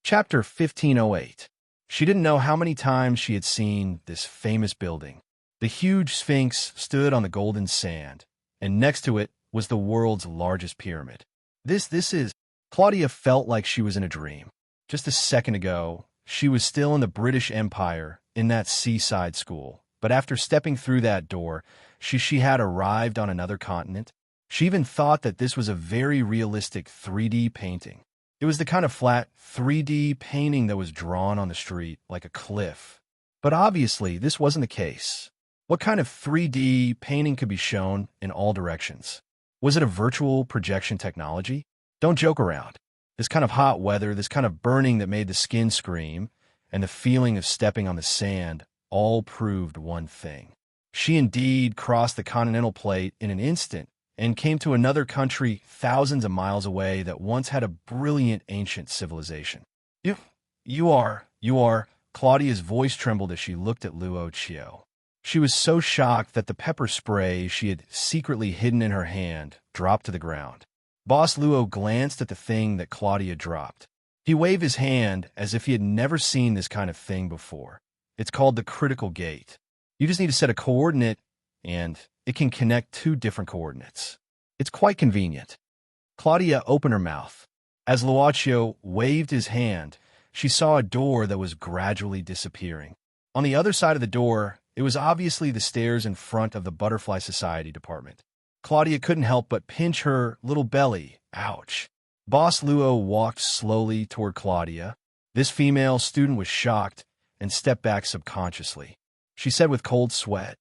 Chapter 1508. She didn't know how many times she had seen this famous building. The huge Sphinx stood on the golden sand, and next to it was the world's largest pyramid. This is... Claudia felt like she was in a dream. Just a second ago, she was still in the British Empire, in that seaside school. But after stepping through that door, she had arrived on another continent. She even thought that this was a very realistic 3D painting. It was the kind of flat 3D painting that was drawn on the street like a cliff. But obviously, this wasn't the case. What kind of 3D painting could be shown in all directions? Was it a virtual projection technology? Don't joke around. This kind of hot weather, this kind of burning that made the skin scream, and the feeling of stepping on the sand all proved one thing. She indeed crossed the continental plate in an instant and came to another country thousands of miles away that once had a brilliant ancient civilization. You are, Claudia's voice trembled as she looked at Luo Qiu. She was so shocked that the pepper spray she had secretly hidden in her hand dropped to the ground. Boss Luo glanced at the thing that Claudia dropped. He waved his hand as if he had never seen this kind of thing before. It's called the critical gate. You just need to set a coordinate, and it can connect two different coordinates. It's quite convenient. Claudia opened her mouth. As Luo Qiu waved his hand, she saw a door that was gradually disappearing. On the other side of the door, it was obviously the stairs in front of the Butterfly Society department. Claudia couldn't help but pinch her little belly. Ouch. Boss Luo walked slowly toward Claudia. This female student was shocked and stepped back subconsciously. She said with cold sweat,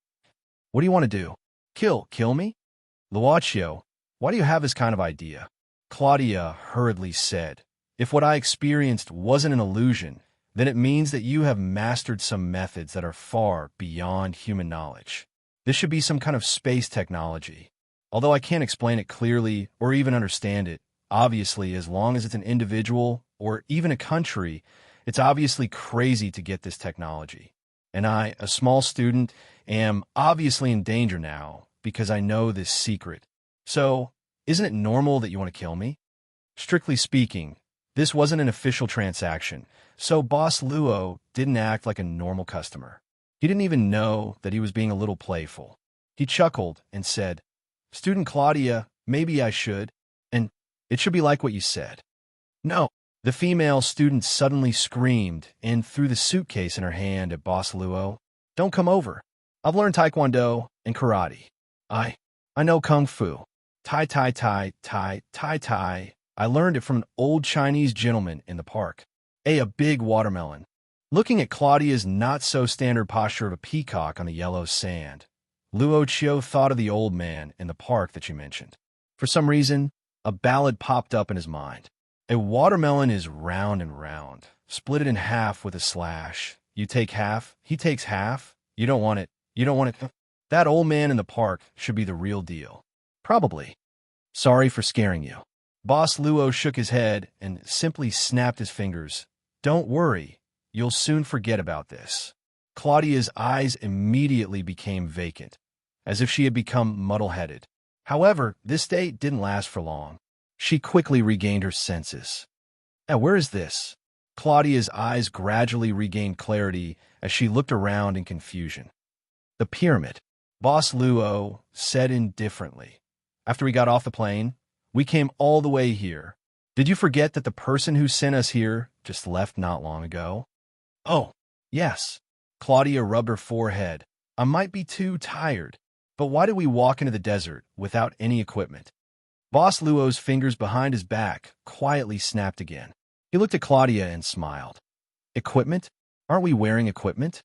"What do you want to do? Kill me?" Luo Qiu, why do you have this kind of idea? Claudia hurriedly said, "If what I experienced wasn't an illusion, then it means that you have mastered some methods that are far beyond human knowledge. This should be some kind of space technology. Although I can't explain it clearly or even understand it, obviously, as long as it's an individual or even a country, it's obviously crazy to get this technology. And I, a small student, am obviously in danger now because I know this secret. So, isn't it normal that you want to kill me?" Strictly speaking, this wasn't an official transaction, so Boss Luo didn't act like a normal customer. He didn't even know that he was being a little playful. He chuckled and said, "Student Claudia, maybe I should, and it should be like what you said." "No." The female student suddenly screamed and threw the suitcase in her hand at Boss Luo. "Don't come over. I've learned Taekwondo and Karate. I know Kung Fu. Tai. I learned it from an old Chinese gentleman in the park. A big watermelon." Looking at Claudia's not-so-standard posture of a peacock on the yellow sand, Luo Qiu thought of the old man in the park that she mentioned. For some reason, a ballad popped up in his mind. A watermelon is round and round. Split it in half with a slash. You take half, he takes half. You don't want it. That old man in the park should be the real deal. Probably. Sorry for scaring you. Boss Luo shook his head and simply snapped his fingers. Don't worry. You'll soon forget about this. Claudia's eyes immediately became vacant, as if she had become muddle-headed. However, this state didn't last for long. She quickly regained her senses. Where is this? Claudia's eyes gradually regained clarity as she looked around in confusion. The pyramid. Boss Luo said indifferently. After we got off the plane, we came all the way here. Did you forget that the person who sent us here just left not long ago? Oh, yes. Claudia rubbed her forehead. I might be too tired, but why did we walk into the desert without any equipment? Boss Luo's fingers behind his back quietly snapped again. He looked at Claudia and smiled. Equipment? Aren't we wearing equipment?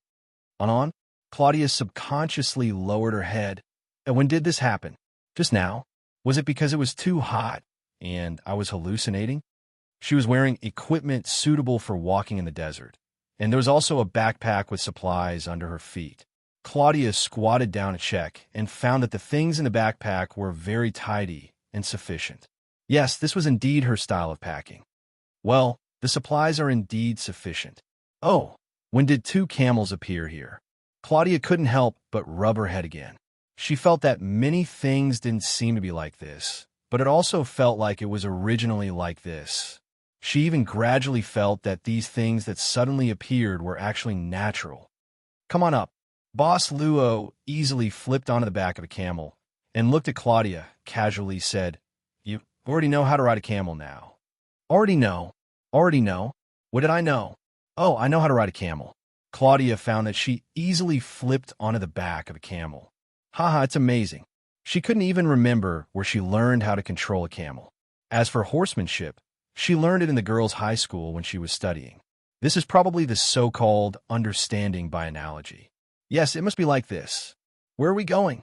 On? Claudia subconsciously lowered her head. And when did this happen? Just now? Was it because it was too hot and I was hallucinating? She was wearing equipment suitable for walking in the desert, and there was also a backpack with supplies under her feet. Claudia squatted down to check and found that the things in the backpack were very tidy and sufficient. Yes, this was indeed her style of packing. Well, the supplies are indeed sufficient. Oh, when did two camels appear here? Claudia couldn't help but rub her head again. She felt that many things didn't seem to be like this, but it also felt like it was originally like this. She even gradually felt that these things that suddenly appeared were actually natural. Come on up. Boss Luo easily flipped onto the back of a camel and looked at Claudia, casually said, "You already know how to ride a camel now." Already know? Already know? What did I know? Oh, I know how to ride a camel. Claudia found that she easily flipped onto the back of a camel. Haha, it's amazing. She couldn't even remember where she learned how to control a camel. As for horsemanship, she learned it in the girls' high school when she was studying. This is probably the so-called understanding by analogy. Yes, it must be like this. Where are we going?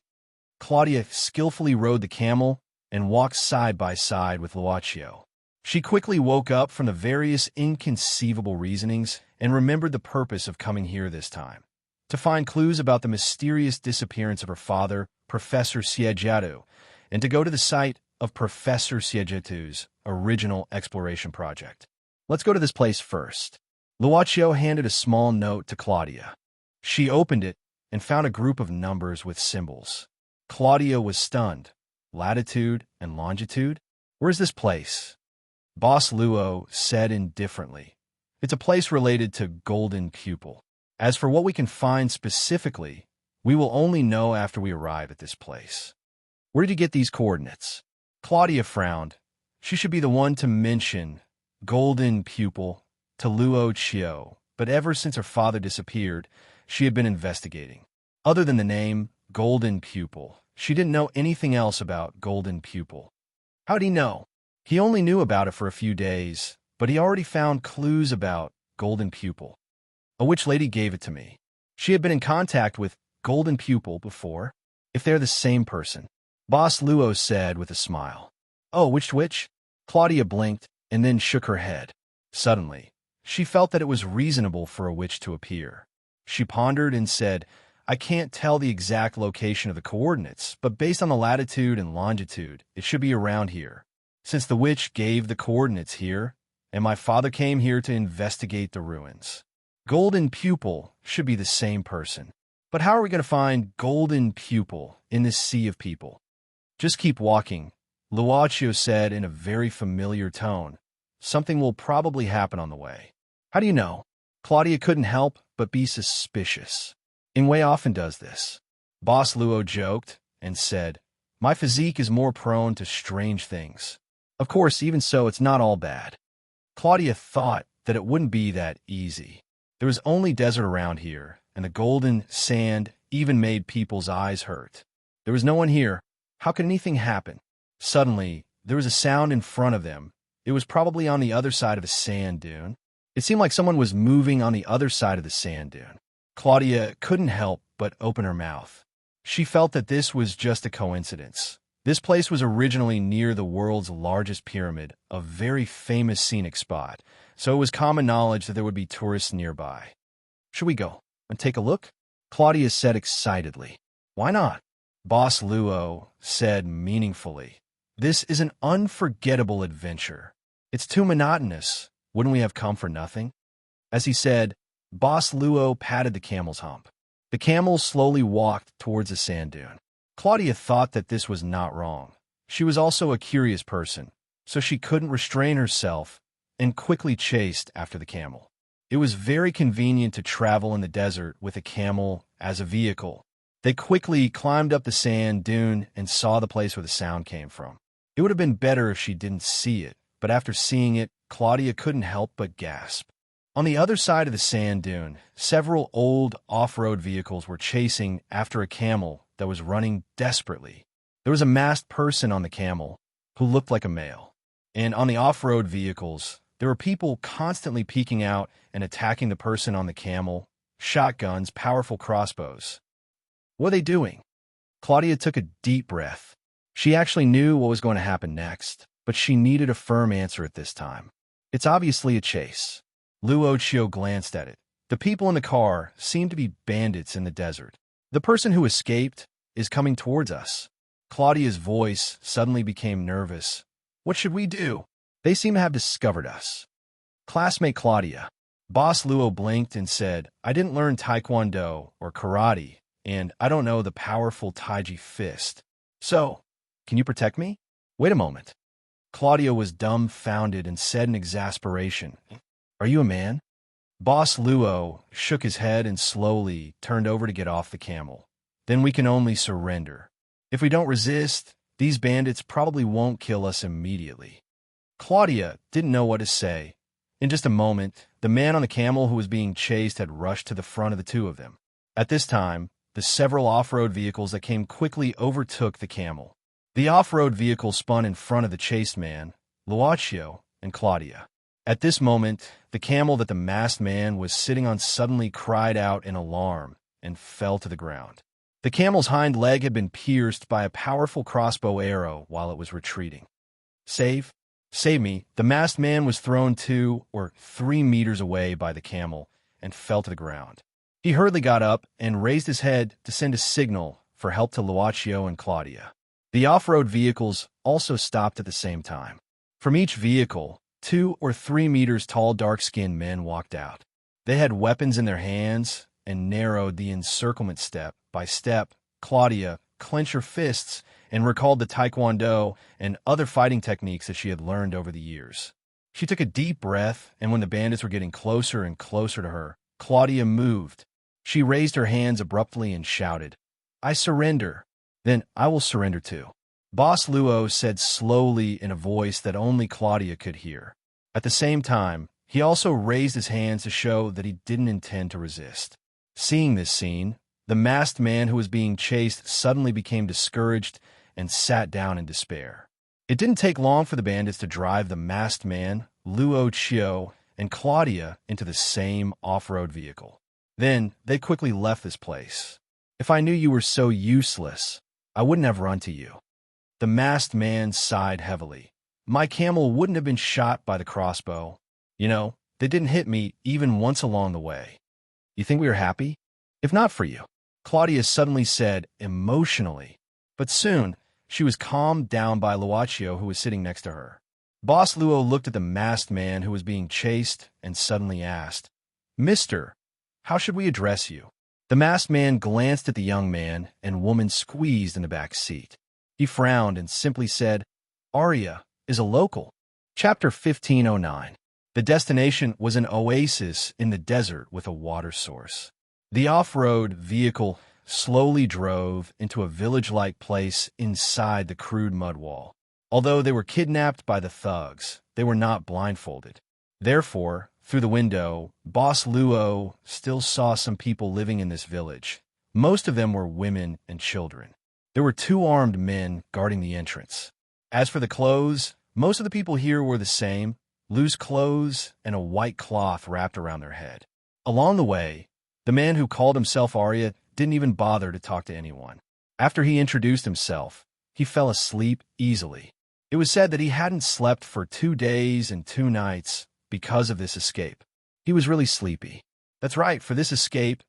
Claudia skillfully rode the camel and walked side by side with Luaccio. She quickly woke up from the various inconceivable reasonings and remembered the purpose of coming here this time: to find clues about the mysterious disappearance of her father, Professor Siegetu, and to go to the site of Professor Siegetu's original exploration project. Let's go to this place first. Luaccio handed a small note to Claudia. She opened it and found a group of numbers with symbols. Claudia was stunned. Latitude and longitude? Where's this place? Boss Luo said indifferently. It's a place related to Golden Pupil. As for what we can find specifically, we will only know after we arrive at this place. Where did you get these coordinates? Claudia frowned. She should be the one to mention Golden Pupil to Luo, but ever since her father disappeared, she had been investigating. Other than the name Golden Pupil, she didn't know anything else about Golden Pupil. How'd he know? He only knew about it for a few days, but he already found clues about Golden Pupil. A witch lady gave it to me. She had been in contact with Golden Pupil before, if they're the same person. Boss Luo said with a smile. Oh, which witch? Claudia blinked and then shook her head. Suddenly, she felt that it was reasonable for a witch to appear. She pondered and said, I can't tell the exact location of the coordinates, but based on the latitude and longitude, it should be around here. Since the witch gave the coordinates here, and my father came here to investigate the ruins. Golden Pupil should be the same person. But how are we going to find Golden Pupil in this sea of people? Just keep walking, Luaccio said in a very familiar tone. Something will probably happen on the way. How do you know? Claudia couldn't help but be suspicious. Ingwei often does this. Boss Luo joked and said, my physique is more prone to strange things. Of course, even so, it's not all bad. Claudia thought that it wouldn't be that easy. There was only desert around here, and the golden sand even made people's eyes hurt. There was no one here. How could anything happen? Suddenly, there was a sound in front of them. It was probably on the other side of a sand dune. It seemed like someone was moving on the other side of the sand dune. Claudia couldn't help but open her mouth. She felt that this was just a coincidence. This place was originally near the world's largest pyramid, a very famous scenic spot, so it was common knowledge that there would be tourists nearby. Should we go and take a look? Claudia said excitedly. Why not? Boss Luo said meaningfully. This is an unforgettable adventure. It's too monotonous. Wouldn't we have come for nothing? As he said, Boss Luo patted the camel's hump. The camel slowly walked towards the sand dune. Claudia thought that this was not wrong. She was also a curious person, so she couldn't restrain herself and quickly chased after the camel. It was very convenient to travel in the desert with a camel as a vehicle. They quickly climbed up the sand dune and saw the place where the sound came from. It would have been better if she didn't see it, but after seeing it, Claudia couldn't help but gasp. On the other side of the sand dune, several old off-road vehicles were chasing after a camel that was running desperately. There was a masked person on the camel who looked like a male. And on the off-road vehicles, there were people constantly peeking out and attacking the person on the camel, shotguns, powerful crossbows. What are they doing? Claudia took a deep breath. She actually knew what was going to happen next, but she needed a firm answer at this time. It's obviously a chase. Luochio glanced at it. The people in the car seemed to be bandits in the desert. The person who escaped is coming towards us. Claudia's voice suddenly became nervous. What should we do? They seem to have discovered us. Classmate Claudia. Boss Luo blinked and said, I didn't learn Taekwondo or karate, and I don't know the powerful Taiji fist. So, can you protect me? Wait a moment. Claudia was dumbfounded and said in exasperation, "Are you a man?" Boss Luo shook his head and slowly turned over to get off the camel. "Then we can only surrender. If we don't resist, these bandits probably won't kill us immediately." Claudia didn't know what to say. In just a moment, the man on the camel who was being chased had rushed to the front of the two of them. At this time, the several off-road vehicles that came quickly overtook the camel. The off-road vehicle spun in front of the chased man, Luaccio, and Claudia. At this moment, the camel that the masked man was sitting on suddenly cried out in alarm and fell to the ground. The camel's hind leg had been pierced by a powerful crossbow arrow while it was retreating. Save me." The masked man was thrown 2 or 3 meters away by the camel and fell to the ground. He hurriedly got up and raised his head to send a signal for help to Luaccio and Claudia. The off-road vehicles also stopped at the same time. From each vehicle, 2 or 3 meters tall dark-skinned men walked out. They had weapons in their hands and narrowed the encirclement step by step. Claudia clenched her fists and recalled the taekwondo and other fighting techniques that she had learned over the years. She took a deep breath, and when the bandits were getting closer and closer to her, Claudia moved. She raised her hands abruptly and shouted, "I surrender." "Then I will surrender too," Boss Luo said slowly in a voice that only Claudia could hear. At the same time, he also raised his hands to show that he didn't intend to resist. Seeing this scene, the masked man who was being chased suddenly became discouraged and sat down in despair. It didn't take long for the bandits to drive the masked man, Luo, and Claudia into the same off-road vehicle. Then they quickly left this place. "If I knew you were so useless, I wouldn't have run to you." The masked man sighed heavily. "My camel wouldn't have been shot by the crossbow. They didn't hit me even once along the way. You think we are happy? If not for you," Claudia suddenly said emotionally. But soon, she was calmed down by Luaccio, who was sitting next to her. Boss Luo looked at the masked man who was being chased and suddenly asked, "Mister, how should we address you?" The masked man glanced at the young man and woman squeezed in the back seat. He frowned and simply said, "Arya is a local." Chapter 1509. The destination was an oasis in the desert with a water source. The off-road vehicle slowly drove into a village-like place inside the crude mud wall. Although they were kidnapped by the thugs, they were not blindfolded. Therefore, through the window, Boss Luo still saw some people living in this village. Most of them were women and children. There were 2 armed men guarding the entrance. As for the clothes, most of the people here were the same, loose clothes and a white cloth wrapped around their head. Along the way, the man who called himself Arya didn't even bother to talk to anyone. After he introduced himself, he fell asleep easily. It was said that he hadn't slept for 2 days and 2 nights because of this escape. He was really sleepy. That's right, for this escape,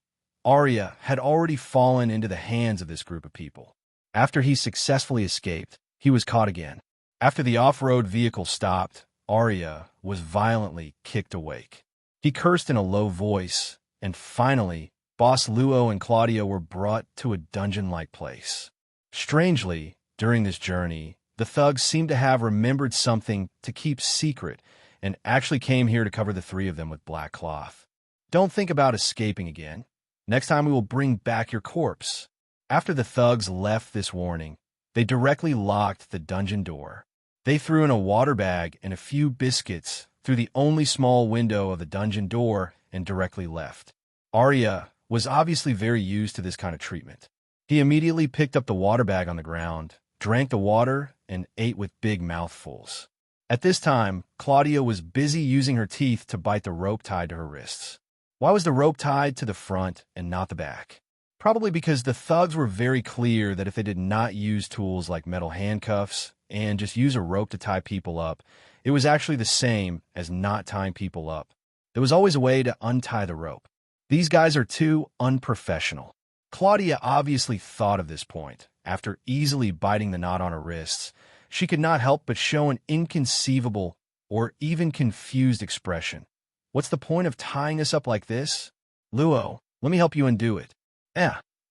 Arya had already fallen into the hands of this group of people. After he successfully escaped, he was caught again. After the off-road vehicle stopped, Arya was violently kicked awake. He cursed in a low voice, and finally, Boss Luo and Claudia were brought to a dungeon-like place. Strangely, during this journey, the thugs seemed to have remembered something to keep secret and actually came here to cover the 3 of them with black cloth. "Don't think about escaping again. Next time we will bring back your corpse." After the thugs left this warning, they directly locked the dungeon door. They threw in a water bag and a few biscuits through the only small window of the dungeon door and directly left. Arya was obviously very used to this kind of treatment. He immediately picked up the water bag on the ground, drank the water, and ate with big mouthfuls. At this time, Claudia was busy using her teeth to bite the rope tied to her wrists. Why was the rope tied to the front and not the back? Probably because the thugs were very clear that if they did not use tools like metal handcuffs and just use a rope to tie people up, it was actually the same as not tying people up. There was always a way to untie the rope. These guys are too unprofessional. Claudia obviously thought of this point. After easily biting the knot on her wrists, she could not help but show an inconceivable or even confused expression. "What's the point of tying us up like this?" "Luo, let me help you undo it."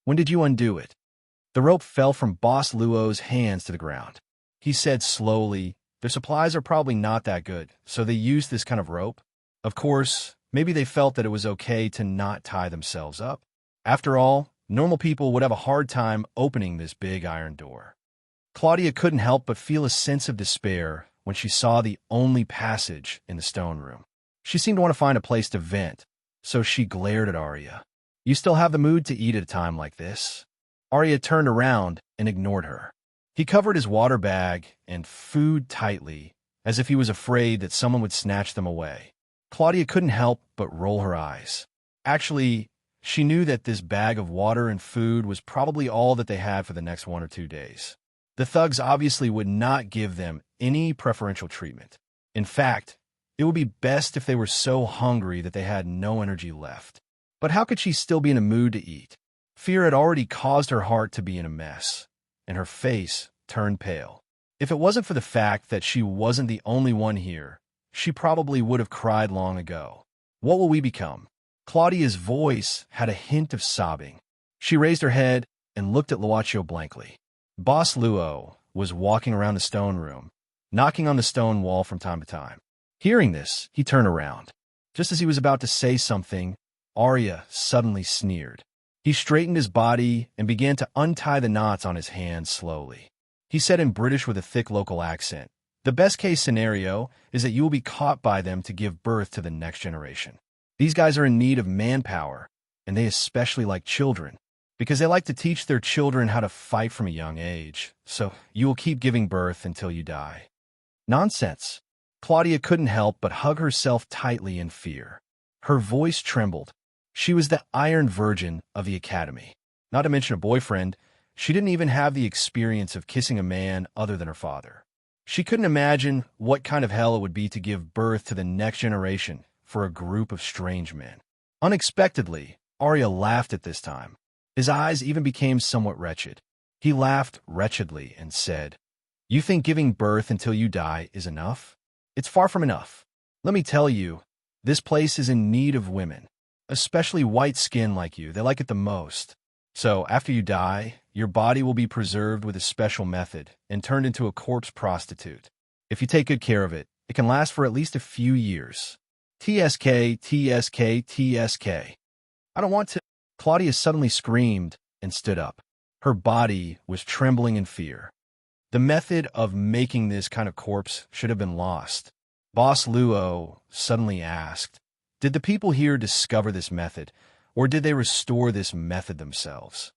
When did you undo it?" The rope fell from Boss Luo's hands to the ground. He said slowly, Their supplies are probably not that good, so they use this kind of rope. Of course, maybe they felt that it was okay to not tie themselves up. After all, normal people would have a hard time opening this big iron door. Claudia couldn't help but feel a sense of despair when she saw the only passage in the stone room. She seemed to want to find a place to vent, so she glared at Arya. "You still have the mood to eat at a time like this?" Arya turned around and ignored her. He covered his water bag and food tightly, as if he was afraid that someone would snatch them away. Claudia couldn't help but roll her eyes. Actually, she knew that this bag of water and food was probably all that they had for the next 1 or 2 days. The thugs obviously would not give them any preferential treatment. In fact, it would be best if they were so hungry that they had no energy left. But how could she still be in a mood to eat? Fear had already caused her heart to be in a mess, and her face turned pale. If it wasn't for the fact that she wasn't the only one here, she probably would have cried long ago. "What will we become?" Claudia's voice had a hint of sobbing. She raised her head and looked at Luaccio blankly. Boss Luo was walking around the stone room, knocking on the stone wall from time to time. Hearing this, he turned around. Just as he was about to say something, Arya suddenly sneered. He straightened his body and began to untie the knots on his hands slowly. He said in British with a thick local accent, "The best-case scenario is that you will be caught by them to give birth to the next generation. These guys are in need of manpower, and they especially like children, because they like to teach their children how to fight from a young age, so you will keep giving birth until you die." Nonsense. Claudia couldn't help but hug herself tightly in fear. Her voice trembled. She was the Iron Virgin of the Academy. Not to mention a boyfriend, she didn't even have the experience of kissing a man other than her father. She couldn't imagine what kind of hell it would be to give birth to the next generation for a group of strange men. Unexpectedly, Arya laughed at this time. His eyes even became somewhat wretched. He laughed wretchedly and said, "You think giving birth until you die is enough? It's far from enough. Let me tell you, this place is in need of women, especially white skin like you. They like it the most. So after you die, your body will be preserved with a special method and turned into a corpse prostitute. If you take good care of it, it can last for at least a few years. TSK, TSK, TSK. I don't want to." Claudia suddenly screamed and stood up. Her body was trembling in fear. The method of making this kind of corpse should have been lost. Boss Luo suddenly asked, "Did the people here discover this method, or did they restore this method themselves?"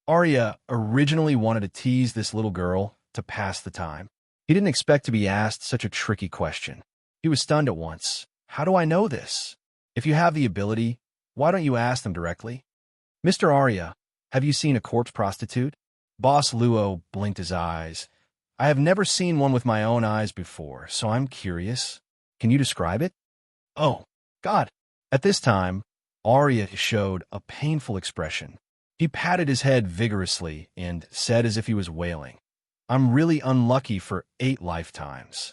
Arya originally wanted to tease this little girl to pass the time. He didn't expect to be asked such a tricky question. He was stunned at once. "How do I know this? If you have the ability, why don't you ask them directly?" "Mr. Arya, have you seen a corpse prostitute?" Boss Luo blinked his eyes. "I have never seen one with my own eyes before, so I'm curious. Can you describe it?" "Oh, God." At this time, Arya showed a painful expression. He patted his head vigorously and said as if he was wailing, "I'm really unlucky for 8 lifetimes.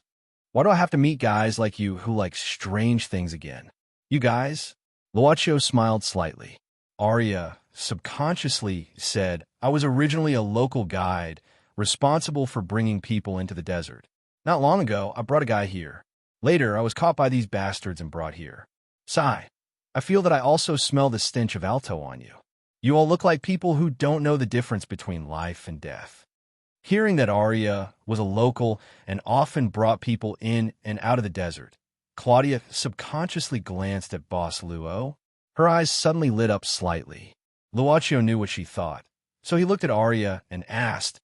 Why do I have to meet guys like you who like strange things again? You guys?" Luaccio smiled slightly. Arya subconsciously said, "I was originally a local guide responsible for bringing people into the desert. Not long ago, I brought a guy here. Later, I was caught by these bastards and brought here. Sigh, I feel that I also smell the stench of Alto on you. You all look like people who don't know the difference between life and death." Hearing that Arya was a local and often brought people in and out of the desert, Claudia subconsciously glanced at Boss Luo. Her eyes suddenly lit up slightly. Luaccio knew what she thought, so he looked at Arya and asked,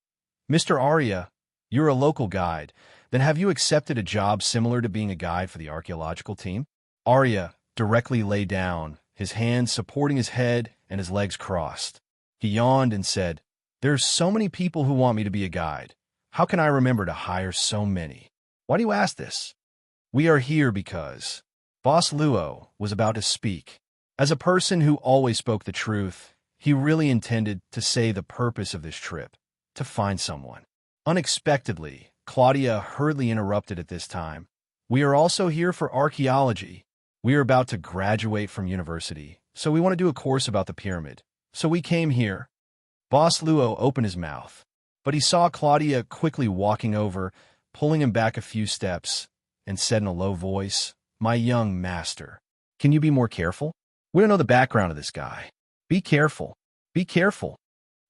"Mr. Arya, you're a local guide. Then have you accepted a job similar to being a guide for the archaeological team?" Arya directly lay down, his hands supporting his head and his legs crossed. He yawned and said, "There's so many people who want me to be a guide. How can I remember to hire so many? Why do you ask this?" "We are here because—" Boss Luo was about to speak. As a person who always spoke the truth, he really intended to say the purpose of this trip, to find someone. Unexpectedly, Claudia hurriedly interrupted at this time. "We are also here for archaeology. We are about to graduate from university, so we want to do a course about the pyramid. So we came here." Boss Luo opened his mouth, but he saw Claudia quickly walking over, pulling him back a few steps, and said in a low voice, "My young master, can you be more careful? We don't know the background of this guy. Be careful. Be careful."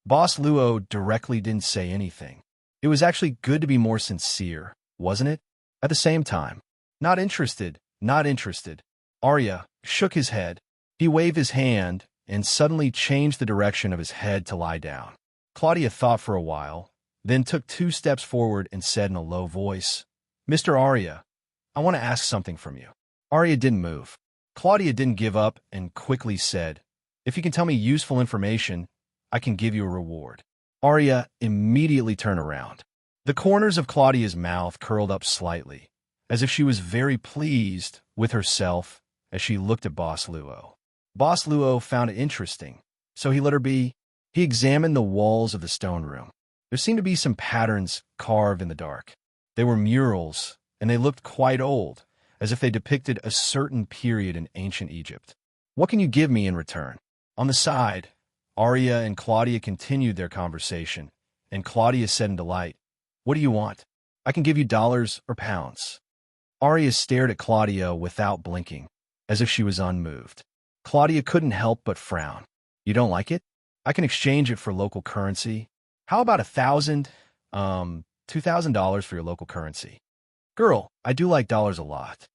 Boss Luo directly didn't say anything. It was actually good to be more sincere, wasn't it? At the same time, not interested, not interested. Arya shook his head. He waved his hand and suddenly changed the direction of his head to lie down. Claudia thought for a while, then took 2 steps forward and said in a low voice, "Mr. Arya, I want to ask something from you." Arya didn't move. Claudia didn't give up and quickly said, "If you can tell me useful information, I can give you a reward." Arya immediately turned around. The corners of Claudia's mouth curled up slightly, as if she was very pleased with herself as she looked at Boss Luo. Boss Luo found it interesting, so he let her be. He examined the walls of the stone room. There seemed to be some patterns carved in the dark. They were murals, and they looked quite old, as if they depicted a certain period in ancient Egypt. "What can you give me in return?" On the side, Arya and Claudia continued their conversation, and Claudia said in delight, "What do you want? I can give you dollars or pounds." Arya stared at Claudia without blinking, as if she was unmoved. Claudia couldn't help but frown. "You don't like it? I can exchange it for local currency. How about $2,000 for your local currency?" "Girl, I do like dollars a lot."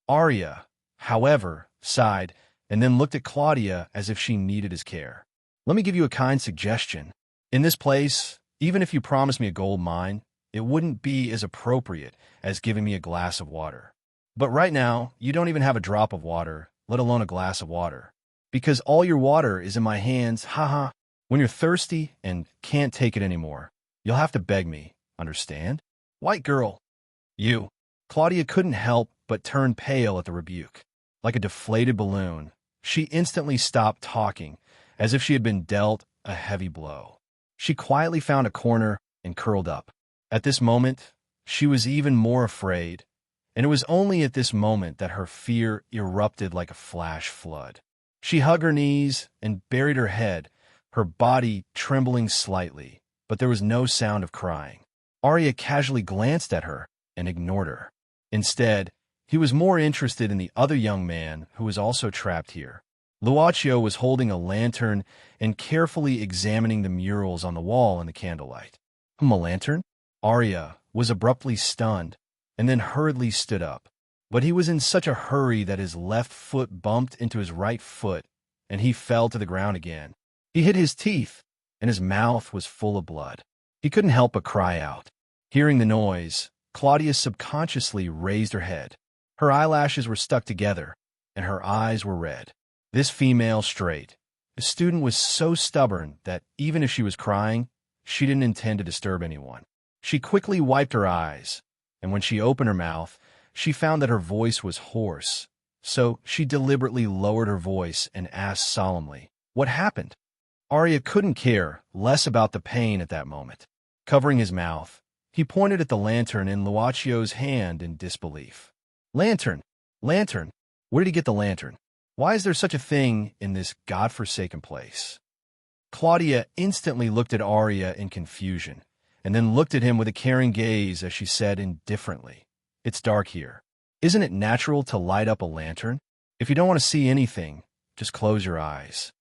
Arya, however, sighed and then looked at Claudia as if she needed his care. "Let me give you a kind suggestion. In this place, even if you promise me a gold mine, it wouldn't be as appropriate as giving me a glass of water. But right now, you don't even have a drop of water, let alone a glass of water. Because all your water is in my hands, haha. When you're thirsty and can't take it anymore, you'll have to beg me, understand? White girl." "You." Claudia couldn't help but turn pale at the rebuke. Like a deflated balloon, she instantly stopped talking, as if she had been dealt a heavy blow. She quietly found a corner and curled up. At this moment, she was even more afraid, and it was only at this moment that her fear erupted like a flash flood. She hugged her knees and buried her head, her body trembling slightly, but there was no sound of crying. Arya casually glanced at her and ignored her. Instead, he was more interested in the other young man who was also trapped here. Luaccio was holding a lantern and carefully examining the murals on the wall in the candlelight. A lantern? Arya was abruptly stunned and then hurriedly stood up. But he was in such a hurry that his left foot bumped into his right foot, and he fell to the ground again. He hit his teeth, and his mouth was full of blood. He couldn't help but cry out. Hearing the noise, Claudia subconsciously raised her head. Her eyelashes were stuck together, and her eyes were red. This female straight, the student, was so stubborn that even if she was crying, she didn't intend to disturb anyone. She quickly wiped her eyes, and when she opened her mouth, she found that her voice was hoarse. So she deliberately lowered her voice and asked solemnly, "What happened?" Arya couldn't care less about the pain at that moment. Covering his mouth, he pointed at the lantern in Luaccio's hand in disbelief. "Lantern! Lantern! Where did he get the lantern? Why is there such a thing in this godforsaken place?" Claudia instantly looked at Arya in confusion, and then looked at him with a caring gaze as she said indifferently, "It's dark here. Isn't it natural to light up a lantern? If you don't want to see anything, just close your eyes."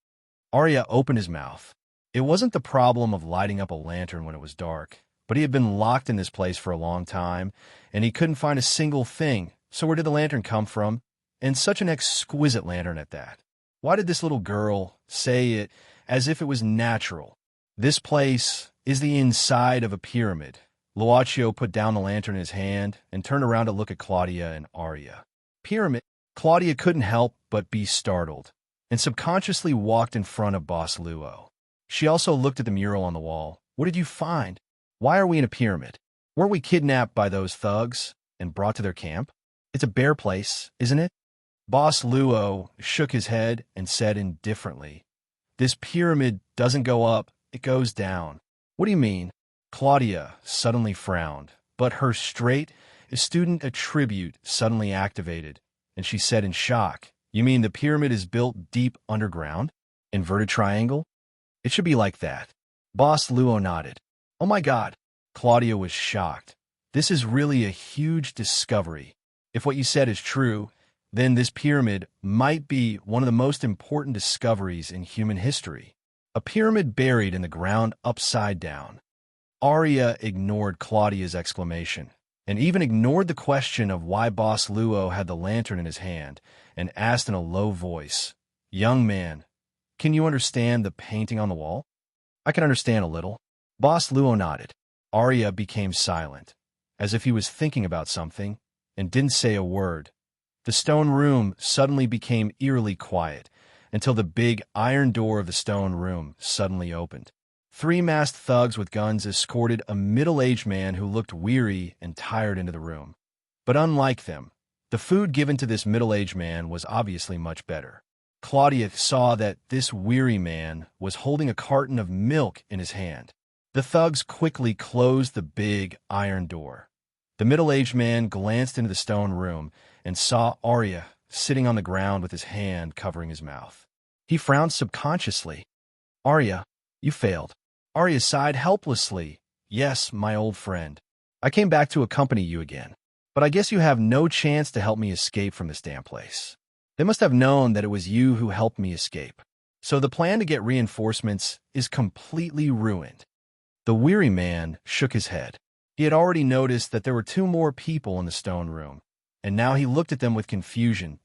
Arya opened his mouth. It wasn't the problem of lighting up a lantern when it was dark, but he had been locked in this place for a long time, and he couldn't find a single thing. So where did the lantern come from? And such an exquisite lantern at that. Why did this little girl say it as if it was natural? "This place is the inside of a pyramid." Luaccio put down the lantern in his hand and turned around to look at Claudia and Arya. "Pyramid?" Claudia couldn't help but be startled, and subconsciously walked in front of Boss Luo. She also looked at the mural on the wall. "What did you find? Why are we in a pyramid? Weren't we kidnapped by those thugs and brought to their camp? It's a bear place, isn't it?" Boss Luo shook his head and said indifferently, "This pyramid doesn't go up, it goes down." "What do you mean?" Claudia suddenly frowned, but her straight student attribute suddenly activated, and she said in shock, "You mean the pyramid is built deep underground? Inverted triangle? It should be like that." Boss Luo nodded. "Oh my God." Claudia was shocked. This is really a huge discovery. If what you said is true, then this pyramid might be one of the most important discoveries in human history. A pyramid buried in the ground upside down. Arya ignored Claudia's exclamation, and even ignored the question of why Boss Luo had the lantern in his hand, and asked in a low voice, "Young man, can you understand the painting on the wall?" "I can understand a little." Boss Luo nodded. Arya became silent, as if he was thinking about something, and didn't say a word. The stone room suddenly became eerily quiet, until the big iron door of the stone room suddenly opened. Three masked thugs with guns escorted a middle-aged man who looked weary and tired into the room. But unlike them, the food given to this middle-aged man was obviously much better. Claudia saw that this weary man was holding a carton of milk in his hand. The thugs quickly closed the big iron door. The middle-aged man glanced into the stone room and saw Arya sitting on the ground with his hand covering his mouth. He frowned subconsciously. "Arya, you failed." Arya sighed helplessly. "Yes, my old friend. I came back to accompany you again. But I guess you have no chance to help me escape from this damn place. They must have known that it was you who helped me escape. So the plan to get reinforcements is completely ruined." The weary man shook his head. He had already noticed that there were two more people in the stone room, and now he looked at them with confusion.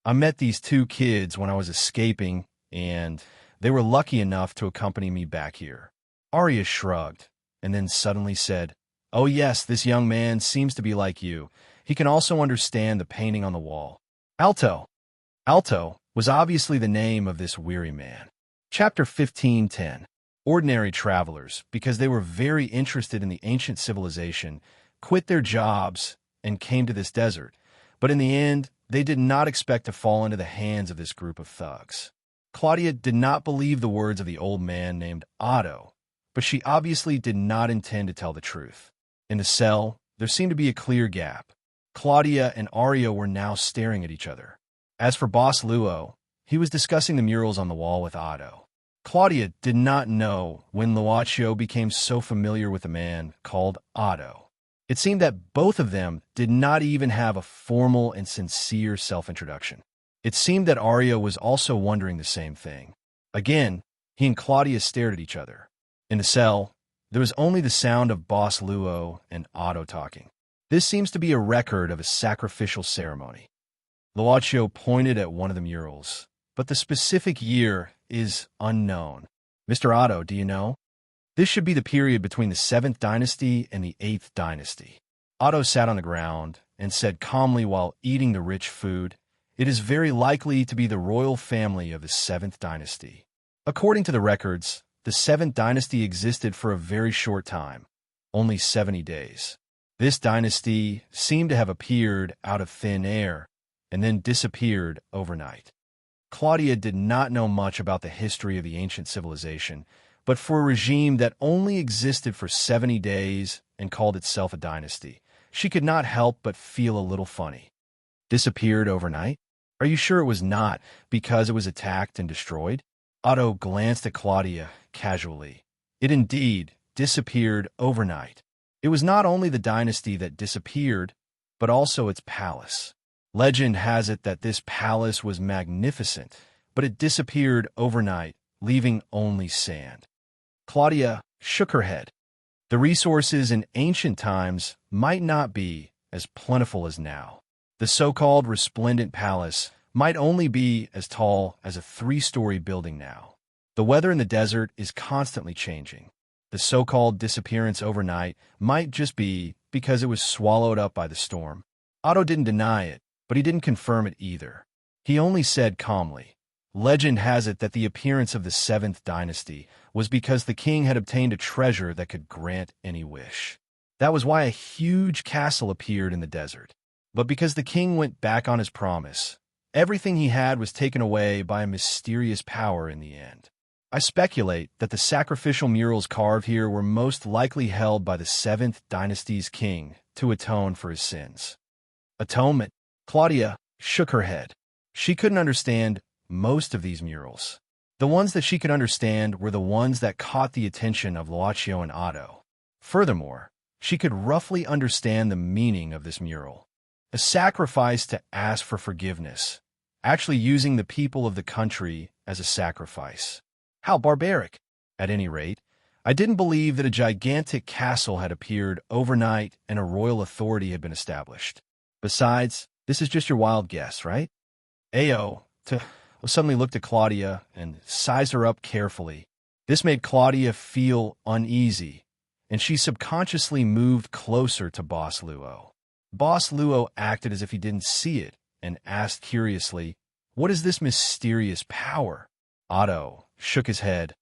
I met these two kids when I was escaping, and they were lucky enough to accompany me back here." Arya shrugged, and then suddenly said, "Oh yes, this young man seems to be like you. He can also understand the painting on the wall." Alto. Alto was obviously the name of this weary man. Chapter 15:10. Ordinary travelers, because they were very interested in the ancient civilization, quit their jobs and came to this desert. But in the end, they did not expect to fall into the hands of this group of thugs. Claudia did not believe the words of the old man named Otto, but she obviously did not intend to tell the truth. In the cell, there seemed to be a clear gap. Claudia and Arya were now staring at each other. As for Boss Luo, he was discussing the murals on the wall with Otto. Claudia did not know when Luaccio became so familiar with a man called Otto. It seemed that both of them did not even have a formal and sincere self-introduction. It seemed that Arya was also wondering the same thing. Again, he and Claudia stared at each other. In the cell, there was only the sound of Boss Luo and Otto talking. This seems to be a record of a sacrificial ceremony. Luaccio pointed at one of the murals, but the specific year is unknown. "Mr. Otto, do you know? This should be the period between the 7th dynasty and the 8th dynasty." Otto sat on the ground and said calmly while eating the rich food, "It is very likely to be the royal family of the 7th dynasty. According to the records, the 7th dynasty existed for a very short time, only 70 days. This dynasty seemed to have appeared out of thin air and then disappeared overnight." Claudia did not know much about the history of the ancient civilization, but for a regime that only existed for 70 days and called itself a dynasty, she could not help but feel a little funny. Disappeared overnight? Are you sure it was not because it was attacked and destroyed? Otto glanced at Claudia casually. It indeed disappeared overnight. It was not only the dynasty that disappeared, but also its palace. Legend has it that this palace was magnificent, but it disappeared overnight, leaving only sand. Claudia shook her head. The resources in ancient times might not be as plentiful as now. The so-called resplendent palace might only be as tall as a 3-story building now. The weather in the desert is constantly changing. The so-called disappearance overnight might just be because it was swallowed up by the storm. Otto didn't deny it, but he didn't confirm it either. He only said calmly, "Legend has it that the appearance of the 7th dynasty was because the king had obtained a treasure that could grant any wish. That was why a huge castle appeared in the desert. But because the king went back on his promise, everything he had was taken away by a mysterious power in the end. I speculate that the sacrificial murals carved here were most likely held by the 7th dynasty's king to atone for his sins." Atonement? Claudia shook her head. She couldn't understand most of these murals. The ones that she could understand were the ones that caught the attention of Luaccio and Otto. Furthermore, she could roughly understand the meaning of this mural. A sacrifice to ask for forgiveness, actually using the people of the country as a sacrifice. How barbaric! At any rate, I didn't believe that a gigantic castle had appeared overnight and a royal authority had been established. Besides, this is just your wild guess, right? Ayo, suddenly looked at Claudia and sized her up carefully. This made Claudia feel uneasy, and she subconsciously moved closer to Boss Luo. Boss Luo acted as if he didn't see it and asked curiously, "What is this mysterious power?" Otto shook his head.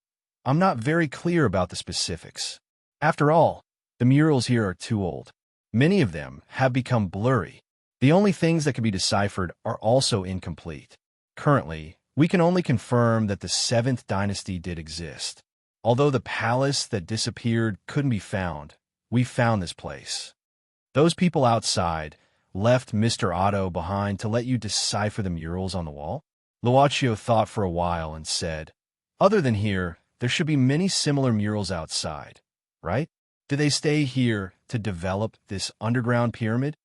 "I'm not very clear about the specifics. After all, the murals here are too old. Many of them have become blurry. The only things that can be deciphered are also incomplete. Currently, we can only confirm that the 7th dynasty did exist. Although the palace that disappeared couldn't be found, we found this place. Those people outside left Mr. Otto behind to let you decipher the murals on the wall?" Luocchio thought for a while and said, "Other than here, there should be many similar murals outside, right? Did they stay here to develop this underground pyramid?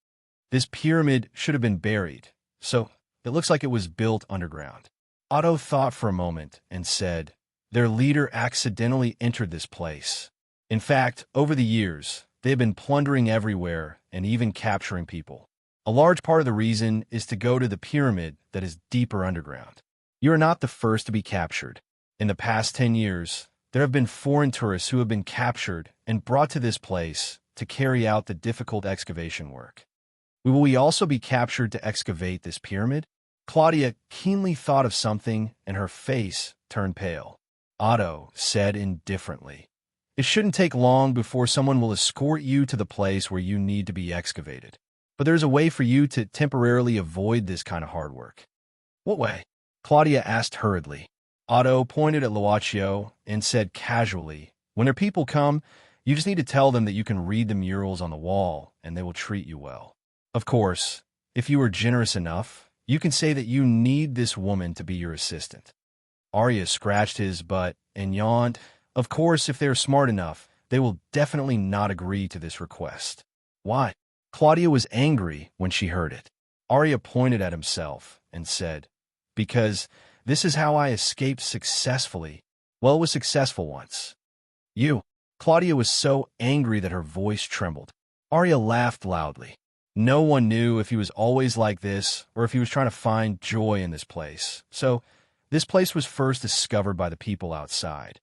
This pyramid should have been buried, so it looks like it was built underground." Otto thought for a moment and said, "Their leader accidentally entered this place. In fact, over the years, they have been plundering everywhere and even capturing people. A large part of the reason is to go to the pyramid that is deeper underground. You are not the first to be captured. In the past 10 years, there have been foreign tourists who have been captured and brought to this place to carry out the difficult excavation work. Will we also be captured to excavate this pyramid?" Claudia keenly thought of something, and her face turned pale. Otto said indifferently, "It shouldn't take long before someone will escort you to the place where you need to be excavated. But there's a way for you to temporarily avoid this kind of hard work." "What way?" Claudia asked hurriedly. Otto pointed at Luocchio and said casually, "When their people come, you just need to tell them that you can read the murals on the wall, and they will treat you well. Of course, if you are generous enough, you can say that you need this woman to be your assistant." Arya scratched his butt and yawned. Of course, if they are smart enough, they will definitely not agree to this request. "Why?" Claudia was angry when she heard it. Arya pointed at himself and said, "Because this is how I escaped successfully. Well, it was successful once." "You." Claudia was so angry that her voice trembled. Arya laughed loudly. No one knew if he was always like this or if he was trying to find joy in this place. So, this place was first discovered by the people outside.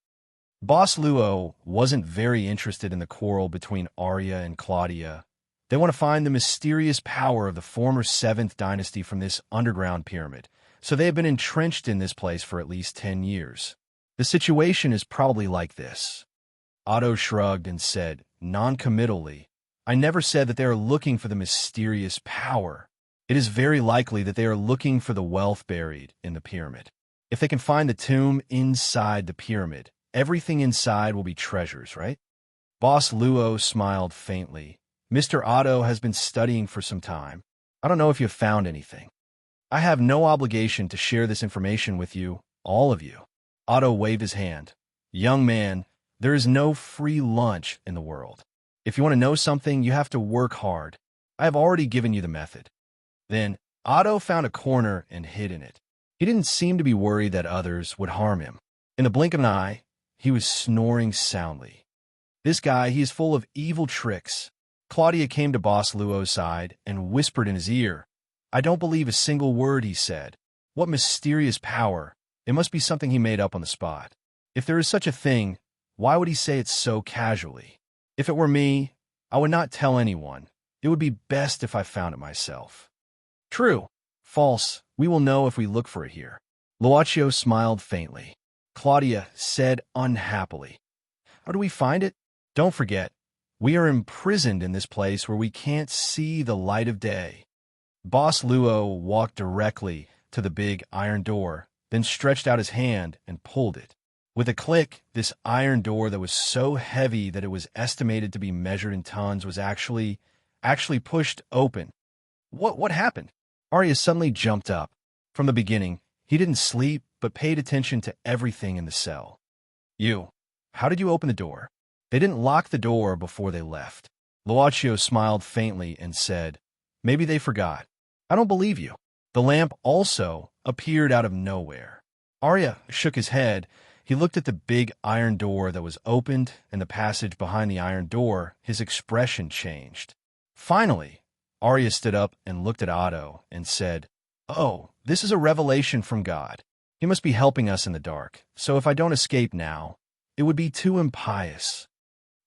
Boss Luo wasn't very interested in the quarrel between Arya and Claudia. They want to find the mysterious power of the former 7th dynasty from this underground pyramid, so they have been entrenched in this place for at least 10 years. The situation is probably like this. Otto shrugged and said, non-committally, "I never said that they are looking for the mysterious power. It is very likely that they are looking for the wealth buried in the pyramid. If they can find the tomb inside the pyramid, everything inside will be treasures, right?" Boss Luo smiled faintly. "Mr. Otto has been studying for some time. I don't know if you have found anything. I have no obligation to share this information with you, all of you." Otto waved his hand. "Young man, there is no free lunch in the world. If you want to know something, you have to work hard. I have already given you the method." Then Otto found a corner and hid in it. He didn't seem to be worried that others would harm him. In the blink of an eye, he was snoring soundly. This guy, he is full of evil tricks. Claudia came to Boss Luo's side and whispered in his ear. "I don't believe a single word he said. What mysterious power. It must be something he made up on the spot. If there is such a thing, why would he say it so casually? If it were me, I would not tell anyone. It would be best if I found it myself." "True. False. We will know if we look for it here." Luocchio smiled faintly. Claudia said unhappily, "How do we find it? Don't forget, we are imprisoned in this place where we can't see the light of day." Boss Luo walked directly to the big iron door, then stretched out his hand and pulled it. With a click, this iron door that was so heavy that it was estimated to be measured in tons was actually pushed open. What happened? Arya suddenly jumped up. From the beginning, he didn't sleep but paid attention to everything in the cell. "You, how did you open the door?" "They didn't lock the door before they left. Luaccio smiled faintly and said, "Maybe they forgot. I don't believe you." The lamp also appeared out of nowhere. Arya shook his head. He looked at the big iron door that was opened and the passage behind the iron door. His expression changed. Finally, Arya stood up and looked at Otto and said, "Oh, this is a revelation from God. He must be helping us in the dark, so if I don't escape now, it would be too impious."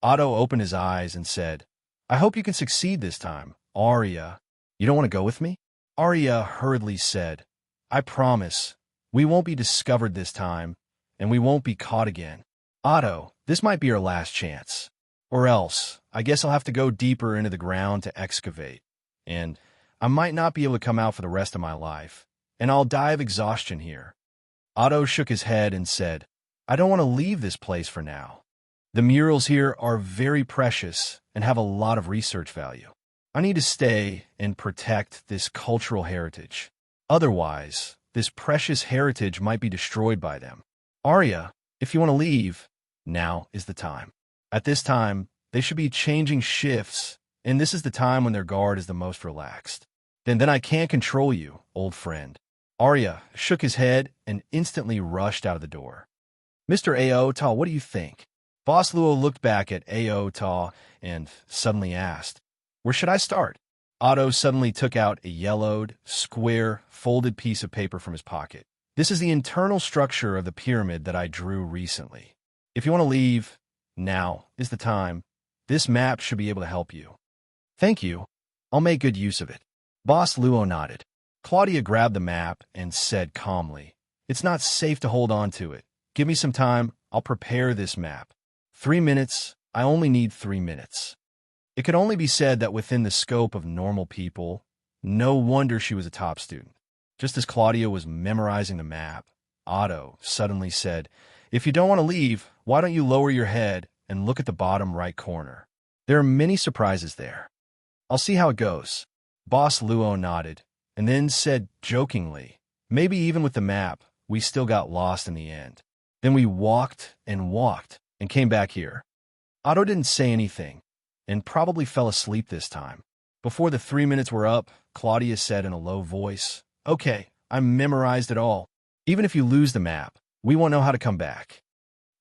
Otto opened his eyes and said, "I hope you can succeed this time, Arya. You don't want to go with me?" Arya hurriedly said, "I promise, we won't be discovered this time, and we won't be caught again. Otto, this might be our last chance. Or else, I guess I'll have to go deeper into the ground to excavate, and I might not be able to come out for the rest of my life, and I'll die of exhaustion here." Otto shook his head and said, "I don't want to leave this place for now. The murals here are very precious and have a lot of research value. I need to stay and protect this cultural heritage. Otherwise, this precious heritage might be destroyed by them. Arya, if you want to leave, now is the time. At this time, they should be changing shifts, and this is the time when their guard is the most relaxed. Then I can't control you, old friend." Arya shook his head and instantly rushed out of the door. "Mr. Aota, what do you think?" Boss Luo looked back at Aota and suddenly asked, "Where should I start?" Otto suddenly took out a yellowed, square, folded piece of paper from his pocket. "This is the internal structure of the pyramid that I drew recently. If you want to leave, now is the time. This map should be able to help you." "Thank you. I'll make good use of it." Boss Luo nodded. Claudia grabbed the map and said calmly, "It's not safe to hold on to it. Give me some time. I'll prepare this map. 3 minutes. I only need 3 minutes." It could only be said that within the scope of normal people, no wonder she was a top student. Just as Claudia was memorizing the map, Otto suddenly said, "If you don't want to leave, why don't you lower your head and look at the bottom right corner? There are many surprises there." "I'll see how it goes." Boss Luo nodded, and then said jokingly, "Maybe even with the map, we still got lost in the end. Then we walked and came back here." Otto didn't say anything, and probably fell asleep this time. Before the 3 minutes were up, Claudia said in a low voice, "Okay, I memorized it all. Even if you lose the map, we won't know how to come back.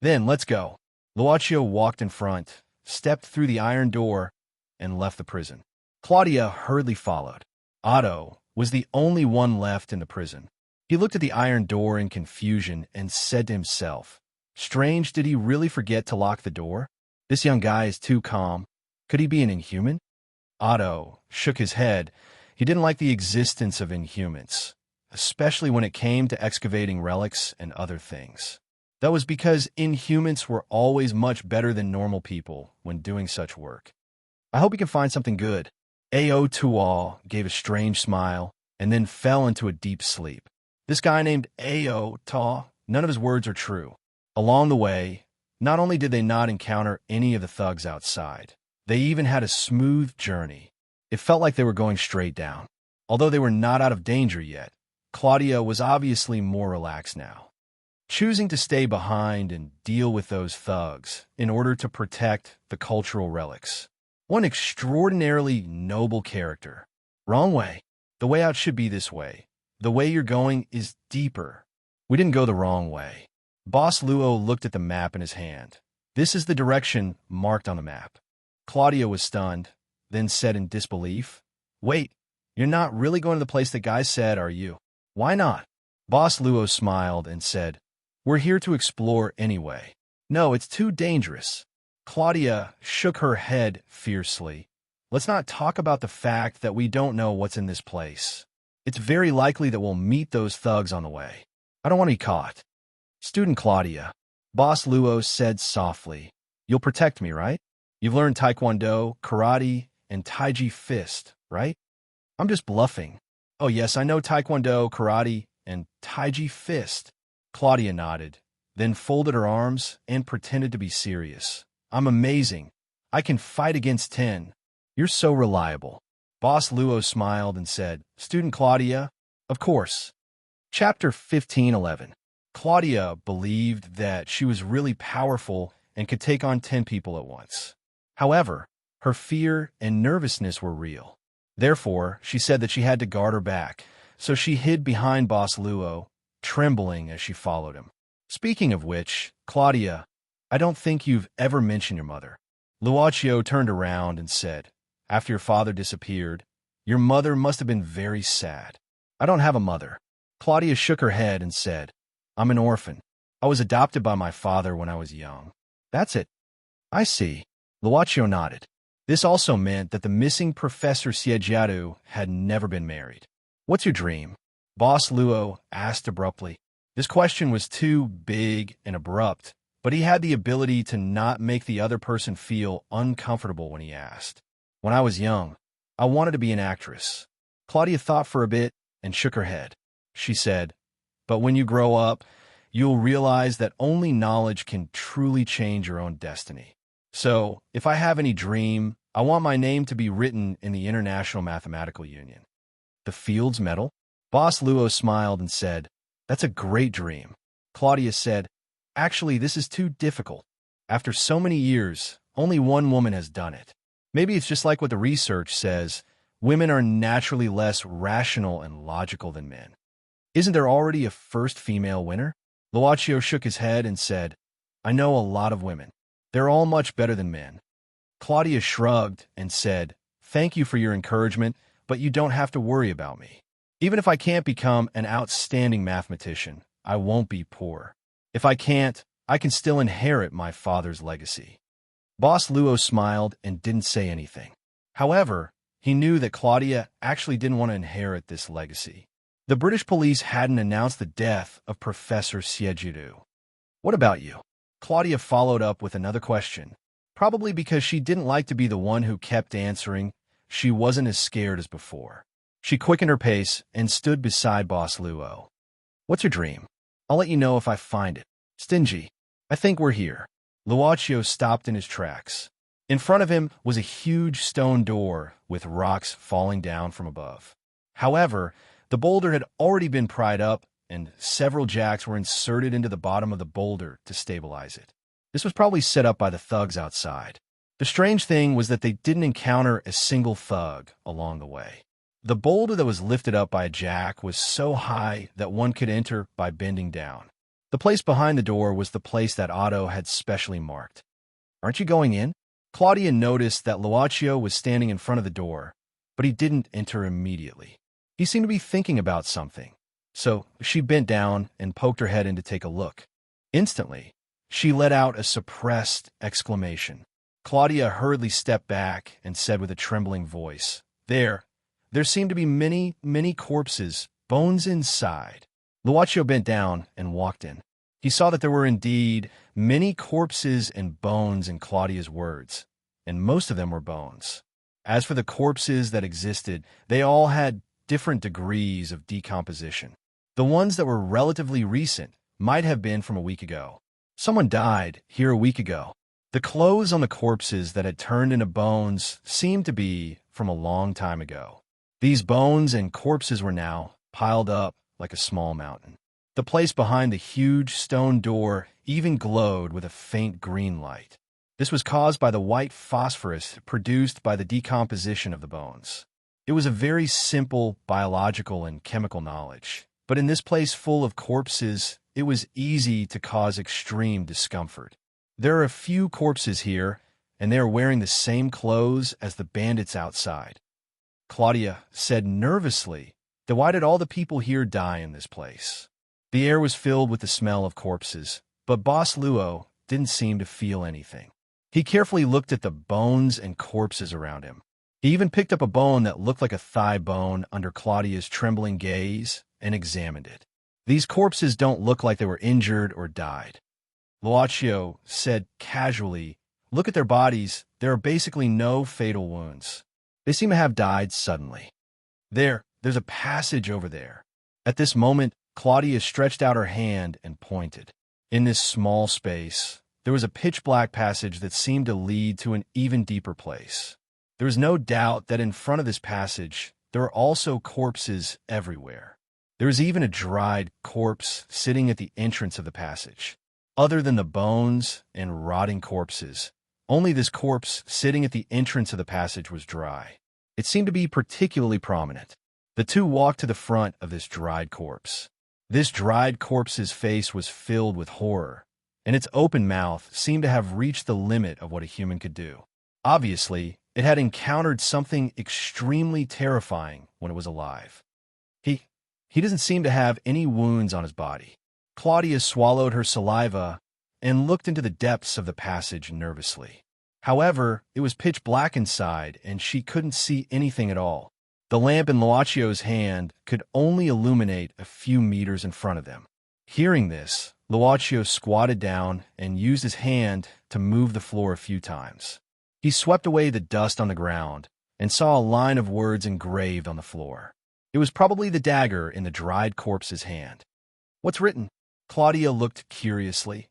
Then let's go." Luaccio walked in front, stepped through the iron door, and left the prison. Claudia hurriedly followed. Otto was the only one left in the prison. He looked at the iron door in confusion and said to himself, "Strange, did he really forget to lock the door? This young guy is too calm. Could he be an inhuman?" Otto shook his head. He didn't like the existence of inhumans, especially when it came to excavating relics and other things. That was because inhumans were always much better than normal people when doing such work. "I hope you can find something good." Ao Tual gave a strange smile and then fell into a deep sleep. This guy named Ao Ta, none of his words are true. Along the way, not only did they not encounter any of the thugs outside, they even had a smooth journey. It felt like they were going straight down. Although they were not out of danger yet, Claudia was obviously more relaxed now, choosing to stay behind and deal with those thugs in order to protect the cultural relics. One extraordinarily noble character. Wrong way. The way out should be this way. The way you're going is deeper. We didn't go the wrong way. Boss Luo looked at the map in his hand. "This is the direction marked on the map." Claudia was stunned, then said in disbelief, "Wait, you're not really going to the place the guy said, are you?" "Why not?" Boss Luo smiled and said, "We're here to explore anyway." "No, it's too dangerous." Claudia shook her head fiercely. "Let's not talk about the fact that we don't know what's in this place. It's very likely that we'll meet those thugs on the way. I don't want to be caught." "Student Claudia," Boss Luo said softly, "you'll protect me, right? You've learned Taekwondo, Karate, and Taiji Fist, right?" "I'm just bluffing." "Oh yes, I know Taekwondo, Karate, and Taiji Fist." Claudia nodded, then folded her arms and pretended to be serious. "I'm amazing. I can fight against 10. You're so reliable." Boss Luo smiled and said, "Student Claudia, of course." Chapter 15:11. Claudia believed that she was really powerful and could take on 10 people at once. However, Her fear and nervousness were real. Therefore, she said that she had to guard her back, so she hid behind Boss Luo, trembling as she followed him. Speaking of which, Claudia, I don't think you've ever mentioned your mother. Luocio turned around and said, after your father disappeared, your mother must have been very sad. I don't have a mother. Claudia shook her head and said, I'm an orphan. I was adopted by my father when I was young. That's it. I see. Luocio nodded. This also meant that the missing Professor Siegiatu had never been married. What's your dream? Boss Luo asked abruptly. This question was too big and abrupt, but he had the ability to not make the other person feel uncomfortable when he asked. When I was young, I wanted to be an actress. Claudia thought for a bit and shook her head. She said, but when you grow up, you'll realize that only knowledge can truly change your own destiny. So, if I have any dream, I want my name to be written in the International Mathematical Union. The Fields Medal? Boss Luo smiled and said, that's a great dream. Claudia said, actually, this is too difficult. After so many years, only one woman has done it. Maybe it's just like what the research says, women are naturally less rational and logical than men. Isn't there already a first female winner? Luocio shook his head and said, I know a lot of women. They're all much better than men. Claudia shrugged and said, thank you for your encouragement, but you don't have to worry about me. Even if I can't become an outstanding mathematician, I won't be poor. If I can't, I can still inherit my father's legacy. Boss Luo smiled and didn't say anything. However, he knew that Claudia actually didn't want to inherit this legacy. The British police hadn't announced the death of Professor Siegitu. What about you? Claudia followed up with another question. Probably because she didn't like to be the one who kept answering, she wasn't as scared as before. She quickened her pace and stood beside Boss Luo. What's your dream? I'll let you know if I find it. Stingy. I think we're here. Luocio stopped in his tracks. In front of him was a huge stone door with rocks falling down from above. However, the boulder had already been pried up, and several jacks were inserted into the bottom of the boulder to stabilize it. This was probably set up by the thugs outside. The strange thing was that they didn't encounter a single thug along the way. The boulder that was lifted up by a jack was so high that one could enter by bending down. The place behind the door was the place that Otto had specially marked. Aren't you going in? Claudia noticed that Luocio was standing in front of the door, but he didn't enter immediately. He seemed to be thinking about something, so she bent down and poked her head in to take a look. Instantly, she let out a suppressed exclamation. Claudia hurriedly stepped back and said with a trembling voice, There seemed to be many corpses, bones inside. Luocio bent down and walked in. He saw that there were indeed many corpses and bones in Claudia's words, and most of them were bones. As for the corpses that existed, they all had different degrees of decomposition. The ones that were relatively recent might have been from a week ago. Someone died here a week ago. The clothes on the corpses that had turned into bones seemed to be from a long time ago. These bones and corpses were now piled up like a small mountain. The place behind the huge stone door even glowed with a faint green light. This was caused by the white phosphorus produced by the decomposition of the bones. It was a very simple biological and chemical knowledge, but in this place full of corpses, it was easy to cause extreme discomfort. There are a few corpses here, and they are wearing the same clothes as the bandits outside. Claudia said nervously, then why did all the people here die in this place? The air was filled with the smell of corpses, but Boss Luo didn't seem to feel anything. He carefully looked at the bones and corpses around him. He even picked up a bone that looked like a thigh bone under Claudia's trembling gaze and examined it. These corpses don't look like they were injured or died. Luocio said casually, look at their bodies, there are basically no fatal wounds. They seem to have died suddenly. There's a passage over there. At this moment, Claudia stretched out her hand and pointed. In this small space, there was a pitch-black passage that seemed to lead to an even deeper place. There was no doubt that in front of this passage, there were also corpses everywhere. There was even a dried corpse sitting at the entrance of the passage. Other than the bones and rotting corpses, Only this corpse sitting at the entrance of the passage was dry. It seemed to be particularly prominent. The two walked to the front of this dried corpse. This dried corpse's face was filled with horror, and its open mouth seemed to have reached the limit of what a human could do. Obviously, it had encountered something extremely terrifying when it was alive. He doesn't seem to have any wounds on his body. Claudia swallowed her saliva and looked into the depths of the passage nervously. However, it was pitch black inside, and she couldn't see anything at all. The lamp in Luacio's hand could only illuminate a few meters in front of them. Hearing this, Luacio squatted down and used his hand to move the floor a few times. He swept away the dust on the ground and saw a line of words engraved on the floor. It was probably the dagger in the dried corpse's hand. "What's written?" Claudia looked curiously.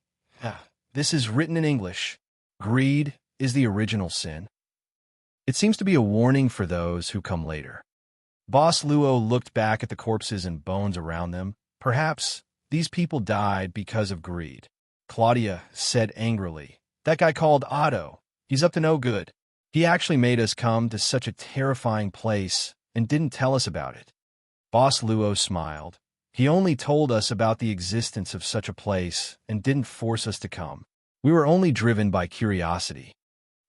"This is written in English. Greed is the original sin. It seems to be a warning for those who come later." Boss Luo looked back at the corpses and bones around them. Perhaps these people died because of greed. Claudia said angrily, "That guy called Otto. He's up to no good. He actually made us come to such a terrifying place and didn't tell us about it." Boss Luo smiled. "He only told us about the existence of such a place and didn't force us to come. We were only driven by curiosity."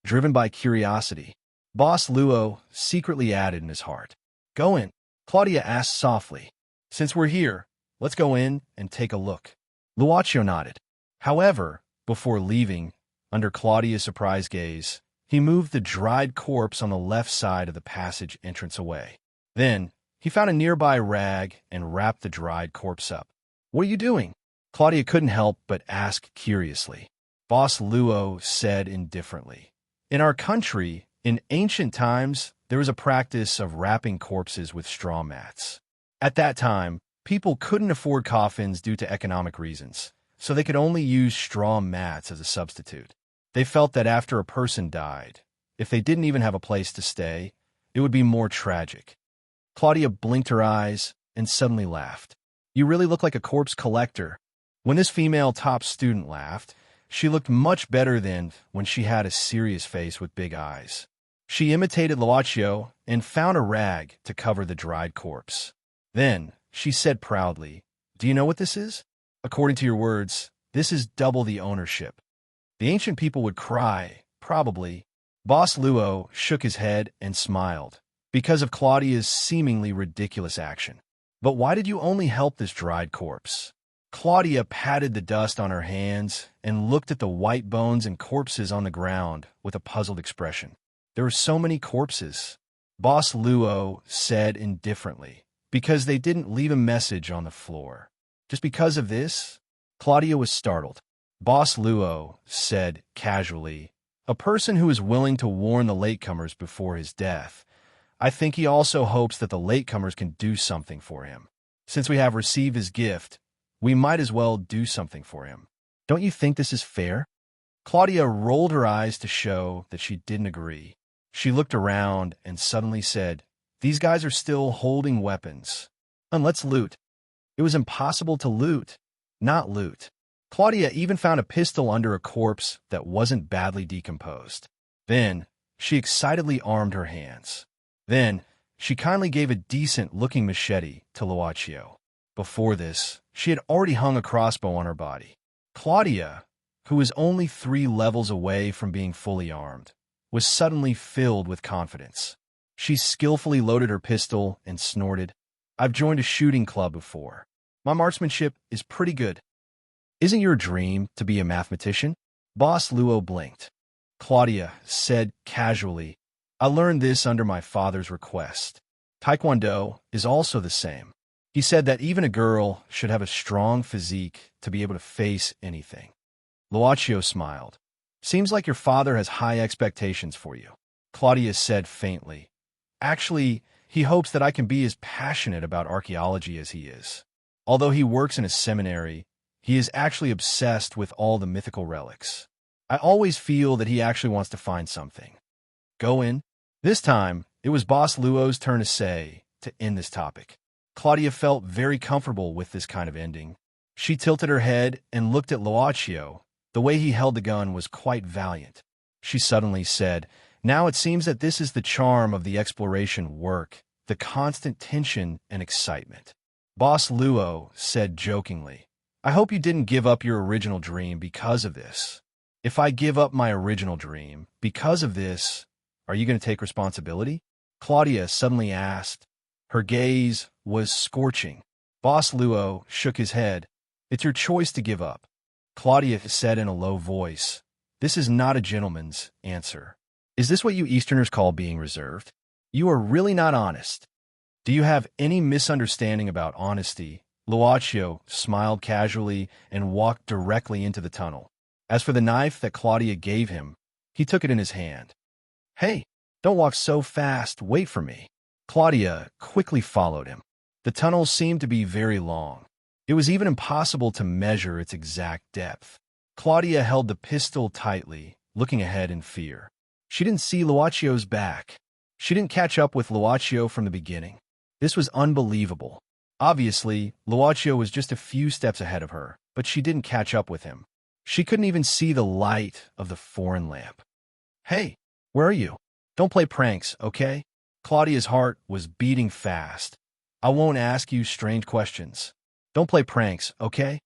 Driven by curiosity. Boss Luo secretly added in his heart. "Go in," Claudia asked softly. "Since we're here, let's go in and take a look." Luacio nodded. However, before leaving, under Claudia's surprised gaze, he moved the dried corpse on the left side of the passage entrance away. Then, he found a nearby rag and wrapped the dried corpse up. "What are you doing?" Claudia couldn't help but ask curiously. Boss Luo said indifferently, "In our country, in ancient times, there was a practice of wrapping corpses with straw mats. At that time, people couldn't afford coffins due to economic reasons, so they could only use straw mats as a substitute. They felt that after a person died, if they didn't even have a place to stay, it would be more tragic." Claudia blinked her eyes and suddenly laughed. "You really look like a corpse collector." When this female top student laughed, she looked much better than when she had a serious face with big eyes. She imitated Luacio and found a rag to cover the dried corpse. Then, she said proudly, "Do you know what this is? According to your words, this is double the ownership." The ancient people would cry, probably. Boss Luo shook his head and smiled, because of Claudia's seemingly ridiculous action. "But why did you only help this dried corpse?" Claudia patted the dust on her hands and looked at the white bones and corpses on the ground with a puzzled expression. "There were so many corpses," Boss Luo said indifferently, "because they didn't leave a message on the floor. Just because of this?" Claudia was startled. Boss Luo said casually, "A person who is willing to warn the latecomers before his death. I think he also hopes that the latecomers can do something for him. Since we have received his gift, we might as well do something for him. Don't you think this is fair?" Claudia rolled her eyes to show that she didn't agree. She looked around and suddenly said, "These guys are still holding weapons. And let's loot." It was impossible to loot. Not loot. Claudia even found a pistol under a corpse that wasn't badly decomposed. Then, she excitedly armed her hands. Then, she kindly gave a decent-looking machete to Luacio. Before this, she had already hung a crossbow on her body. Claudia, who was only 3 levels away from being fully armed, was suddenly filled with confidence. She skillfully loaded her pistol and snorted, "I've joined a shooting club before. My marksmanship is pretty good." "Isn't your dream to be a mathematician?" Boss Luo blinked. Claudia said casually, "I learned this under my father's request. Taekwondo is also the same. He said that even a girl should have a strong physique to be able to face anything." Luacio smiled. "Seems like your father has high expectations for you," Claudia said faintly. "Actually, he hopes that I can be as passionate about archaeology as he is. Although he works in a seminary, he is actually obsessed with all the mythical relics. I always feel that he actually wants to find something." "Go in." This time, it was Boss Luo's turn to end this topic. Claudia felt very comfortable with this kind of ending. She tilted her head and looked at Luacio. The way he held the gun was quite valiant. she suddenly said. Now it seems that this is the charm of the exploration work, the constant tension and excitement. Boss Luo said jokingly, I hope you didn't give up your original dream because of this. If I give up my original dream because of this, are you going to take responsibility? Claudia suddenly asked. Her gaze was scorching. Boss Luo shook his head. It's your choice to give up. Claudia said in a low voice, This is not a gentleman's answer. Is this what you Easterners call being reserved? You are really not honest. Do you have any misunderstanding about honesty? Luocio smiled casually and walked directly into the tunnel. As for the knife that Claudia gave him, he took it in his hand. Hey, don't walk so fast, wait for me. Claudia quickly followed him. The tunnel seemed to be very long. It was even impossible to measure its exact depth. Claudia held the pistol tightly, looking ahead in fear. She didn't see Luocio's back. She didn't catch up with Luocio from the beginning. This was unbelievable. Obviously, Luocio was just a few steps ahead of her, but she didn't catch up with him. She couldn't even see the light of the foreign lamp. Hey, where are you? Don't play pranks, okay? Claudia's heart was beating fast. I won't ask you strange questions. Don't play pranks, okay?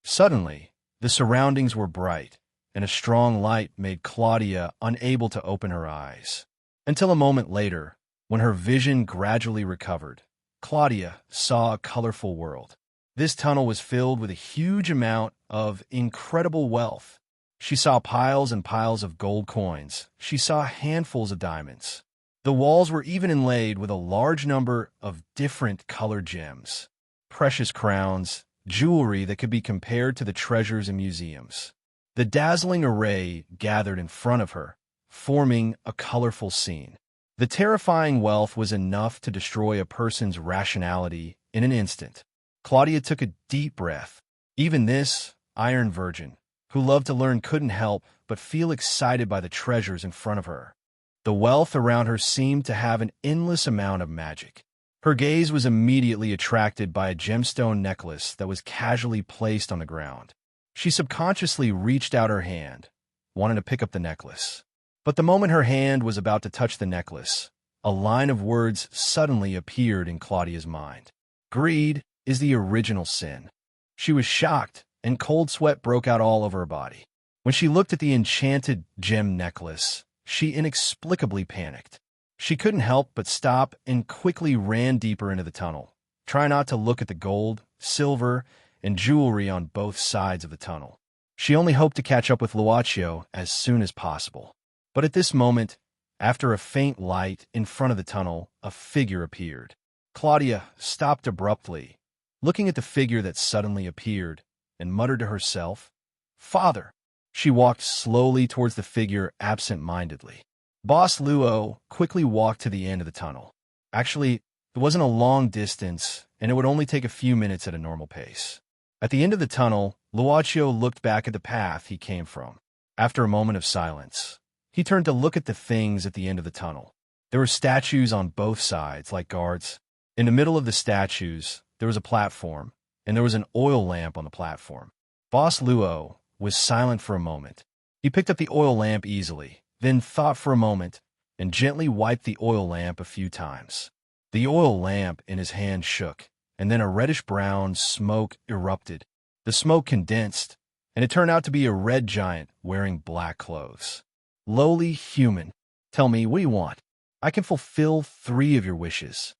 Suddenly, the surroundings were bright, and a strong light made Claudia unable to open her eyes. Until a moment later, when her vision gradually recovered, Claudia saw a colorful world. This tunnel was filled with a huge amount of incredible wealth. She saw piles and piles of gold coins. She saw handfuls of diamonds. The walls were even inlaid with a large number of different colored gems, precious crowns, jewelry that could be compared to the treasures in museums. The dazzling array gathered in front of her, forming a colorful scene. The terrifying wealth was enough to destroy a person's rationality in an instant. Claudia took a deep breath. Even this iron virgin, who loved to learn, couldn't help but feel excited by the treasures in front of her. The wealth around her seemed to have an endless amount of magic. Her gaze was immediately attracted by a gemstone necklace that was casually placed on the ground. She subconsciously reached out her hand, wanting to pick up the necklace. But the moment her hand was about to touch the necklace, a line of words suddenly appeared in Claudia's mind. Greed is the original sin. She was shocked, and cold sweat broke out all over her body. When she looked at the enchanted gem necklace, she inexplicably panicked. She couldn't help but stop and quickly ran deeper into the tunnel, trying not to look at the gold, silver, and jewelry on both sides of the tunnel. She only hoped to catch up with Luocio as soon as possible. But at this moment, after a faint light in front of the tunnel, a figure appeared. Claudia stopped abruptly, looking at the figure that suddenly appeared, and muttered to herself, Father! She walked slowly towards the figure absent-mindedly. Boss Luo quickly walked to the end of the tunnel. Actually, it wasn't a long distance, and it would only take a few minutes at a normal pace. At the end of the tunnel, Luocio looked back at the path he came from. After a moment of silence, he turned to look at the things at the end of the tunnel. There were statues on both sides, like guards. In the middle of the statues, there was a platform, and there was an oil lamp on the platform. Boss Luo was silent for a moment. He picked up the oil lamp easily, then thought for a moment, and gently wiped the oil lamp a few times. The oil lamp in his hand shook, and then a reddish-brown smoke erupted. The smoke condensed, and it turned out to be a red giant wearing black clothes. Lowly human, tell me, what do you want? I can fulfill 3 of your wishes.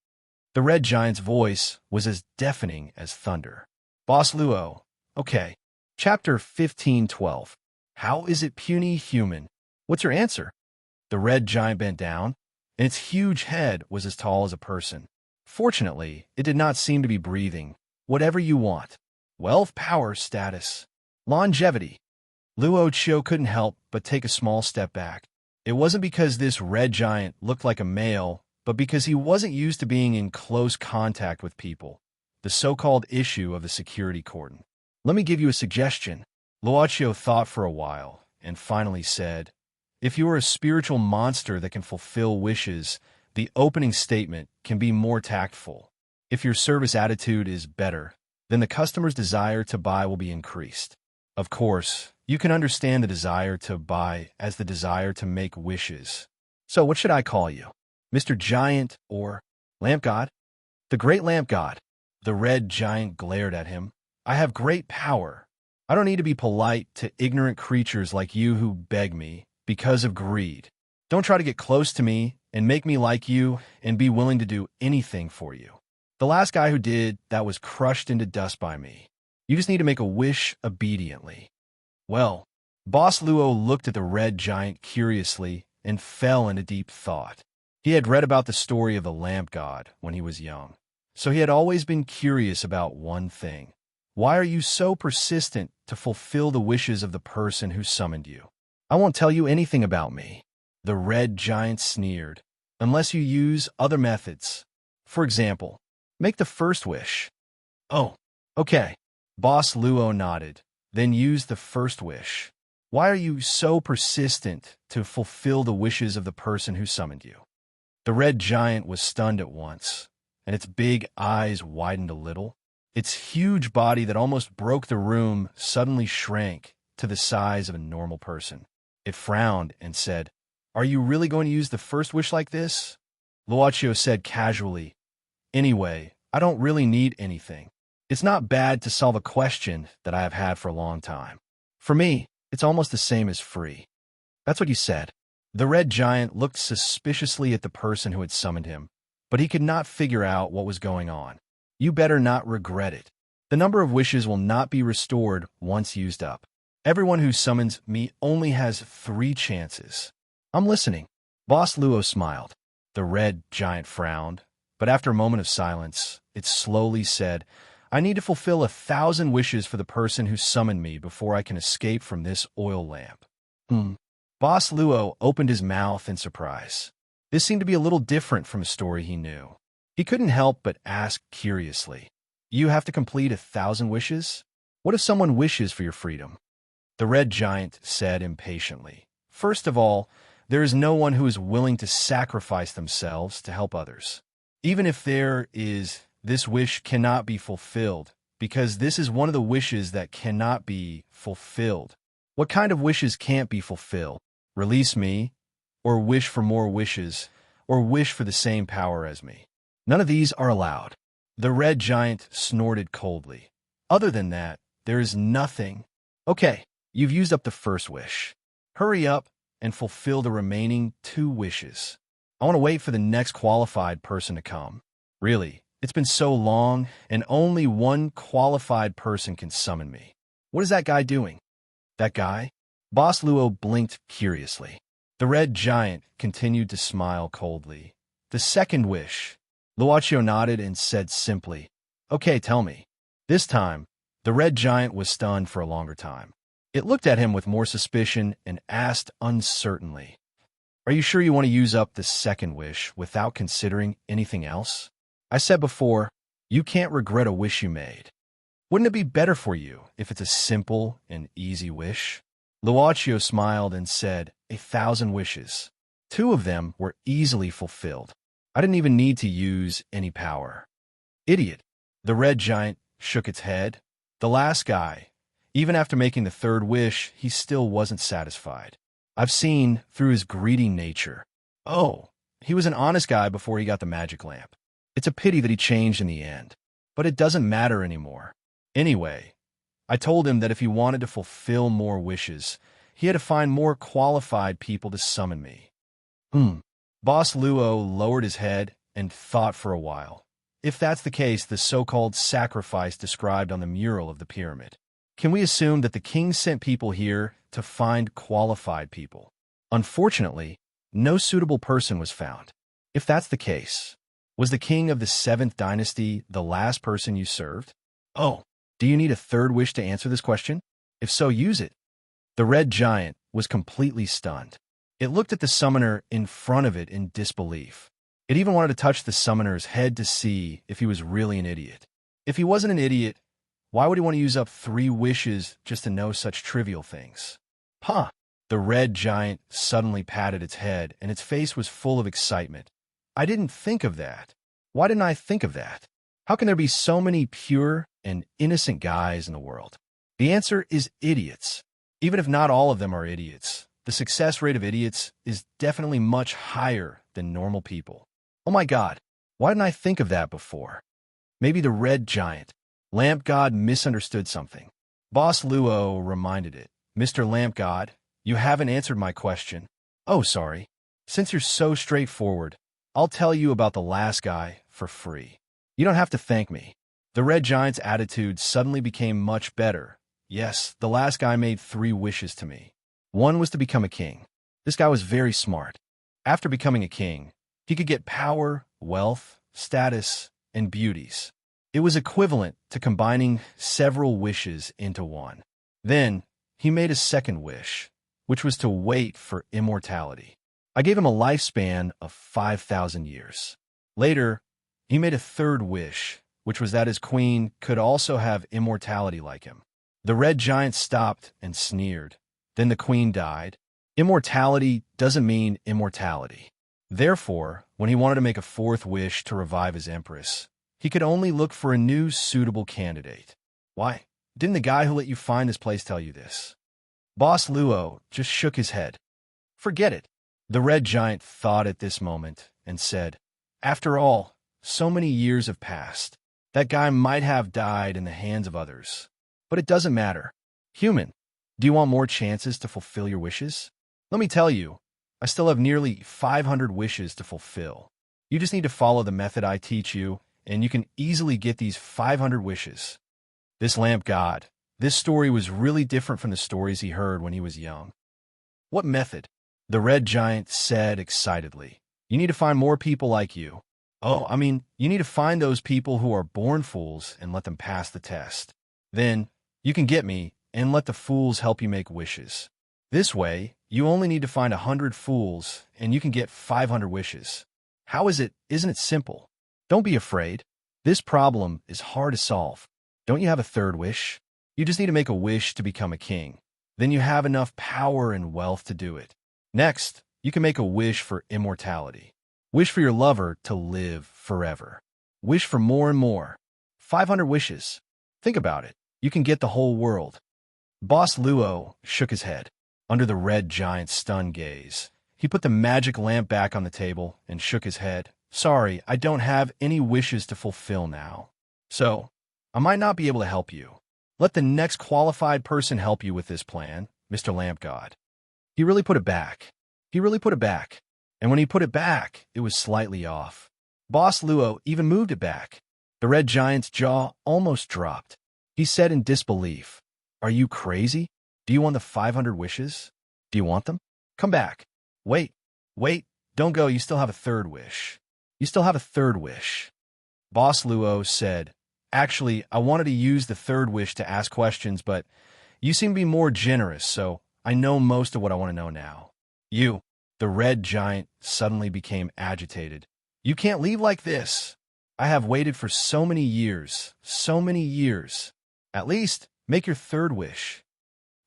The red giant's voice was as deafening as thunder. Boss Luo, okay. Chapter 15:12. How is it, puny human? What's your answer? The red giant bent down, and its huge head was as tall as a person. Fortunately, it did not seem to be breathing. Whatever you want. Wealth, power, status, longevity. Luocio couldn't help but take a small step back. It wasn't because this red giant looked like a male, but because he wasn't used to being in close contact with people, the so-called issue of the security cordon. Let me give you a suggestion. Luocio thought for a while, and finally said, If you are a spiritual monster that can fulfill wishes, the opening statement can be more tactful. If your service attitude is better, then the customer's desire to buy will be increased. Of course, you can understand the desire to buy as the desire to make wishes. So what should I call you? Mr. Giant or Lamp God? The Great Lamp God. The red giant glared at him. I have great power. I don't need to be polite to ignorant creatures like you who beg me because of greed. Don't try to get close to me and make me like you and be willing to do anything for you. The last guy who did that was crushed into dust by me. You just need to make a wish obediently. Well, Boss Luo looked at the red giant curiously and fell into deep thought. He had read about the story of the lamp god when he was young, so he had always been curious about one thing. Why are you so persistent to fulfill the wishes of the person who summoned you? I won't tell you anything about me. The red giant sneered, unless you use other methods. For example, make the first wish. Oh, okay. Boss Luo nodded, then used the first wish. Why are you so persistent to fulfill the wishes of the person who summoned you? The red giant was stunned at once, and its big eyes widened a little. Its huge body that almost broke the room suddenly shrank to the size of a normal person. It frowned and said, "Are you really going to use the first wish like this?" Luochio said casually, "Anyway, I don't really need anything. It's not bad to solve a question that I have had for a long time. For me, it's almost the same as free." That's what you said. The red giant looked suspiciously at the person who had summoned him, but he could not figure out what was going on. You better not regret it. The number of wishes will not be restored once used up. Everyone who summons me only has 3 chances. I'm listening. Boss Luo smiled. The red giant frowned, but after a moment of silence, it slowly said, I need to fulfill 1,000 wishes for the person who summoned me before I can escape from this oil lamp. Boss Luo opened his mouth in surprise. This seemed to be a little different from a story he knew. He couldn't help but ask curiously, You have to complete 1,000 wishes? What if someone wishes for your freedom? The red giant said impatiently, First of all, there is no one who is willing to sacrifice themselves to help others. Even if there is, this wish cannot be fulfilled, because this is one of the wishes that cannot be fulfilled. What kind of wishes can't be fulfilled? Release me, or wish for more wishes, or wish for the same power as me. None of these are allowed. The red giant snorted coldly. Other than that, there is nothing. Okay, you've used up the first wish. Hurry up and fulfill the remaining 2 wishes. I want to wait for the next qualified person to come. Really, it's been so long, and only one qualified person can summon me. What is that guy doing? That guy? Boss Luo blinked curiously. The red giant continued to smile coldly. The second wish. Luochio nodded and said simply, Okay, tell me. This time, the red giant was stunned for a longer time. It looked at him with more suspicion and asked uncertainly, Are you sure you want to use up the second wish without considering anything else? I said before, you can't regret a wish you made. Wouldn't it be better for you if it's a simple and easy wish? Luochio smiled and said, 1,000 wishes. 2 of them were easily fulfilled. I didn't even need to use any power. Idiot. The red giant shook its head. The last guy, even after making the 3rd wish, he still wasn't satisfied. I've seen through his greedy nature. Oh, he was an honest guy before he got the magic lamp. It's a pity that he changed in the end, but it doesn't matter anymore. Anyway, I told him that if he wanted to fulfill more wishes, he had to find more qualified people to summon me. Boss Luo lowered his head and thought for a while. If that's the case, the so-called sacrifice described on the mural of the pyramid. Can we assume that the king sent people here to find qualified people? Unfortunately, no suitable person was found. If that's the case, was the king of the 7th dynasty the last person you served? Oh, do you need a 3rd wish to answer this question? If so, use it. The red giant was completely stunned. It looked at the summoner in front of it in disbelief. It even wanted to touch the summoner's head to see if he was really an idiot. If he wasn't an idiot, why would he want to use up 3 wishes just to know such trivial things? The red giant suddenly patted its head, and its face was full of excitement. I didn't think of that. Why didn't I think of that? How can there be so many pure and innocent guys in the world? The answer is idiots. Even if not all of them are idiots, the success rate of idiots is definitely much higher than normal people. Oh my God, why didn't I think of that before? Maybe the red giant, lamp god, misunderstood something. Boss Luo reminded it. Mr. Lamp God, you haven't answered my question. Oh, sorry. Since you're so straightforward, I'll tell you about the last guy for free. You don't have to thank me. The red giant's attitude suddenly became much better. Yes, the last guy made 3 wishes to me. One was to become a king. This guy was very smart. After becoming a king, he could get power, wealth, status, and beauties. It was equivalent to combining several wishes into one. Then, he made a second wish, which was to wait for immortality. I gave him a lifespan of 5,000 years. Later, he made a third wish, which was that his queen could also have immortality like him. The red giant stopped and sneered. Then the queen died. Immortality doesn't mean immortality. Therefore, when he wanted to make a fourth wish to revive his empress, he could only look for a new suitable candidate. Why? Didn't the guy who let you find this place tell you this? Boss Luo just shook his head. Forget it. The red giant thought at this moment and said, after all, so many years have passed. That guy might have died in the hands of others. But it doesn't matter. Human, do you want more chances to fulfill your wishes? Let me tell you, I still have nearly 500 wishes to fulfill. You just need to follow the method I teach you, and you can easily get these 500 wishes. This lamp god, this story was really different from the stories he heard when he was young. What method? The red giant said excitedly. You need to find more people like you. You need to find those people who are born fools and let them pass the test. Then, you can get me and let the fools help you make wishes. This way, you only need to find 100 fools and you can get 500 wishes. How is it? Isn't it simple? Don't be afraid. This problem is hard to solve. Don't you have a third wish? You just need to make a wish to become a king. Then you have enough power and wealth to do it. Next, you can make a wish for immortality. Wish for your lover to live forever. Wish for more and more. 500 wishes. Think about it. You can get the whole world. Boss Luo shook his head. Under the red giant's stunned gaze, he put the magic lamp back on the table and shook his head. Sorry, I don't have any wishes to fulfill now. So, I might not be able to help you. Let the next qualified person help you with this plan, Mr. Lamp God. He really put it back. And when he put it back, it was slightly off. Boss Luo even moved it back. The red giant's jaw almost dropped. He said in disbelief, Are you crazy? Do you want the 500 wishes? Do you want them? Come back. Wait, don't go. You still have a third wish. Boss Luo said, Actually, I wanted to use the third wish to ask questions, but you seem to be more generous, so I know most of what I want to know now. The red giant suddenly became agitated. You can't leave like this. I have waited for so many years. At least, make your third wish.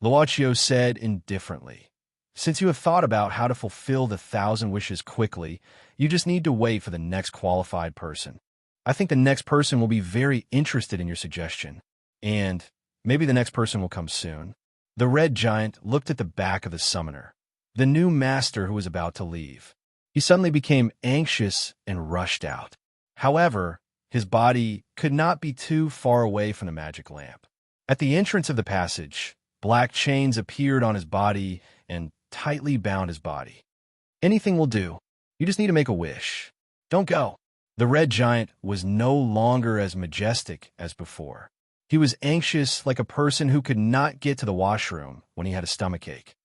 Luochio said indifferently. Since you have thought about how to fulfill the 1,000 wishes quickly, you just need to wait for the next qualified person. I think the next person will be very interested in your suggestion, and maybe the next person will come soon. The red giant looked at the back of the summoner, the new master who was about to leave. He suddenly became anxious and rushed out. However, his body could not be too far away from the magic lamp. At the entrance of the passage, black chains appeared on his body and tightly bound his body. Anything will do. You just need to make a wish. Don't go. The red giant was no longer as majestic as before. He was anxious like a person who could not get to the washroom when he had a stomachache.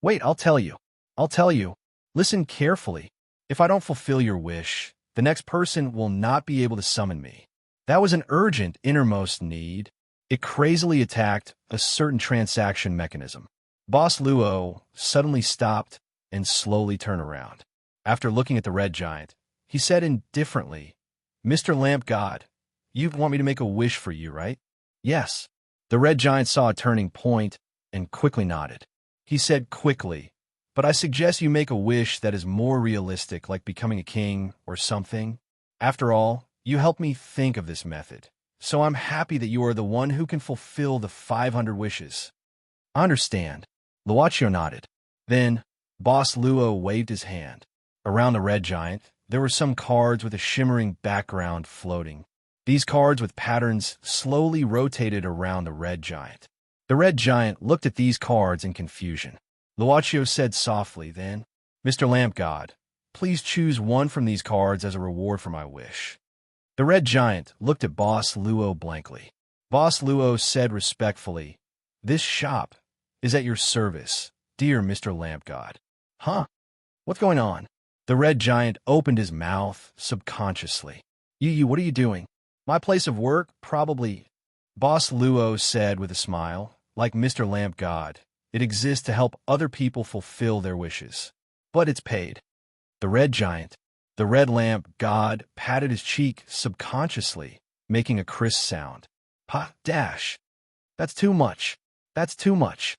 Wait, I'll tell you. Listen carefully. If I don't fulfill your wish, the next person will not be able to summon me. That was an urgent innermost need. It crazily attacked a certain transaction mechanism. Boss Luo suddenly stopped and slowly turned around. After looking at the red giant, he said indifferently, Mr. Lamp God, you want me to make a wish for you, right? Yes. The red giant saw a turning point and quickly nodded. He said quickly, but I suggest you make a wish that is more realistic, like becoming a king or something. After all, you helped me think of this method, so I'm happy that you are the one who can fulfill the 500 wishes. I understand. Luaccio nodded. Then, Boss Luo waved his hand. Around the red giant, there were some cards with a shimmering background floating. These cards with patterns slowly rotated around the red giant. The red giant looked at these cards in confusion. Luaccio said softly, then, Mr. Lamp God, please choose one from these cards as a reward for my wish. The red giant looked at Boss Luo blankly. Boss Luo said respectfully, This shop is at your service, dear Mr. Lamp God. Huh? What's going on? The red giant opened his mouth subconsciously. What are you doing? My place of work? Probably. Boss Luo said with a smile, like Mr. Lamp God, it exists to help other people fulfill their wishes. But it's paid. The red giant, the red lamp god, patted his cheek subconsciously, making a crisp sound. Ha, dash. That's too much. That's too much.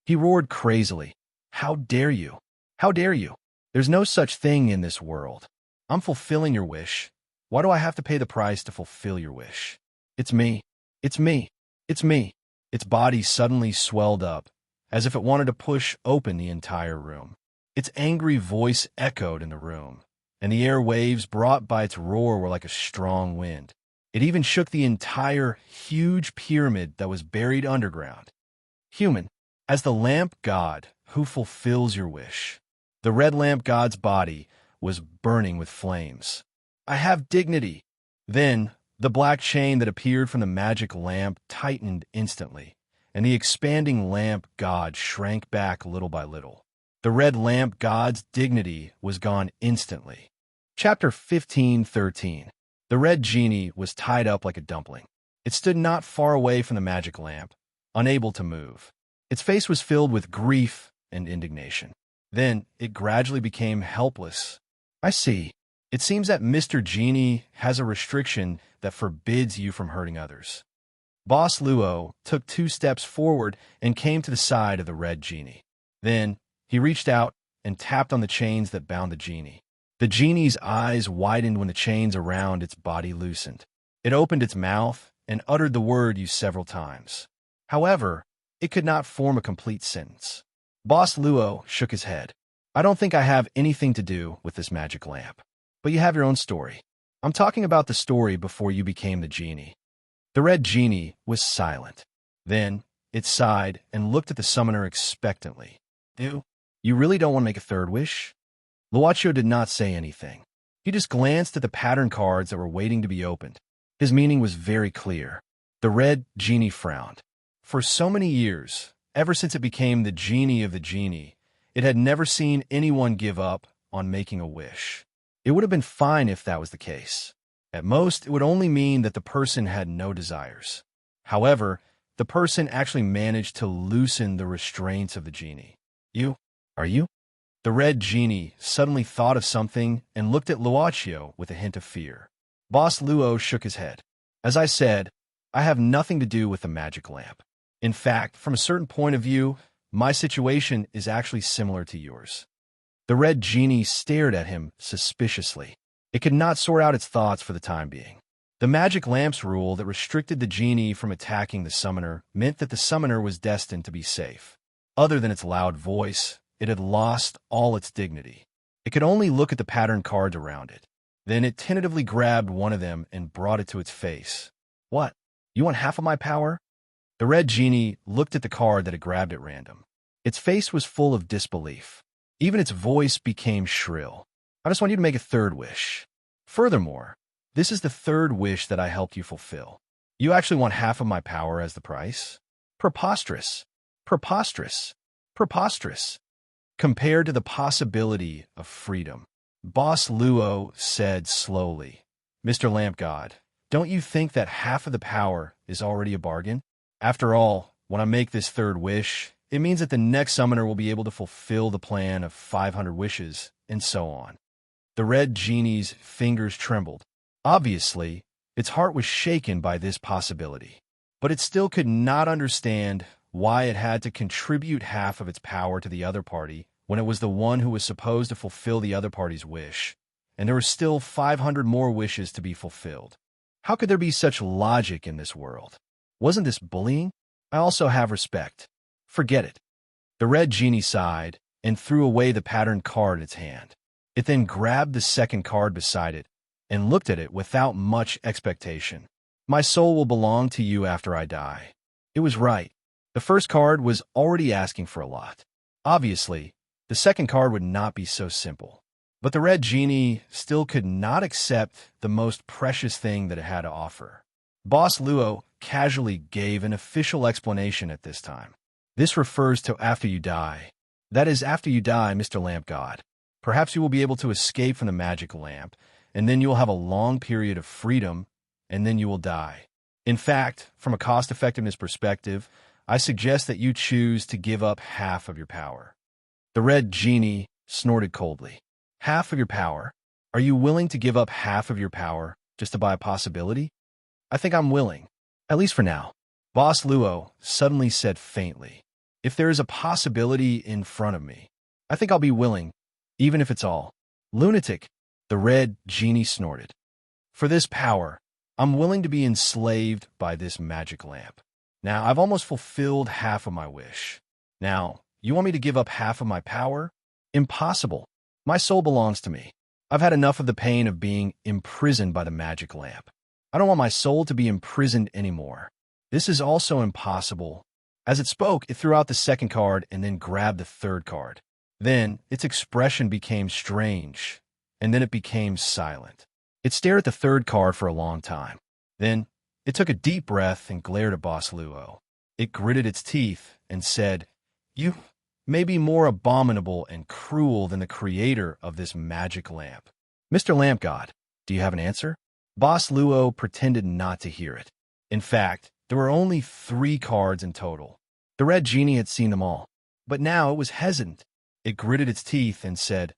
He roared crazily. How dare you? How dare you? There's no such thing in this world. I'm fulfilling your wish. Why do I have to pay the price to fulfill your wish? It's me. It's me. It's me. Its body suddenly swelled up, as if it wanted to push open the entire room. Its angry voice echoed in the room, and the air waves brought by its roar were like a strong wind. It even shook the entire huge pyramid that was buried underground. Human, as the lamp god who fulfills your wish. The red lamp god's body was burning with flames. I have dignity. Then, the black chain that appeared from the magic lamp tightened instantly, and the expanding lamp god shrank back little by little. The red lamp god's dignity was gone instantly. Chapter 15:13. The red genie was tied up like a dumpling. It stood not far away from the magic lamp, unable to move. Its face was filled with grief and indignation. Then it gradually became helpless. I see. It seems that Mr. Genie has a restriction that forbids you from hurting others. Boss Luo took 2 steps forward and came to the side of the red genie. Then he reached out and tapped on the chains that bound the genie. The genie's eyes widened when the chains around its body loosened. It opened its mouth and uttered the word "you" several times. However, it could not form a complete sentence. Boss Luo shook his head. I don't think I have anything to do with this magic lamp. But you have your own story. I'm talking about the story before you became the genie. The red genie was silent. Then it sighed and looked at the summoner expectantly. You really don't want to make a third wish? Luaccio did not say anything. He just glanced at the pattern cards that were waiting to be opened. His meaning was very clear. The red genie frowned. For so many years, ever since it became the genie of the genie, it had never seen anyone give up on making a wish. It would have been fine if that was the case. At most, it would only mean that the person had no desires. However, the person actually managed to loosen the restraints of the genie. Are you? The red genie suddenly thought of something and looked at Luaccio with a hint of fear. Boss Luo shook his head. As I said, I have nothing to do with the magic lamp. In fact, from a certain point of view, my situation is actually similar to yours. The red genie stared at him suspiciously. It could not sort out its thoughts for the time being. The magic lamp's rule that restricted the genie from attacking the summoner meant that the summoner was destined to be safe. Other than its loud voice, it had lost all its dignity. It could only look at the pattern cards around it. Then it tentatively grabbed one of them and brought it to its face. What? You want half of my power? The red genie looked at the card that it grabbed at random. Its face was full of disbelief. Even its voice became shrill. I just want you to make a third wish. Furthermore, this is the third wish that I helped you fulfill. You actually want half of my power as the price? Preposterous. Preposterous. Preposterous. Compared to the possibility of freedom. Boss Luo said slowly, Mr. Lamp God, don't you think that half of the power is already a bargain? After all, when I make this third wish, it means that the next summoner will be able to fulfill the plan of 500 wishes, and so on. The red genie's fingers trembled. Obviously, its heart was shaken by this possibility, but it still could not understand why it had to contribute half of its power to the other party when it was the one who was supposed to fulfill the other party's wish, and there were still 500 more wishes to be fulfilled. How could there be such logic in this world? Wasn't this bullying? I also have respect. Forget it. The red genie sighed and threw away the patterned card in its hand. It then grabbed the second card beside it and looked at it without much expectation. My soul will belong to you after I die. It was right. The first card was already asking for a lot. Obviously, the second card would not be so simple. But the red genie still could not accept the most precious thing that it had to offer. Boss Luo casually gave an official explanation at this time. This refers to after you die. That is, after you die, Mr. Lamp God. Perhaps you will be able to escape from the magic lamp, and then you will have a long period of freedom, and then you will die. In fact, from a cost-effectiveness perspective, I suggest that you choose to give up half of your power. The red genie snorted coldly. Half of your power? Are you willing to give up half of your power just to buy a possibility? I think I'm willing, at least for now. Boss Luo suddenly said faintly, if there is a possibility in front of me, I think I'll be willing, even if it's all. Lunatic, the red genie snorted. For this power, I'm willing to be enslaved by this magic lamp. Now, I've almost fulfilled half of my wish. Now, you want me to give up half of my power? Impossible. My soul belongs to me. I've had enough of the pain of being imprisoned by the magic lamp. I don't want my soul to be imprisoned anymore. This is also impossible. As it spoke, it threw out the second card and then grabbed the third card. Then, its expression became strange, and then it became silent. It stared at the third card for a long time. Then, it took a deep breath and glared at Boss Luo. It gritted its teeth and said, You may be more abominable and cruel than the creator of this magic lamp. Mr. Lamp God, do you have an answer? Boss Luo pretended not to hear it. In fact, there were only 3 cards in total. The red genie had seen them all. But now it was hesitant. It gritted its teeth and said,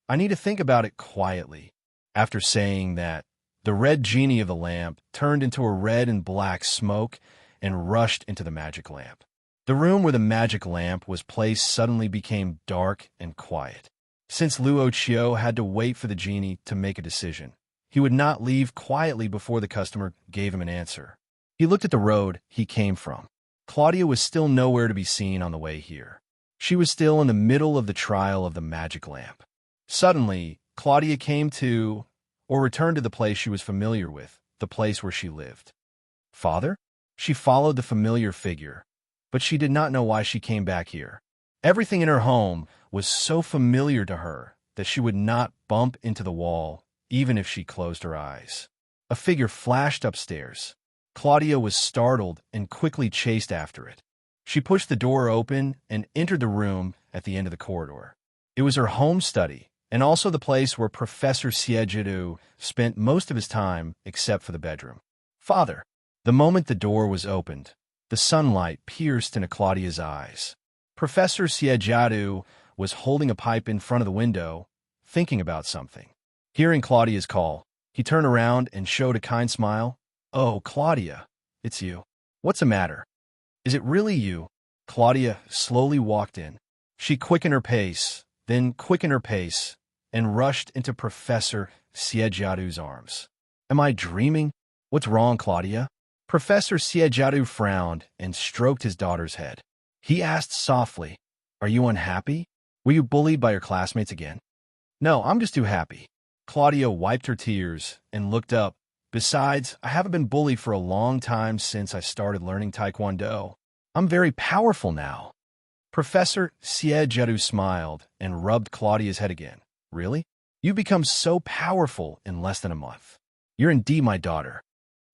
I need to think about it quietly. After saying that, the red genie of the lamp turned into a red and black smoke and rushed into the magic lamp. The room where the magic lamp was placed suddenly became dark and quiet. Since Luo Qiu had to wait for the genie to make a decision, he would not leave quietly before the customer gave him an answer. He looked at the road he came from. Claudia was still nowhere to be seen on the way here. She was still in the middle of the trial of the magic lamp. Suddenly, Claudia came to, or returned to the place she was familiar with, the place where she lived. Father? She followed the familiar figure, but she did not know why she came back here. Everything in her home was so familiar to her that she would not bump into the wall even if she closed her eyes. A figure flashed upstairs. Claudia was startled and quickly chased after it. She pushed the door open and entered the room at the end of the corridor. It was her home study, and also the place where Professor Siejidu spent most of his time except for the bedroom. Father! The moment the door was opened, the sunlight pierced into Claudia's eyes. Professor Siejidu was holding a pipe in front of the window, thinking about something. Hearing Claudia's call, he turned around and showed a kind smile. Oh, Claudia, it's you. What's the matter? Is it really you? Claudia slowly walked in. She quickened her pace, then quickened her pace, and rushed into Professor Siejiadu's arms. Am I dreaming? What's wrong, Claudia? Professor Siejiadu frowned and stroked his daughter's head. He asked softly, Are you unhappy? Were you bullied by your classmates again? No, I'm just too happy. Claudia wiped her tears and looked up. Besides, I haven't been bullied for a long time since I started learning Taekwondo. I'm very powerful now. Professor Siejiadu smiled and rubbed Claudia's head again. Really? You've become so powerful in less than a month. You're indeed my daughter.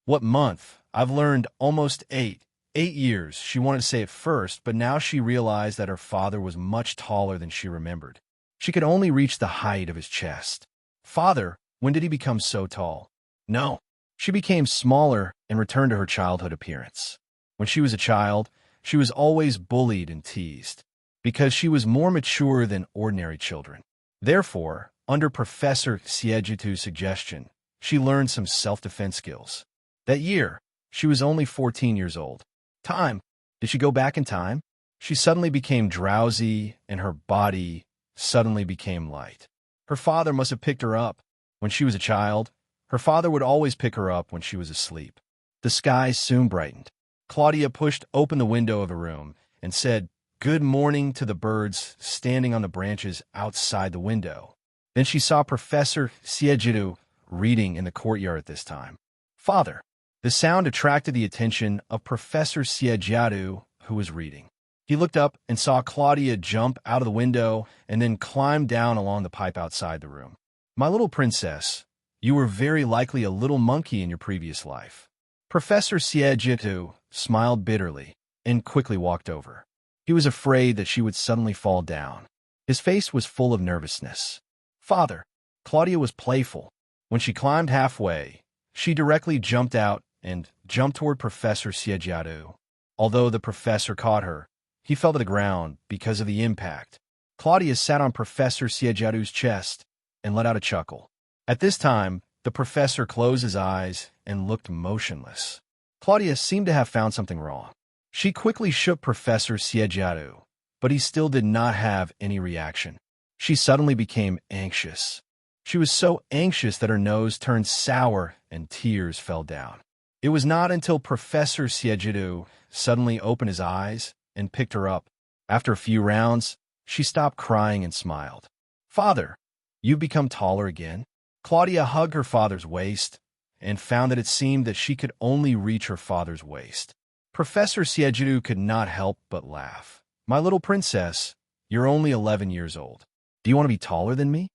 What month? I've learned almost 8. 8 years, she wanted to say at first, but now she realized that her father was much taller than she remembered. She could only reach the height of his chest. Father, when did he become so tall? No. She became smaller and returned to her childhood appearance. When she was a child, she was always bullied and teased, because she was more mature than ordinary children. Therefore, under Professor Siejidu's suggestion, she learned some self-defense skills. That year, she was only 14 years old. Time. Did she go back in time? She suddenly became drowsy, and her body suddenly became light. Her father must have picked her up. When she was a child, Her father would always pick her up when she was asleep. The sky soon brightened. Claudia pushed open the window of her room and said, "Good morning" to the birds standing on the branches outside the window. Then she saw Professor Siejidu reading in the courtyard at this time. "Father." The sound attracted the attention of Professor Siejidu, who was reading. He looked up and saw Claudia jump out of the window and then climb down along the pipe outside the room. "My little princess, you were very likely a little monkey in your previous life." Professor Siejidu smiled bitterly and quickly walked over. He was afraid that she would suddenly fall down. His face was full of nervousness. "Father." Claudia was playful. When she climbed halfway, she directly jumped out and jumped toward Professor Siejidu. Although the professor caught her, he fell to the ground because of the impact. Claudia sat on Professor Siejidu's chest and let out a chuckle. At this time, the professor closed his eyes and looked motionless. Claudia seemed to have found something wrong. She quickly shook Professor Siejidu, but he still did not have any reaction. She suddenly became anxious. She was so anxious that her nose turned sour and tears fell down. It was not until Professor Siejidu suddenly opened his eyes and picked her up. After a few rounds, she stopped crying and smiled. "Father, you've become taller again." Claudia hugged her father's waist and found that it seemed that she could only reach her father's waist. Professor Siejidu could not help but laugh. "My little princess, you're only 11 years old. Do you want to be taller than me?"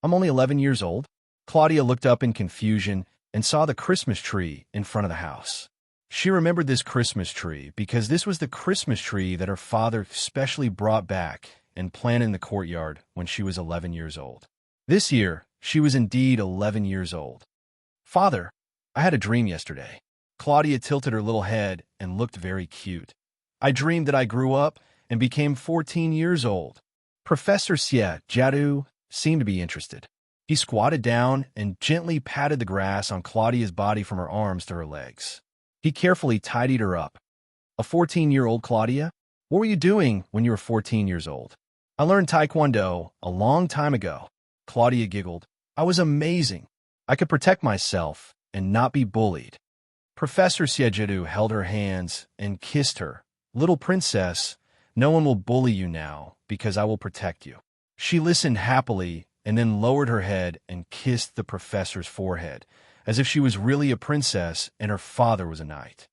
"I'm only 11 years old?" Claudia looked up in confusion and saw the Christmas tree in front of the house. She remembered this Christmas tree because this was the Christmas tree that her father specially brought back and planted in the courtyard when she was 11 years old. This year, she was indeed 11 years old. "Father, I had a dream yesterday." Claudia tilted her little head and looked very cute. "I dreamed that I grew up and became 14 years old." Professor Siejidu seemed to be interested. He squatted down and gently patted the grass on Claudia's body from her arms to her legs. He carefully tidied her up. "A 14-year-old Claudia? What were you doing when you were 14 years old?" "I learned Taekwondo a long time ago." Claudia giggled. "I was amazing. I could protect myself and not be bullied." Professor Siejidu held her hands and kissed her. "Little princess, no one will bully you now because I will protect you." She listened happily and then lowered her head and kissed the professor's forehead, as if she was really a princess and her father was a knight.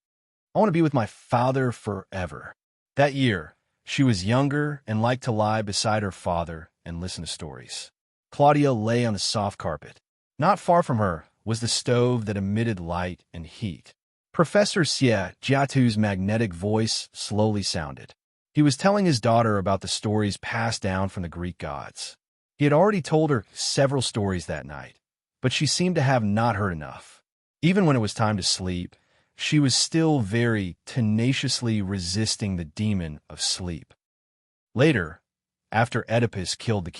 "I want to be with my father forever." That year, she was younger and liked to lie beside her father and listen to stories. Claudia lay on the soft carpet. Not far from her was the stove that emitted light and heat. Professor Siejidu's magnetic voice slowly sounded. He was telling his daughter about the stories passed down from the Greek gods. He had already told her several stories that night, but she seemed to have not heard enough. Even when it was time to sleep, she was still very tenaciously resisting the demon of sleep. Later, after Oedipus killed the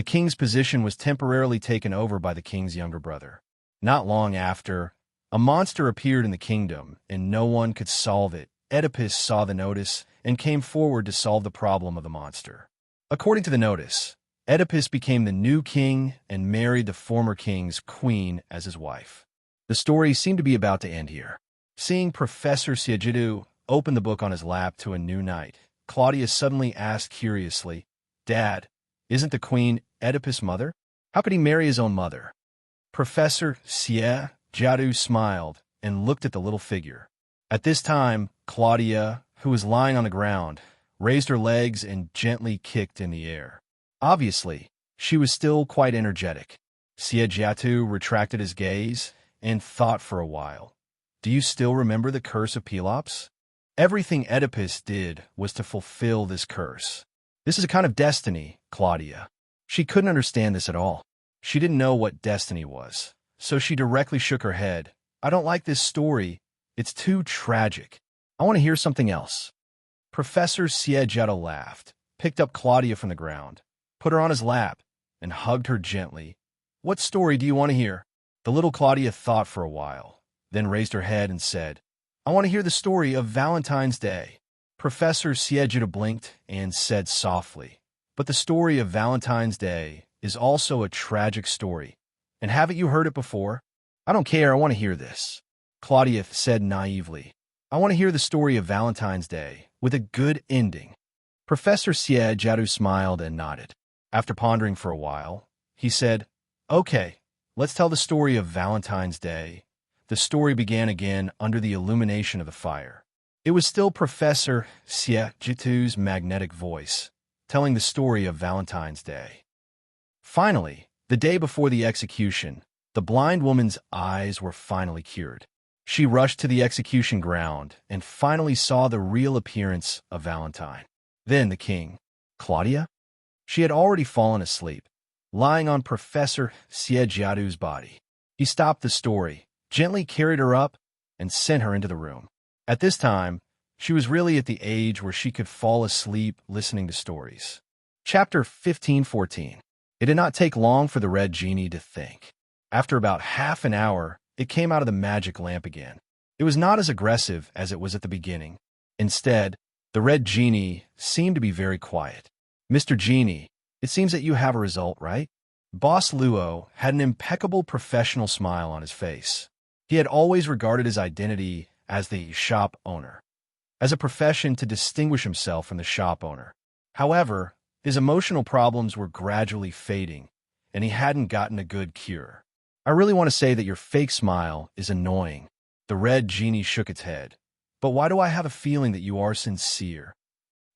king's position was temporarily taken over by the king's younger brother. Not long after, a monster appeared in the kingdom, and no one could solve it. Oedipus saw the notice and came forward to solve the problem of the monster. According to the notice, Oedipus became the new king and married the former king's queen as his wife. The story seemed to be about to end here. Seeing Professor Siejidu open the book on his lap to a new knight, Claudia suddenly asked curiously, "Dad, isn't the queen Oedipus' mother? How could he marry his own mother?" Professor Siejidu smiled and looked at the little figure. At this time, Claudia, who was lying on the ground, raised her legs and gently kicked in the air. Obviously, she was still quite energetic. Siejidu retracted his gaze and thought for a while. "Do you still remember the curse of Pelops?" "Everything Oedipus did was to fulfill this curse. This is a kind of destiny, Claudia." She couldn't understand this at all. She didn't know what destiny was, so she directly shook her head. "I don't like this story. It's too tragic. I want to hear something else." Professor Siejidu laughed, picked up Claudia from the ground, put her on his lap, and hugged her gently. "What story do you want to hear?" The little Claudia thought for a while, then raised her head and said, "I want to hear the story of Valentine's Day." Professor Siejidu blinked and said softly, "But the story of Valentine's Day is also a tragic story. And haven't you heard it before?" I don't care, I want to hear this. Claudia said naively. I want to hear the story of Valentine's Day, with a good ending. Professor Xie Jiadu smiled and nodded. After pondering for a while, he said, Okay, let's tell the story of Valentine's Day. The story began again under the illumination of the fire. It was still Professor Xie Jiadu's magnetic voice, telling the story of Valentine's Day. Finally, the day before the execution, the blind woman's eyes were finally cured. She rushed to the execution ground and finally saw the real appearance of Valentine. Then the king, Claudia? She had already fallen asleep, lying on Professor Xie Jiadu's body. He stopped the story, gently carried her up, and sent her into the room. At this time, she was really at the age where she could fall asleep listening to stories. Chapter 15:14. It did not take long for the red genie to think. After about half an hour, it came out of the magic lamp again. It was not as aggressive as it was at the beginning. Instead, the red genie seemed to be very quiet. Mr. Genie, it seems that you have a result, right? Boss Luo had an impeccable professional smile on his face. He had always regarded his identity as the shop owner, as a profession to distinguish himself from the shop owner. However, his emotional problems were gradually fading, and he hadn't gotten a good cure. I really want to say that your fake smile is annoying. The red genie shook its head. But why do I have a feeling that you are sincere?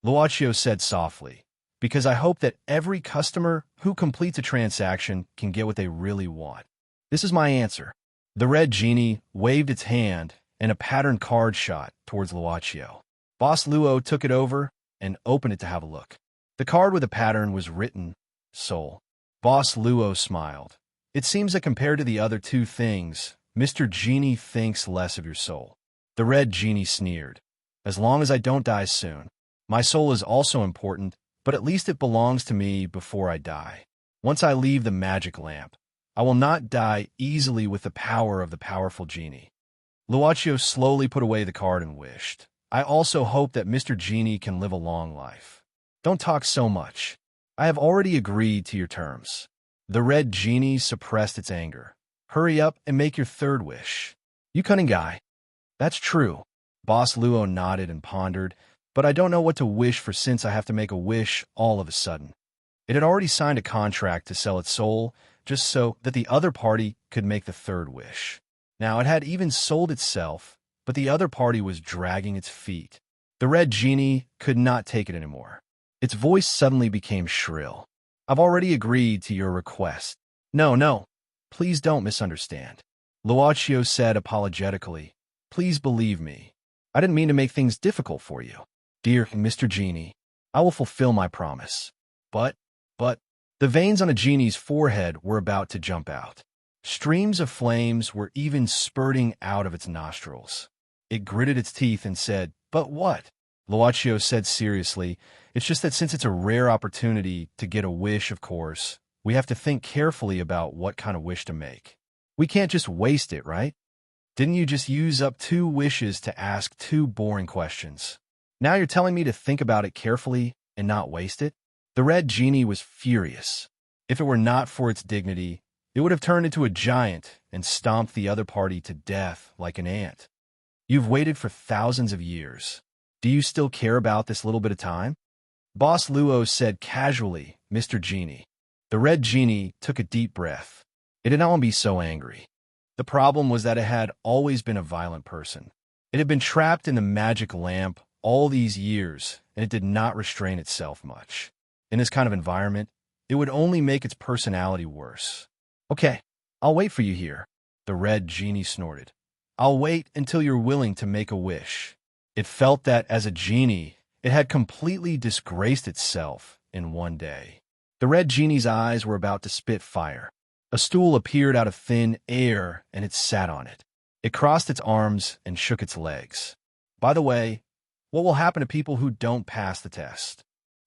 Luochio said softly, because I hope that every customer who completes a transaction can get what they really want. This is my answer. The red genie waved its hand, and a patterned card shot towards Luochio. Boss Luo took it over and opened it to have a look. The card with the pattern was written, Soul. Boss Luo smiled. It seems that compared to the other two things, Mr. Genie thinks less of your soul. The red genie sneered. As long as I don't die soon. My soul is also important, but at least it belongs to me before I die. Once I leave the magic lamp, I will not die easily with the power of the powerful genie. Luochio slowly put away the card and wished. I also hope that Mr. Genie can live a long life. Don't talk so much. I have already agreed to your terms. The red genie suppressed its anger. Hurry up and make your third wish. You cunning guy. That's true. Boss Luo nodded and pondered, but I don't know what to wish for since I have to make a wish all of a sudden. It had already signed a contract to sell its soul, just so that the other party could make the third wish. Now it had even sold itself, but the other party was dragging its feet. The red genie could not take it anymore. Its voice suddenly became shrill. I've already agreed to your request. No, please don't misunderstand. Luochio said apologetically. Please believe me. I didn't mean to make things difficult for you. Dear Mr. Genie, I will fulfill my promise. But, the veins on a genie's forehead were about to jump out. Streams of flames were even spurting out of its nostrils. It gritted its teeth and said, But what? Luochio said seriously, It's just that since it's a rare opportunity to get a wish, of course, we have to think carefully about what kind of wish to make. We can't just waste it, right? Didn't you just use up 2 wishes to ask 2 boring questions? Now you're telling me to think about it carefully and not waste it? The red genie was furious. If it were not for its dignity, it would have turned into a giant and stomped the other party to death like an ant. You've waited for thousands of years. Do you still care about this little bit of time? Boss Luo said casually, Mr. Genie. The red genie took a deep breath. It did not be so angry. The problem was that it had always been a violent person. It had been trapped in the magic lamp all these years, and it did not restrain itself much. In this kind of environment, it would only make its personality worse. Okay, I'll wait for you here, the red genie snorted. I'll wait until you're willing to make a wish. It felt that, as a genie, it had completely disgraced itself in one day. The red genie's eyes were about to spit fire. A stool appeared out of thin air, and it sat on it. It crossed its arms and shook its legs. By the way, what will happen to people who don't pass the test?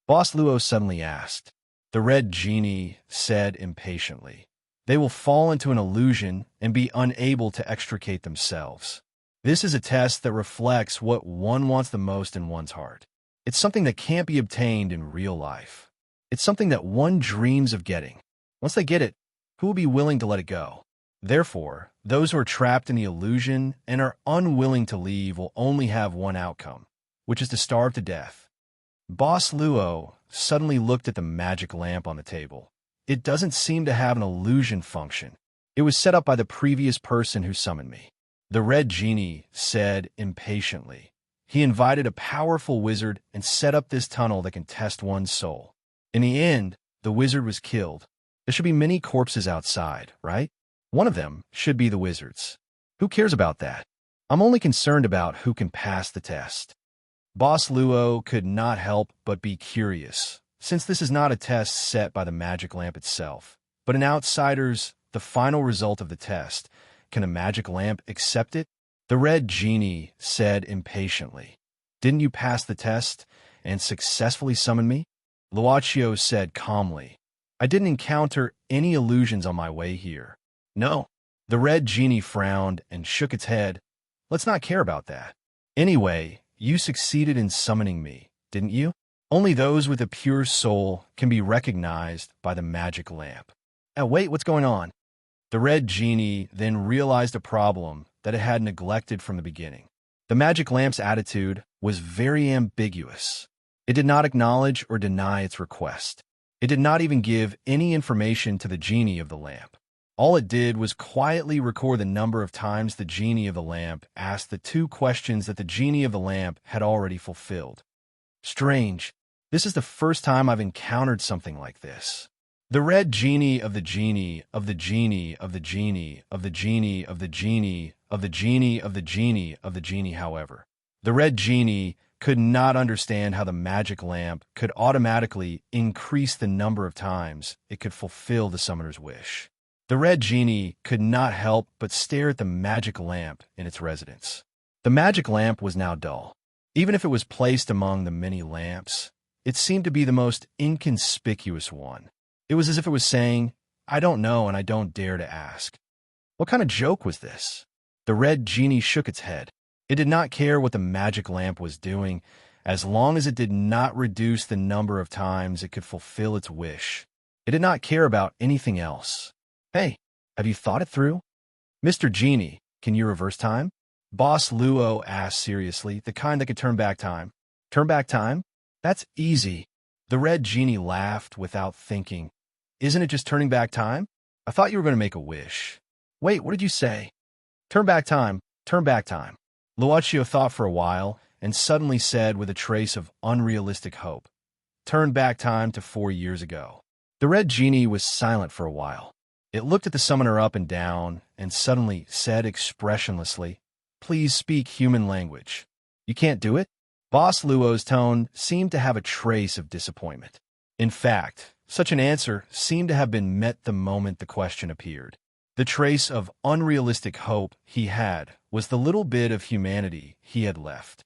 Boss Luo suddenly asked. The red genie said impatiently. They will fall into an illusion and be unable to extricate themselves. This is a test that reflects what one wants the most in one's heart. It's something that can't be obtained in real life. It's something that one dreams of getting. Once they get it, who will be willing to let it go? Therefore, those who are trapped in the illusion and are unwilling to leave will only have one outcome, which is to starve to death. Boss Luo suddenly looked at the magic lamp on the table. It doesn't seem to have an illusion function. It was set up by the previous person who summoned me. The red genie said impatiently. He invited a powerful wizard and set up this tunnel that can test one's soul. In the end, the wizard was killed. There should be many corpses outside, right? One of them should be the wizard's. Who cares about that? I'm only concerned about who can pass the test. Boss Luo could not help but be curious, since this is not a test set by the magic lamp itself, but an outsider's, the final result of the test. Can a magic lamp accept it? The red genie said impatiently. Didn't you pass the test and successfully summon me? Luochio said calmly. I didn't encounter any illusions on my way here. No. The red genie frowned and shook its head. Let's not care about that. Anyway, you succeeded in summoning me, didn't you? Only those with a pure soul can be recognized by the magic lamp. Wait, what's going on? The red genie then realized a problem that it had neglected from the beginning. The magic lamp's attitude was very ambiguous. It did not acknowledge or deny its request. It did not even give any information to the genie of the lamp. All it did was quietly record the number of times the genie of the lamp asked the two questions that the genie of the lamp had already fulfilled. Strange. This is the first time I've encountered something like this. The red genie of the genie of the genie of the genie of the genie of the genie of the genie of the genie of the genie, however. The red genie could not understand how the magic lamp could automatically increase the number of times it could fulfill the summoner's wish. The red genie could not help but stare at the magic lamp in its residence. The magic lamp was now dull. Even if it was placed among the many lamps, it seemed to be the most inconspicuous one. It was as if it was saying, I don't know and I don't dare to ask. What kind of joke was this? The red genie shook its head. It did not care what the magic lamp was doing, as long as it did not reduce the number of times it could fulfill its wish. It did not care about anything else. Hey, have you thought it through? Mr. Genie, can you reverse time? Boss Luo asked seriously, the kind that could turn back time. Turn back time? That's easy. The red genie laughed without thinking. Isn't it just turning back time? I thought you were going to make a wish. Wait, what did you say? Turn back time, turn back time. Luochio thought for a while and suddenly said with a trace of unrealistic hope, turn back time to 4 years ago. The red genie was silent for a while. It looked at the summoner up and down and suddenly said expressionlessly, please speak human language. You can't do it? Boss Luo's tone seemed to have a trace of disappointment. In fact, such an answer seemed to have been met the moment the question appeared. The trace of unrealistic hope he had was the little bit of humanity he had left.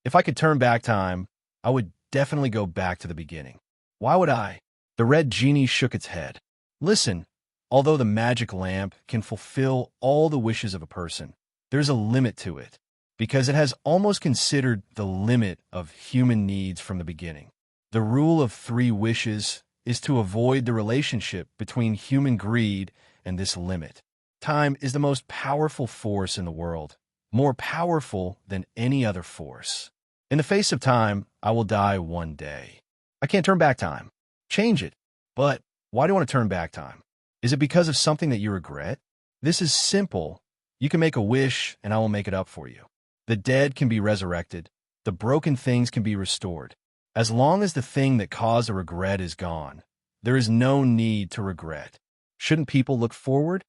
If I could turn back time, I would definitely go back to the beginning. Why would I? The red genie shook its head. Listen, although the magic lamp can fulfill all the wishes of a person, there's a limit to it, because it has almost considered the limit of human needs from the beginning. The rule of 3 wishes is to avoid the relationship between human greed and this limit. Time is the most powerful force in the world, more powerful than any other force. In the face of time, I will die one day. I can't turn back time. Change it. But why do you want to turn back time? Is it because of something that you regret? This is simple. You can make a wish, and I will make it up for you. The dead can be resurrected. The broken things can be restored. As long as the thing that caused a regret is gone, there is no need to regret. Shouldn't people look forward?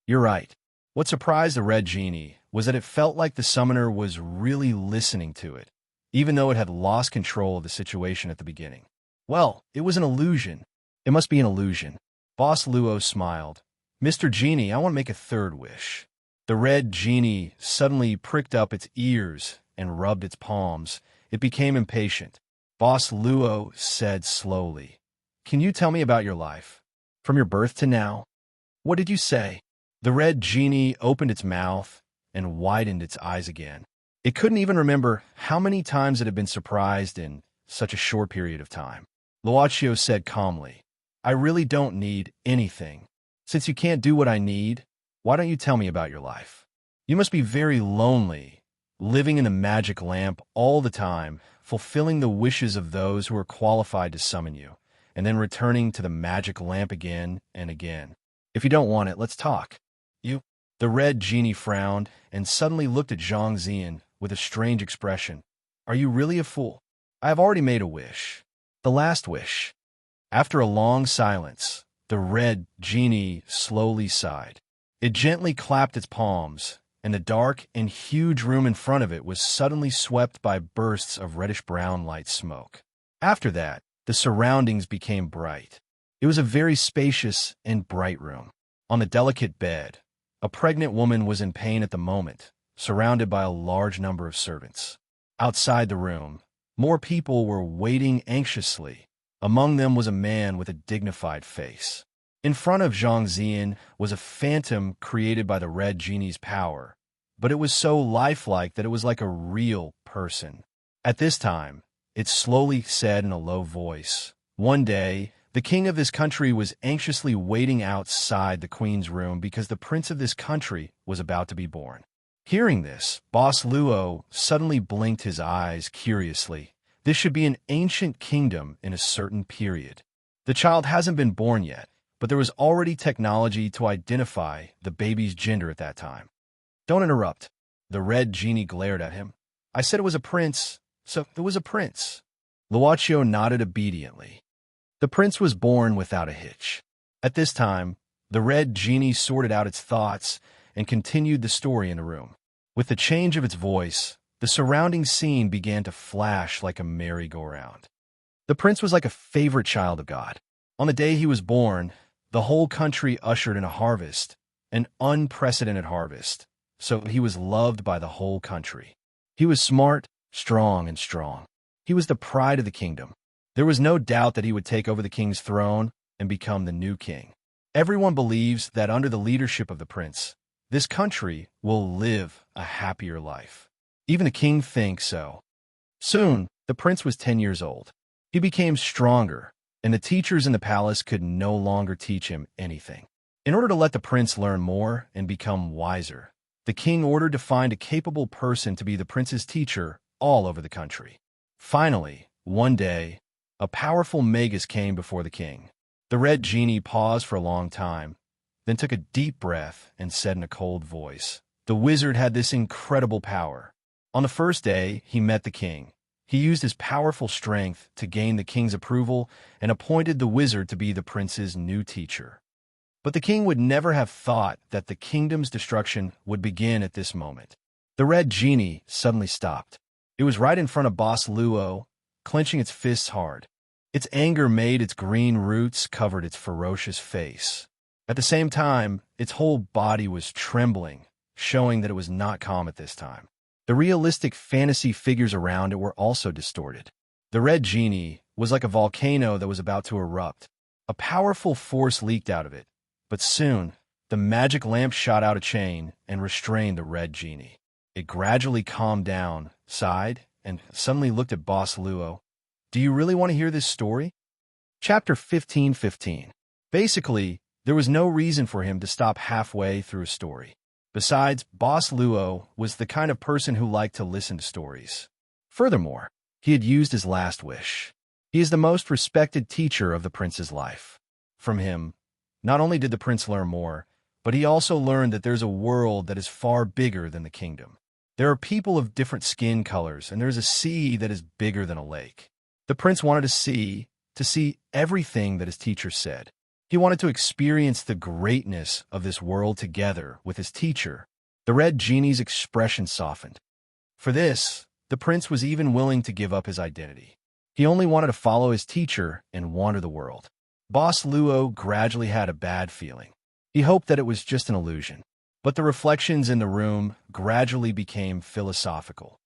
You're right. What surprised the red genie was that it felt like the summoner was really listening to it, even though it had lost control of the situation at the beginning. Well, it was an illusion. It must be an illusion. Boss Luo smiled. Mr. Genie, I want to make a 3rd wish. The red genie suddenly pricked up its ears and rubbed its palms. It became impatient. Boss Luo said slowly, can you tell me about your life? From your birth to now? What did you say? The red genie opened its mouth and widened its eyes again. It couldn't even remember how many times it had been surprised in such a short period of time. Luochio said calmly, I really don't need anything. Since you can't do what I need, Why don't you tell me about your life? You must be very lonely, living in a magic lamp all the time, fulfilling the wishes of those who are qualified to summon you, and then returning to the magic lamp again and again. If you don't want it, let's talk. You. The red genie frowned and suddenly looked at Zhang Zian with a strange expression. Are you really a fool? I have already made a wish. The last wish. After a long silence, the red genie slowly sighed. It gently clapped its palms, and the dark and huge room in front of it was suddenly swept by bursts of reddish-brown light smoke. After that, the surroundings became bright. It was a very spacious and bright room. On the delicate bed, a pregnant woman was in pain at the moment, surrounded by a large number of servants. Outside the room, more people were waiting anxiously. Among them was a man with a dignified face. In front of Zhang Zian was a phantom created by the red genie's power, but it was so lifelike that it was like a real person. At this time, it slowly said in a low voice, "One day, the king of this country was anxiously waiting outside the queen's room because the prince of this country was about to be born." Hearing this, Boss Luo suddenly blinked his eyes curiously. This should be an ancient kingdom in a certain period. The child hasn't been born yet, but there was already technology to identify the baby's gender at that time. Don't interrupt. The red genie glared at him. I said it was a prince, so it was a prince. Luochio nodded obediently. The prince was born without a hitch. At this time, the red genie sorted out its thoughts and continued the story in the room. With the change of its voice, the surrounding scene began to flash like a merry-go-round. The prince was like a favorite child of God. On the day he was born, the whole country ushered in a harvest, an unprecedented harvest, so he was loved by the whole country. He was smart, strong, and strong. He was the pride of the kingdom. There was no doubt that he would take over the king's throne and become the new king. Everyone believes that under the leadership of the prince, this country will live a happier life. Even the king thinks so. Soon, the prince was 10 years old. He became stronger, and the teachers in the palace could no longer teach him anything. In order to let the prince learn more and become wiser, the king ordered to find a capable person to be the prince's teacher all over the country. Finally, one day, a powerful magus came before the king. The red genie paused for a long time, then took a deep breath and said in a cold voice, "The wizard had this incredible power. On the first day, he met the king. He used his powerful strength to gain the king's approval and appointed the wizard to be the prince's new teacher. But the king would never have thought that the kingdom's destruction would begin at this moment." The red genie suddenly stopped. It was right in front of Boss Luo, clenching its fists hard. Its anger made its green roots covered its ferocious face. At the same time, its whole body was trembling, showing that it was not calm at this time. The realistic fantasy figures around it were also distorted. The red genie was like a volcano that was about to erupt. A powerful force leaked out of it, but soon, the magic lamp shot out a chain and restrained the red genie. It gradually calmed down, sighed, and suddenly looked at Boss Luo. "Do you really want to hear this story?" Chapter 15:15. Basically, there was no reason for him to stop halfway through a story. Besides, Boss Luo was the kind of person who liked to listen to stories. Furthermore, he had used his last wish. He is the most respected teacher of the prince's life. From him, not only did the prince learn more, but he also learned that there's a world that is far bigger than the kingdom. There are people of different skin colors, and there's a sea that is bigger than a lake. The prince wanted to see everything that his teacher said. He wanted to experience the greatness of this world together with his teacher. The red genie's expression softened. For this, the prince was even willing to give up his identity. He only wanted to follow his teacher and wander the world. Boss Luo gradually had a bad feeling. He hoped that it was just an illusion. But the reflections in the room gradually became philosophical.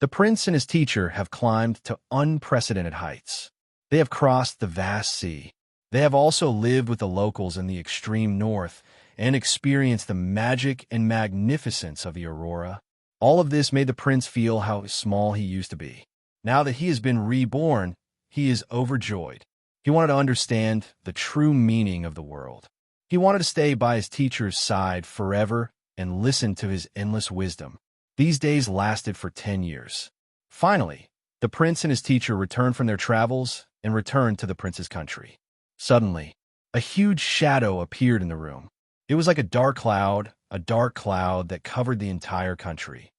The prince and his teacher have climbed to unprecedented heights. They have crossed the vast sea. They have also lived with the locals in the extreme north and experienced the magic and magnificence of the aurora. All of this made the prince feel how small he used to be. Now that he has been reborn, he is overjoyed. He wanted to understand the true meaning of the world. He wanted to stay by his teacher's side forever and listen to his endless wisdom. These days lasted for 10 years. Finally, the prince and his teacher returned from their travels and returned to the prince's country. Suddenly, a huge shadow appeared in the room. It was like a dark cloud that covered the entire country.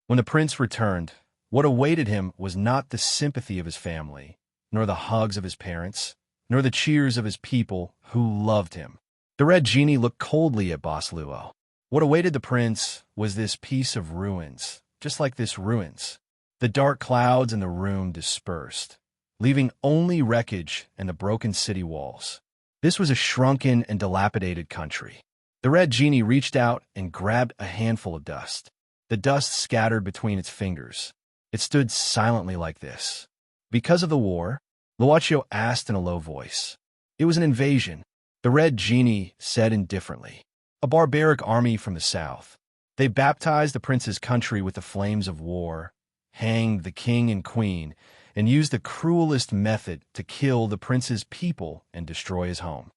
When the prince returned, what awaited him was not the sympathy of his family, nor the hugs of his parents, nor the cheers of his people who loved him. The red genie looked coldly at Boss Luo. What awaited the prince was this piece of ruins, just like this ruins. The dark clouds in the room dispersed, leaving only wreckage and the broken city walls. This was a shrunken and dilapidated country. The red genie reached out and grabbed a handful of dust. The dust scattered between its fingers. It stood silently like this. Because of the war, Luocio asked in a low voice. It was an invasion. The red genie said indifferently. A barbaric army from the south. They baptized the prince's country with the flames of war, hanged the king and queen, and used the cruelest method to kill the prince's people and destroy his home.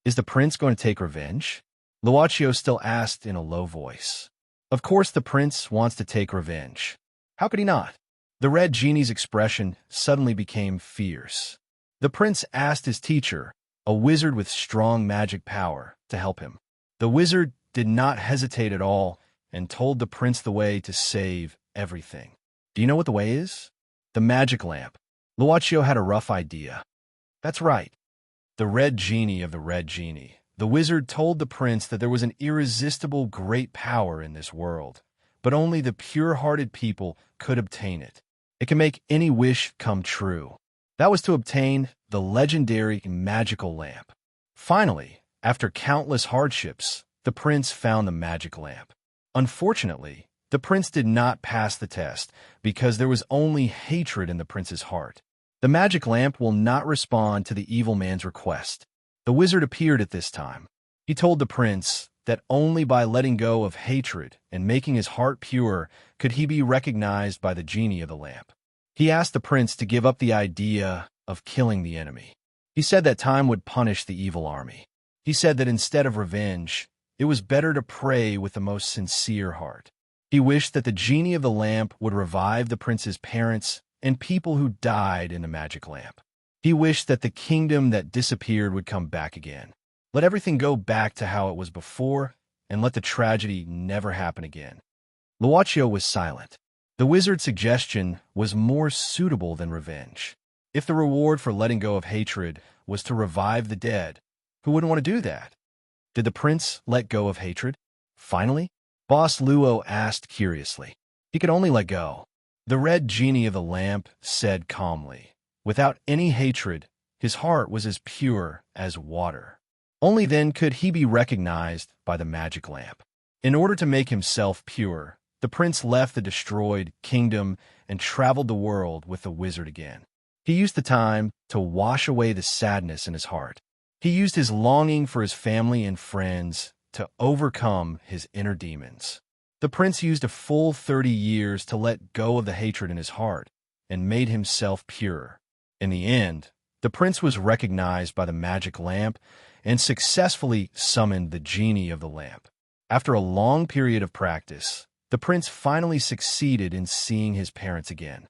Is the prince going to take revenge? Luocio still asked in a low voice. Of course the prince wants to take revenge. How could he not? The red genie's expression suddenly became fierce. The prince asked his teacher, a wizard with strong magic power, to help him. The wizard did not hesitate at all and told the prince the way to save everything. Do you know what the way is? The magic lamp. Luocio had a rough idea. That's right. The red genie of the red genie. The wizard told the prince that there was an irresistible great power in this world, but only the pure-hearted people could obtain it. It can make any wish come true. That was to obtain the legendary magical lamp. Finally, after countless hardships, the prince found the magic lamp. Unfortunately, the prince did not pass the test because there was only hatred in the prince's heart. The magic lamp will not respond to the evil man's request. The wizard appeared at this time. He told the prince that only by letting go of hatred and making his heart pure could he be recognized by the genie of the lamp. He asked the prince to give up the idea of killing the enemy. He said that time would punish the evil army. He said that instead of revenge, it was better to pray with the most sincere heart. He wished that the genie of the lamp would revive the prince's parents and people who died in the magic lamp. He wished that the kingdom that disappeared would come back again. Let everything go back to how it was before, and let the tragedy never happen again. Luocio was silent. The wizard's suggestion was more suitable than revenge. If the reward for letting go of hatred was to revive the dead, who wouldn't want to do that? Did the prince let go of hatred? Finally, Boss Luo asked curiously. He could only let go. The red genie of the lamp said calmly. Without any hatred, his heart was as pure as water. Only then could he be recognized by the magic lamp. In order to make himself pure, the prince left the destroyed kingdom and traveled the world with the wizard again. He used the time to wash away the sadness in his heart. He used his longing for his family and friends to overcome his inner demons. The prince used a full 30 years to let go of the hatred in his heart and made himself pure. In the end, the prince was recognized by the magic lamp and successfully summoned the genie of the lamp. After a long period of practice, the prince finally succeeded in seeing his parents again.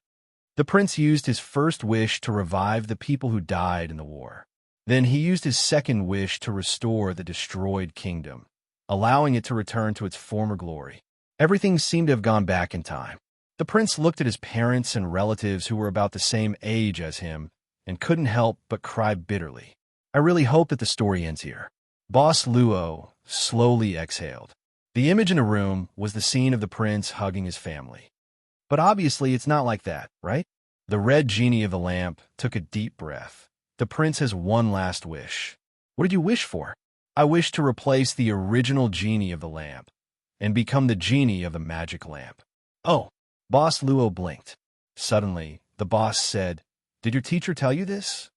The prince used his first wish to revive the people who died in the war. Then he used his second wish to restore the destroyed kingdom, allowing it to return to its former glory. Everything seemed to have gone back in time. The prince looked at his parents and relatives who were about the same age as him and couldn't help but cry bitterly. I really hope that the story ends here. Boss Luo slowly exhaled. The image in the room was the scene of the prince hugging his family. But obviously it's not like that, right? The red genie of the lamp took a deep breath. The prince has one last wish. What did you wish for? I wish to replace the original genie of the lamp and become the genie of the magic lamp. Oh, Boss Luo blinked. Suddenly, the boss said, "Did your teacher tell you this?"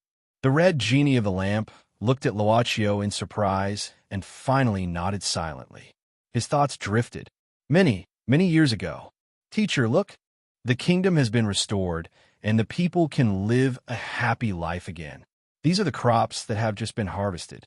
The red genie of the lamp looked at Luocio in surprise and finally nodded silently. His thoughts drifted. Many years ago. Teacher, look. The kingdom has been restored, and the people can live a happy life again. These are the crops that have just been harvested.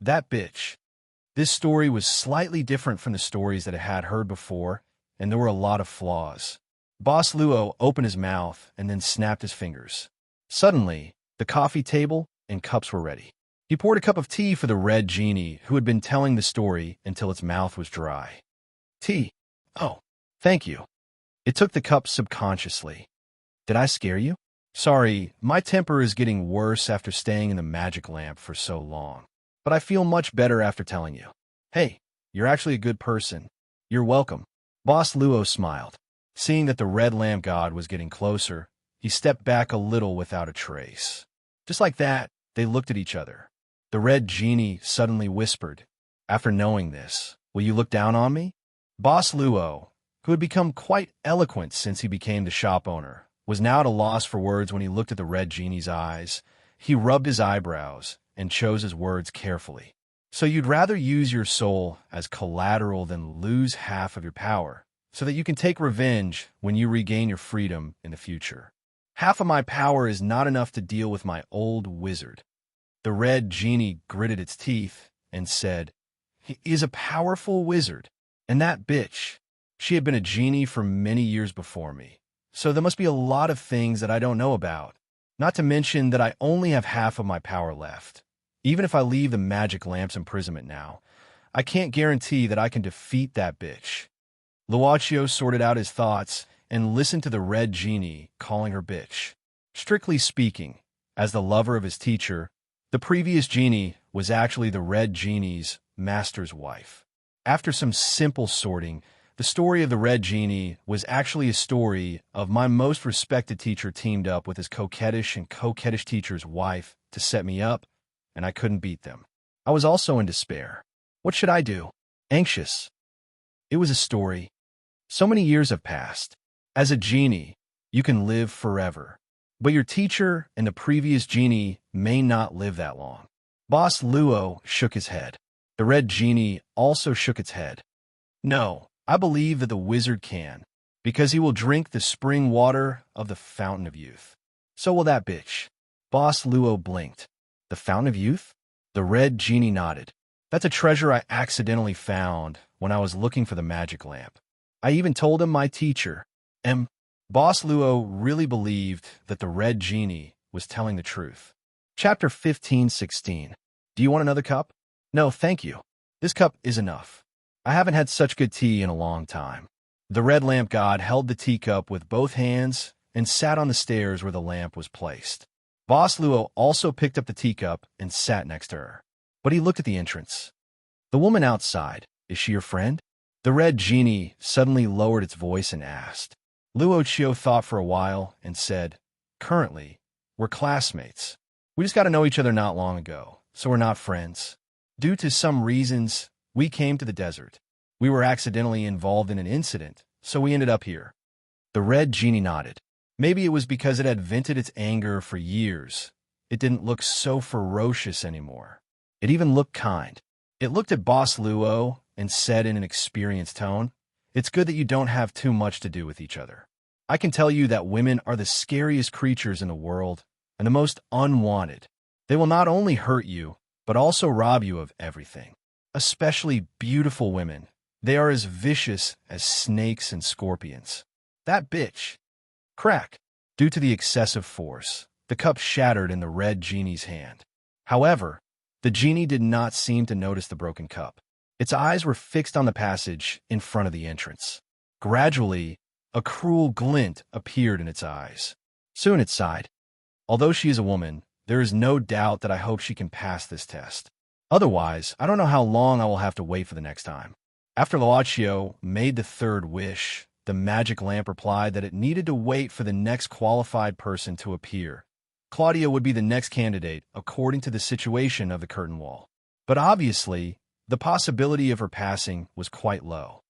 That bitch. This story was slightly different from the stories that I had heard before, and there were a lot of flaws. Boss Luo opened his mouth and then snapped his fingers. Suddenly, the coffee table and cups were ready. He poured a cup of tea for the red genie who had been telling the story until its mouth was dry. Tea. Oh, thank you. It took the cup subconsciously. Did I scare you? Sorry, my temper is getting worse after staying in the magic lamp for so long. But I feel much better after telling you. Hey, you're actually a good person. You're welcome. Boss Luo smiled. Seeing that the red lamp god was getting closer, he stepped back a little without a trace. Just like that, they looked at each other. The red genie suddenly whispered, "After knowing this, will you look down on me?" Boss Luo, who had become quite eloquent since he became the shop owner, was now at a loss for words when he looked at the red genie's eyes. He rubbed his eyebrows and chose his words carefully. So you'd rather use your soul as collateral than lose half of your power, so that you can take revenge when you regain your freedom in the future. Half of my power is not enough to deal with my old wizard. The red genie gritted its teeth and said, "He is a powerful wizard. And that bitch, she had been a genie for many years before me. So there must be a lot of things that I don't know about. Not to mention that I only have half of my power left. Even if I leave the magic lamp's imprisonment now, I can't guarantee that I can defeat that bitch." Luaccio sorted out his thoughts and listened to the red genie calling her bitch. Strictly speaking, as the lover of his teacher, the previous genie was actually the red genie's master's wife. After some simple sorting, the story of the red genie was actually a story of my most respected teacher teamed up with his coquettish and coquettish teacher's wife to set me up, and I couldn't beat them. I was also in despair. What should I do? Anxious. It was a story. So many years have passed. As a genie, you can live forever. But your teacher and the previous genie may not live that long. Boss Luo shook his head. The red genie also shook its head. No, I believe that the wizard can, because he will drink the spring water of the fountain of youth. So will that bitch. Boss Luo blinked. The fountain of youth? The red genie nodded. That's a treasure I accidentally found when I was looking for the magic lamp. I even told him my teacher, Boss Luo really believed that the red genie was telling the truth. Chapter 15:16. Do you want another cup? No, thank you. This cup is enough. I haven't had such good tea in a long time. The red lamp god held the teacup with both hands and sat on the stairs where the lamp was placed. Boss Luo also picked up the teacup and sat next to her. But he looked at the entrance. The woman outside, is she your friend? The red genie suddenly lowered its voice and asked. Luochio thought for a while and said, "Currently, we're classmates. We just got to know each other not long ago, so we're not friends. Due to some reasons, we came to the desert. We were accidentally involved in an incident, so we ended up here." The red genie nodded. Maybe it was because it had vented its anger for years. It didn't look so ferocious anymore. It even looked kind. It looked at Boss Luo and said in an experienced tone, "It's good that you don't have too much to do with each other. I can tell you that women are the scariest creatures in the world and the most unwanted. They will not only hurt you, but also rob you of everything. Especially beautiful women. They are as vicious as snakes and scorpions." That bitch. Crack. Due to the excessive force, the cup shattered in the red genie's hand. However, the genie did not seem to notice the broken cup. Its eyes were fixed on the passage in front of the entrance. Gradually, a cruel glint appeared in its eyes. Soon it sighed. "Although she is a woman, there is no doubt that I hope she can pass this test. Otherwise, I don't know how long I will have to wait for the next time." After Luaccio made the third wish, the magic lamp replied that it needed to wait for the next qualified person to appear. Claudia would be the next candidate, according to the situation of the curtain wall. But obviously, the possibility of her passing was quite low.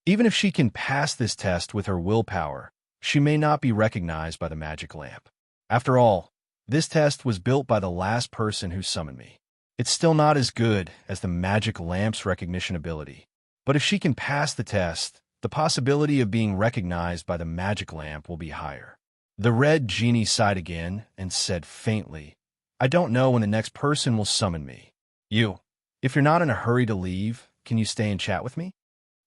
Even if she can pass this test with her willpower, she may not be recognized by the magic lamp. After all, this test was built by the last person who summoned me. It's still not as good as the magic lamp's recognition ability. But if she can pass the test, the possibility of being recognized by the magic lamp will be higher. The red genie sighed again and said faintly, "I don't know when the next person will summon me. You. If you're not in a hurry to leave, can you stay and chat with me?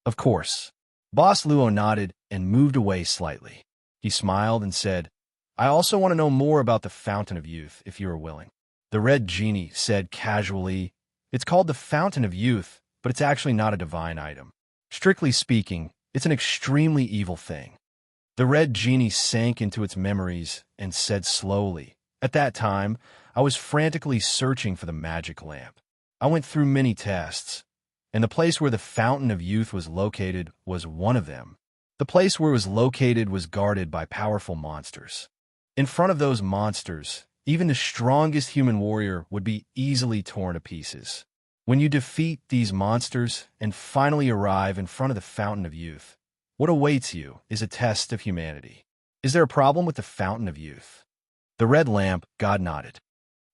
Of course. Boss Luo nodded and moved away slightly. He smiled and said, I also want to know more about the Fountain of Youth, if you are willing. The red genie said casually, It's called the Fountain of Youth, but it's actually not a divine item. Strictly speaking, it's an extremely evil thing. The red genie sank into its memories and said slowly, At that time, I was frantically searching for the magic lamp. I went through many tests, and the place where the Fountain of Youth was located was one of them. The place where it was located was guarded by powerful monsters. In front of those monsters, even the strongest human warrior would be easily torn to pieces. When you defeat these monsters and finally arrive in front of the Fountain of Youth, what awaits you is a test of humanity. Is there a problem with the Fountain of Youth? The red lamp god nodded.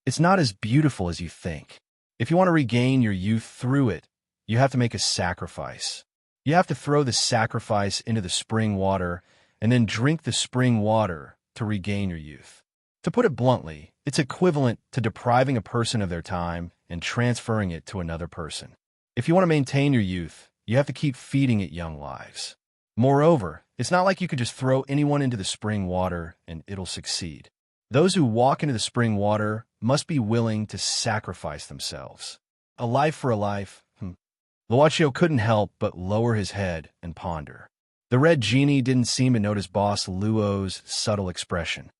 It's not as beautiful as you think. If you want to regain your youth through it, you have to make a sacrifice. You have to throw the sacrifice into the spring water and then drink the spring water to regain your youth. To put it bluntly, it's equivalent to depriving a person of their time and transferring it to another person. If you want to maintain your youth, you have to keep feeding it young lives. Moreover, it's not like you could just throw anyone into the spring water and it'll succeed. Those who walk into the spring water must be willing to sacrifice themselves. A life for a life. Luocio couldn't help but lower his head and ponder. The red genie didn't seem to notice Boss Luo's subtle expression.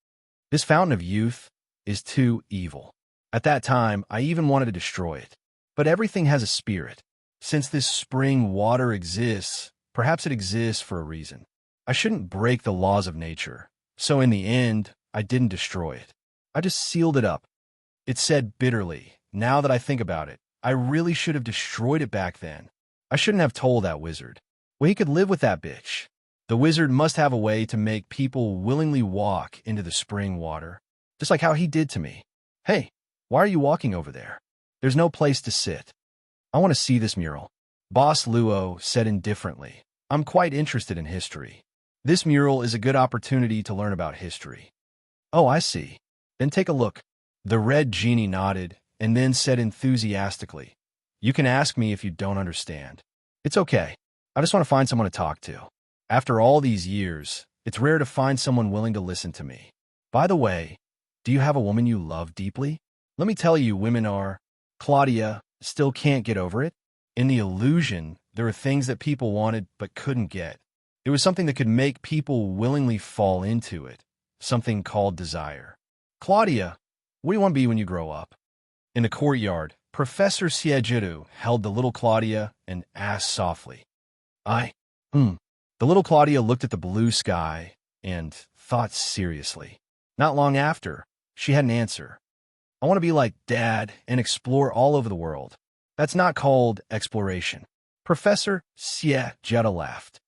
This Fountain of Youth is too evil. At that time, I even wanted to destroy it. But everything has a spirit. Since this spring water exists, perhaps it exists for a reason. I shouldn't break the laws of nature. So in the end, I didn't destroy it. I just sealed it up. It said bitterly, now that I think about it, I really should have destroyed it back then. I shouldn't have told that wizard. Well, he could live with that bitch. The wizard must have a way to make people willingly walk into the spring water, just like how he did to me. Hey, why are you walking over there? There's no place to sit. I want to see this mural. Boss Luo said indifferently, I'm quite interested in history. This mural is a good opportunity to learn about history. Oh, I see. Then take a look. The red genie nodded and then said enthusiastically, You can ask me if you don't understand. It's okay. I just want to find someone to talk to. After all these years, it's rare to find someone willing to listen to me. By the way, do you have a woman you love deeply? Let me tell you, women are. Claudia still can't get over it. In the illusion, there are things that people wanted but couldn't get. It was something that could make people willingly fall into it, something called desire. Claudia, what do you want to be when you grow up? In the courtyard, Professor Siejiru held the little Claudia and asked softly, The little Claudia looked at the blue sky and thought seriously. Not long after, she had an answer. I want to be like Dad and explore all over the world. That's not called exploration. Professor Siejiru laughed.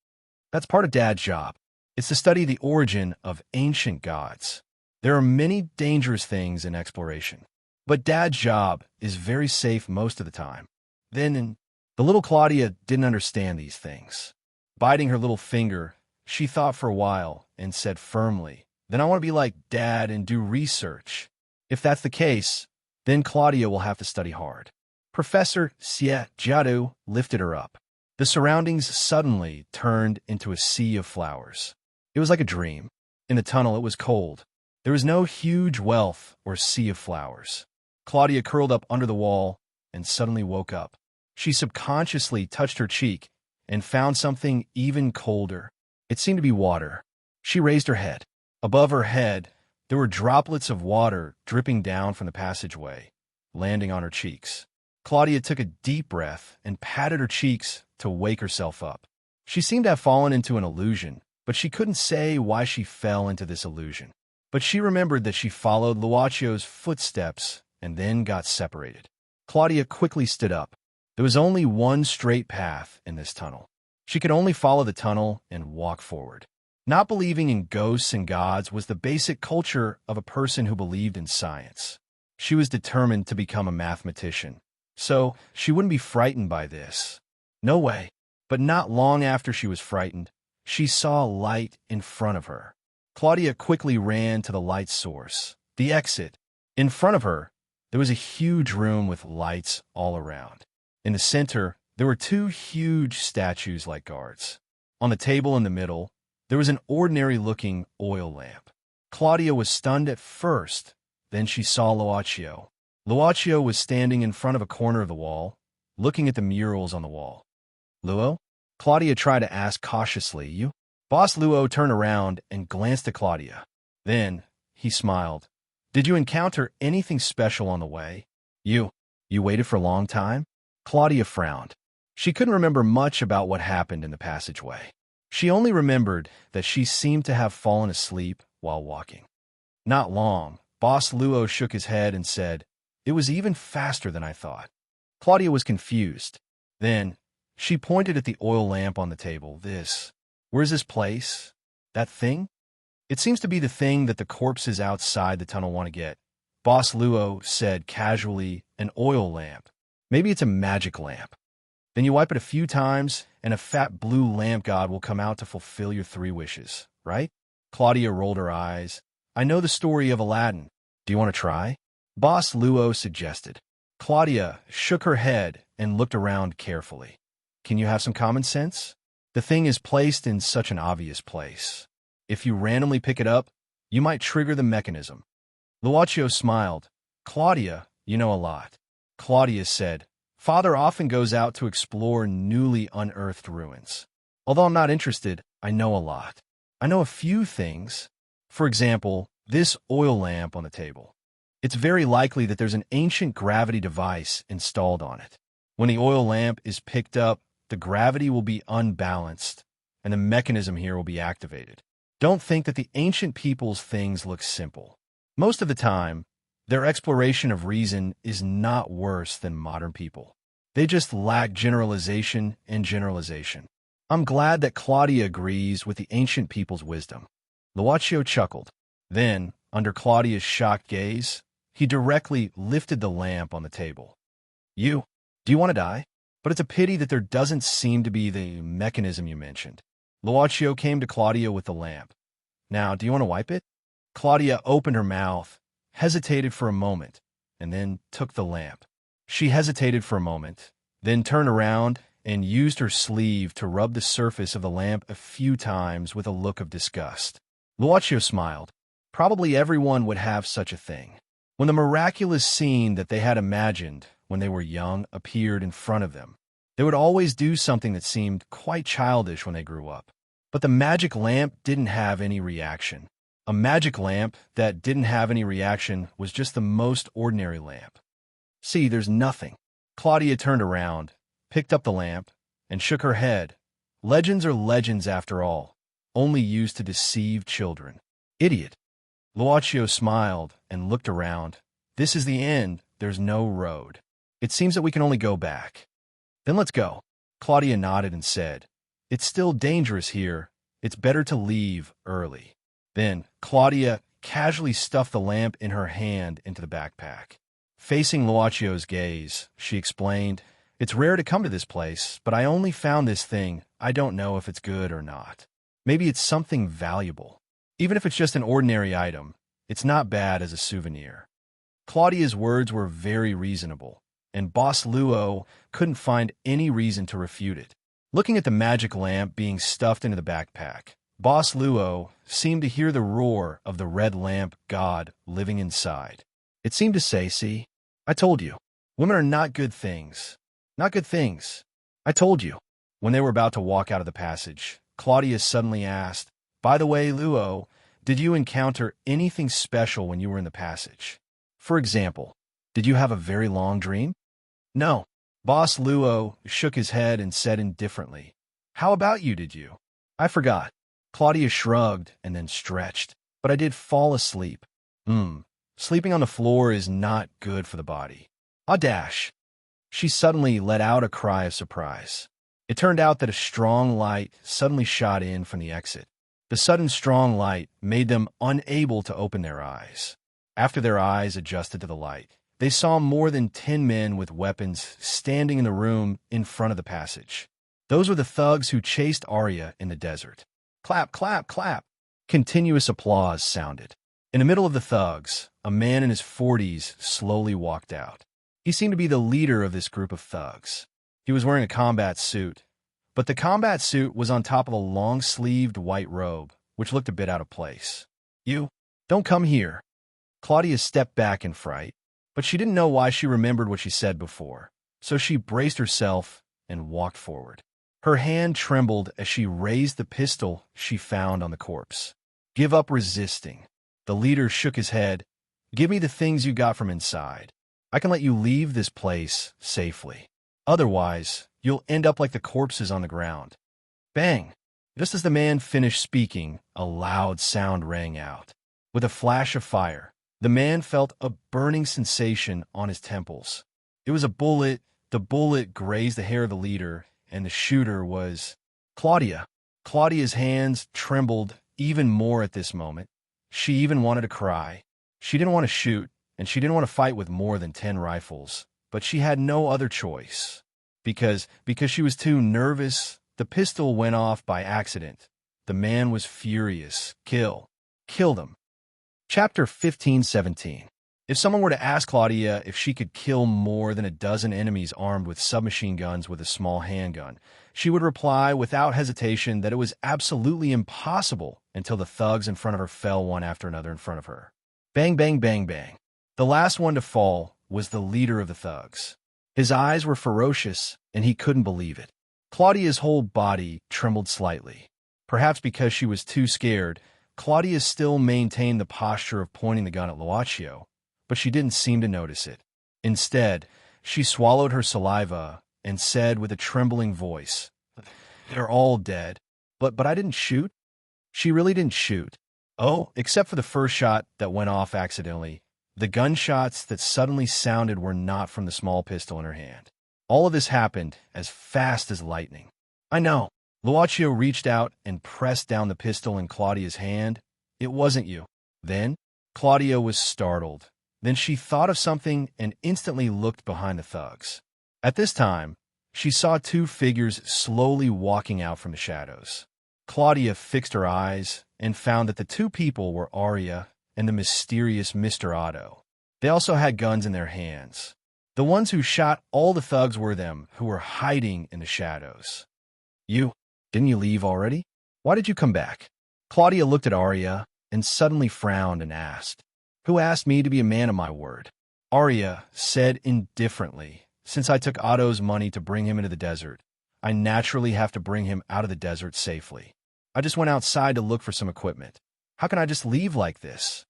That's part of Dad's job. It's to study the origin of ancient gods. There are many dangerous things in exploration, but Dad's job is very safe most of the time. Then, the little Claudia didn't understand these things. Biting her little finger, she thought for a while and said firmly, Then I want to be like Dad and do research. If that's the case, then Claudia will have to study hard. Professor Siejiru lifted her up. The surroundings suddenly turned into a sea of flowers. It was like a dream. In the tunnel, it was cold. There was no huge wealth or sea of flowers. Claudia curled up under the wall and suddenly woke up. She subconsciously touched her cheek and found something even colder. It seemed to be water. She raised her head. Above her head, there were droplets of water dripping down from the passageway, landing on her cheeks. Claudia took a deep breath and patted her cheeks to wake herself up. She seemed to have fallen into an illusion, but she couldn't say why she fell into this illusion. But she remembered that she followed Luocio's footsteps and then got separated. Claudia quickly stood up. There was only one straight path in this tunnel. She could only follow the tunnel and walk forward. Not believing in ghosts and gods was the basic culture of a person who believed in science. She was determined to become a mathematician, so she wouldn't be frightened by this. No way. But not long after she was frightened, she saw a light in front of her. Claudia quickly ran to the light source, the exit. In front of her, there was a huge room with lights all around. In the center, there were two huge statues like guards. On the table in the middle, there was an ordinary-looking oil lamp. Claudia was stunned at first. Then she saw Luaccio. Luaccio was standing in front of a corner of the wall, looking at the murals on the wall. "Luo?" Claudia tried to ask cautiously. "You?" Boss Luo turned around and glanced at Claudia. Then, he smiled. "Did you encounter anything special on the way?" You waited for a long time?" Claudia frowned. She couldn't remember much about what happened in the passageway. She only remembered that she seemed to have fallen asleep while walking. "Not long." Boss Luo shook his head and said, "It was even faster than I thought." Claudia was confused. Then, she pointed at the oil lamp on the table. Where's this place? That thing? It seems to be the thing that the corpses outside the tunnel want to get." Boss Luo said casually, "An oil lamp. Maybe it's a magic lamp. Then you wipe it a few times, and a fat blue lamp god will come out to fulfill your 3 wishes, right?" Claudia rolled her eyes. "I know the story of Aladdin. Do you want to try?" Boss Luo suggested. Claudia shook her head and looked around carefully. "Can you have some common sense? The thing is placed in such an obvious place. If you randomly pick it up, you might trigger the mechanism." Luaccio smiled. "Claudia, you know a lot." Claudia said, "Father often goes out to explore newly unearthed ruins. Although I'm not interested, I know a lot. I know a few things. For example, this oil lamp on the table. It's very likely that there's an ancient gravity device installed on it. When the oil lamp is picked up, the gravity will be unbalanced, and the mechanism here will be activated. Don't think that the ancient people's things look simple. Most of the time, their exploration of reason is not worse than modern people. They just lack generalization and generalization." "I'm glad that Claudia agrees with the ancient people's wisdom." Luaccio chuckled. Then, under Claudia's shocked gaze, he directly lifted the lamp on the table. Do you want to die? But it's a pity that there doesn't seem to be the mechanism you mentioned." Luaccio came to Claudia with the lamp. "Now, do you want to wipe it?" Claudia opened her mouth, hesitated for a moment, and then took the lamp. She hesitated for a moment, then turned around and used her sleeve to rub the surface of the lamp a few times with a look of disgust. Luaccio smiled. Probably everyone would have such a thing. When the miraculous scene that they had imagined when they were young appeared in front of them, they would always do something that seemed quite childish when they grew up. But the magic lamp didn't have any reaction. A magic lamp that didn't have any reaction was just the most ordinary lamp. "See, there's nothing." Claudia turned around, picked up the lamp, and shook her head. "Legends are legends after all, only used to deceive children." "Idiot." Luaccio smiled and looked around. "This is the end. There's no road. It seems that we can only go back." "Then let's go." Claudia nodded and said, "It's still dangerous here. It's better to leave early." Then Claudia casually stuffed the lamp in her hand into the backpack. Facing Luaccio's gaze, she explained, "It's rare to come to this place, but I only found this thing. I don't know if it's good or not. Maybe it's something valuable. Even if it's just an ordinary item, it's not bad as a souvenir." Claudia's words were very reasonable, and Boss Luo couldn't find any reason to refute it. Looking at the magic lamp being stuffed into the backpack, Boss Luo seemed to hear the roar of the red lamp god living inside. It seemed to say, "See, I told you. Women are not good things. Not good things. I told you." When they were about to walk out of the passage, Claudia suddenly asked, "By the way, Luo, did you encounter anything special when you were in the passage? For example, did you have a very long dream?" "No." Boss Luo shook his head and said indifferently, "How about you, did you?" "I forgot." Claudia shrugged and then stretched. "But I did fall asleep." Sleeping on the floor is not good for the body." "Dash." She suddenly let out a cry of surprise. It turned out that a strong light suddenly shot in from the exit. The sudden strong light made them unable to open their eyes. After their eyes adjusted to the light, they saw more than 10 men with weapons standing in the room in front of the passage. Those were the thugs who chased Arya in the desert. Clap, clap, clap. Continuous applause sounded. In the middle of the thugs, a man in his 40s slowly walked out. He seemed to be the leader of this group of thugs. He was wearing a combat suit, but the combat suit was on top of a long-sleeved white robe, which looked a bit out of place. You, don't come here. Claudia stepped back in fright, but she didn't know why she remembered what she said before, so she braced herself and walked forward. Her hand trembled as she raised the pistol she found on the corpse. Give up resisting. The leader shook his head. Give me the things you got from inside. I can let you leave this place safely. Otherwise, you'll end up like the corpses on the ground. Bang! Just as the man finished speaking, a loud sound rang out. With a flash of fire, the man felt a burning sensation on his temples. It was a bullet. The bullet grazed the hair of the leader, and the shooter was Claudia. Claudia's hands trembled even more at this moment. She even wanted to cry. She didn't want to shoot, and she didn't want to fight with more than 10 rifles, but she had no other choice. Because she was too nervous, the pistol went off by accident. The man was furious. Kill them. Chapter 15:17. If someone were to ask Claudia if she could kill more than a dozen enemies armed with submachine guns with a small handgun, she would reply without hesitation that it was absolutely impossible until the thugs in front of her fell one after another in front of her. Bang, bang, bang, bang. The last one to fall was the leader of the thugs. His eyes were ferocious, and he couldn't believe it. Claudia's whole body trembled slightly. Perhaps because she was too scared, Claudia still maintained the posture of pointing the gun at Lucio, but she didn't seem to notice it. Instead, she swallowed her saliva and said with a trembling voice, "They're all dead. But I didn't shoot." She really didn't shoot. Oh, except for the first shot that went off accidentally. The gunshots that suddenly sounded were not from the small pistol in her hand. All of this happened as fast as lightning. I know. Lucio reached out and pressed down the pistol in Claudia's hand. It wasn't you. Then, Claudia was startled. Then she thought of something and instantly looked behind the thugs. At this time, she saw 2 figures slowly walking out from the shadows. Claudia fixed her eyes and found that the 2 people were Arya and the mysterious Mr. Otto. They also had guns in their hands. The ones who shot all the thugs were them, who were hiding in the shadows. Didn't you leave already? Why did you come back? Claudia looked at Arya and suddenly frowned and asked, Who asked me to be a man of my word? Arya said indifferently, Since I took Otto's money to bring him into the desert, I naturally have to bring him out of the desert safely. I just went outside to look for some equipment. How can I just leave like this?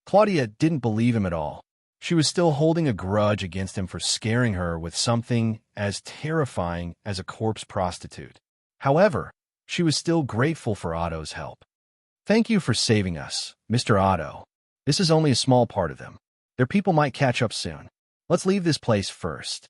Claudia didn't believe him at all. She was still holding a grudge against him for scaring her with something as terrifying as a corpse prostitute. However, she was still grateful for Otto's help. Thank you for saving us, Mr. Otto. This is only a small part of them. Their people might catch up soon. Let's leave this place first.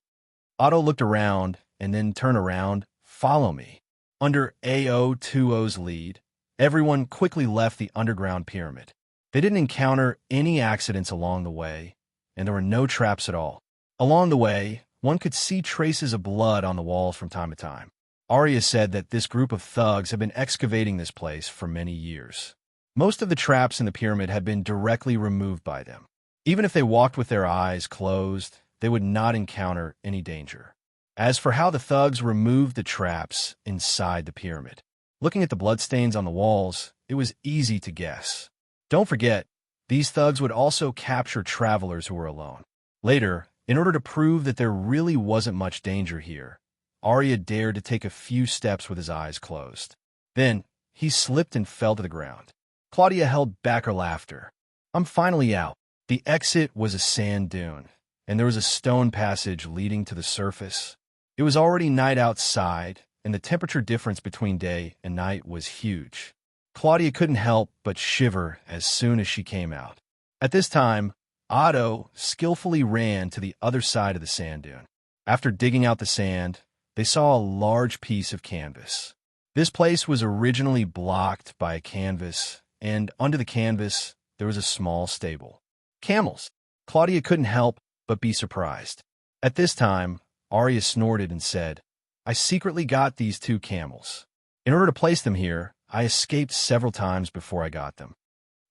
Otto looked around and then turned around. Follow me. Under AO20's lead, everyone quickly left the underground pyramid. They didn't encounter any accidents along the way, and there were no traps at all. Along the way, one could see traces of blood on the walls from time to time. Arya said that this group of thugs had been excavating this place for many years. Most of the traps in the pyramid had been directly removed by them. Even if they walked with their eyes closed, they would not encounter any danger. As for how the thugs removed the traps inside the pyramid, looking at the bloodstains on the walls, it was easy to guess. Don't forget, these thugs would also capture travelers who were alone. Later, in order to prove that there really wasn't much danger here, Arya dared to take a few steps with his eyes closed. Then, he slipped and fell to the ground. Claudia held back her laughter. I'm finally out. The exit was a sand dune, and there was a stone passage leading to the surface. It was already night outside, and the temperature difference between day and night was huge. Claudia couldn't help but shiver as soon as she came out. At this time, Otto skillfully ran to the other side of the sand dune. After digging out the sand, they saw a large piece of canvas. This place was originally blocked by a canvas, and under the canvas, there was a small stable. Camels. Claudia couldn't help but be surprised. At this time, Arya snorted and said, I secretly got these 2 camels. In order to place them here, I escaped several times before I got them.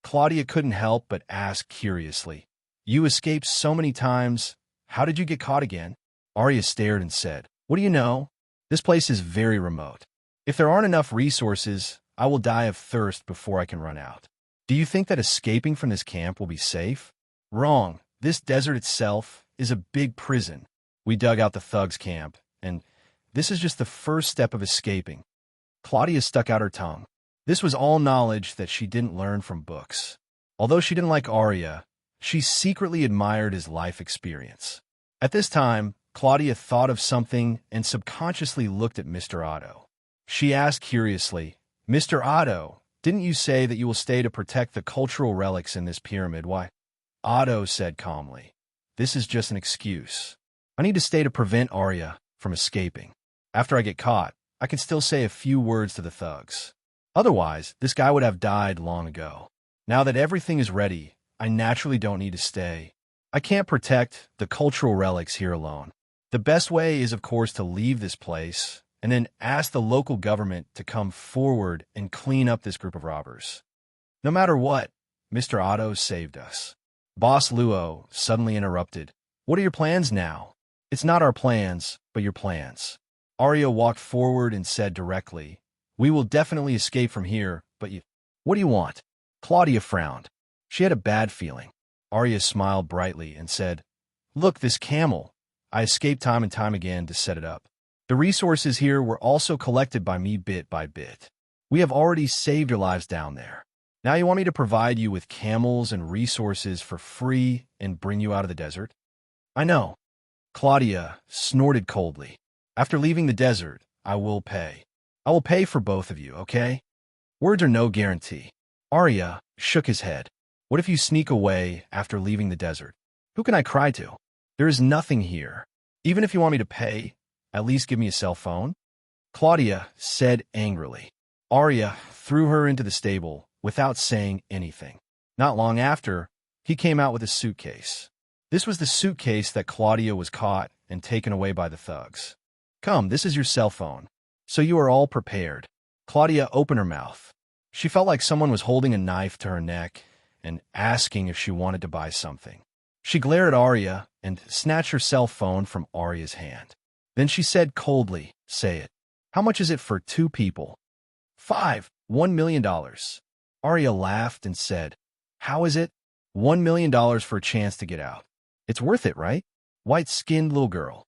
Claudia couldn't help but ask curiously, You escaped so many times, how did you get caught again? Arya stared and said, What do you know? This place is very remote. If there aren't enough resources, I will die of thirst before I can run out. Do you think that escaping from this camp will be safe? Wrong. This desert itself is a big prison. We dug out the thugs' camp, and this is just the first step of escaping. Claudia stuck out her tongue. This was all knowledge that she didn't learn from books. Although she didn't like Arya, she secretly admired his life experience. At this time, Claudia thought of something and subconsciously looked at Mr. Otto. She asked curiously, "Mr. Otto, didn't you say that you will stay to protect the cultural relics in this pyramid? Why?" Otto said calmly, "This is just an excuse. I need to stay to prevent Arya from escaping. After I get caught, I can still say a few words to the thugs. Otherwise, this guy would have died long ago. Now that everything is ready, I naturally don't need to stay. I can't protect the cultural relics here alone. The best way is, of course, to leave this place and then ask the local government to come forward and clean up this group of robbers. No matter what, Mr. Otto saved us." Boss Luo suddenly interrupted. "What are your plans now?" "It's not our plans, but your plans." Arya walked forward and said directly, "We will definitely escape from here, but what do you want?" Claudia frowned. She had a bad feeling. Arya smiled brightly and said, "Look, this camel. I escaped time and time again to set it up. The resources here were also collected by me bit by bit. We have already saved your lives down there. Now you want me to provide you with camels and resources for free and bring you out of the desert?" "I know." Claudia snorted coldly. "After leaving the desert, I will pay. I will pay for both of you, okay? Words are no guarantee." Arya shook his head. "What if you sneak away after leaving the desert? Who can I cry to? There is nothing here. Even if you want me to pay, at least give me a cell phone." Claudia said angrily. Arya threw her into the stable without saying anything. Not long after, he came out with a suitcase. This was the suitcase that Claudia was caught and taken away by the thugs. "Come, this is your cell phone. So you are all prepared." Claudia opened her mouth. She felt like someone was holding a knife to her neck and asking if she wanted to buy something. She glared at Arya and snatched her cell phone from Arya's hand. Then she said coldly, "Say it. How much is it for 2 people?" $1 million. Arya laughed and said, "How is it? $1 million for a chance to get out. It's worth it, right? White-skinned little girl."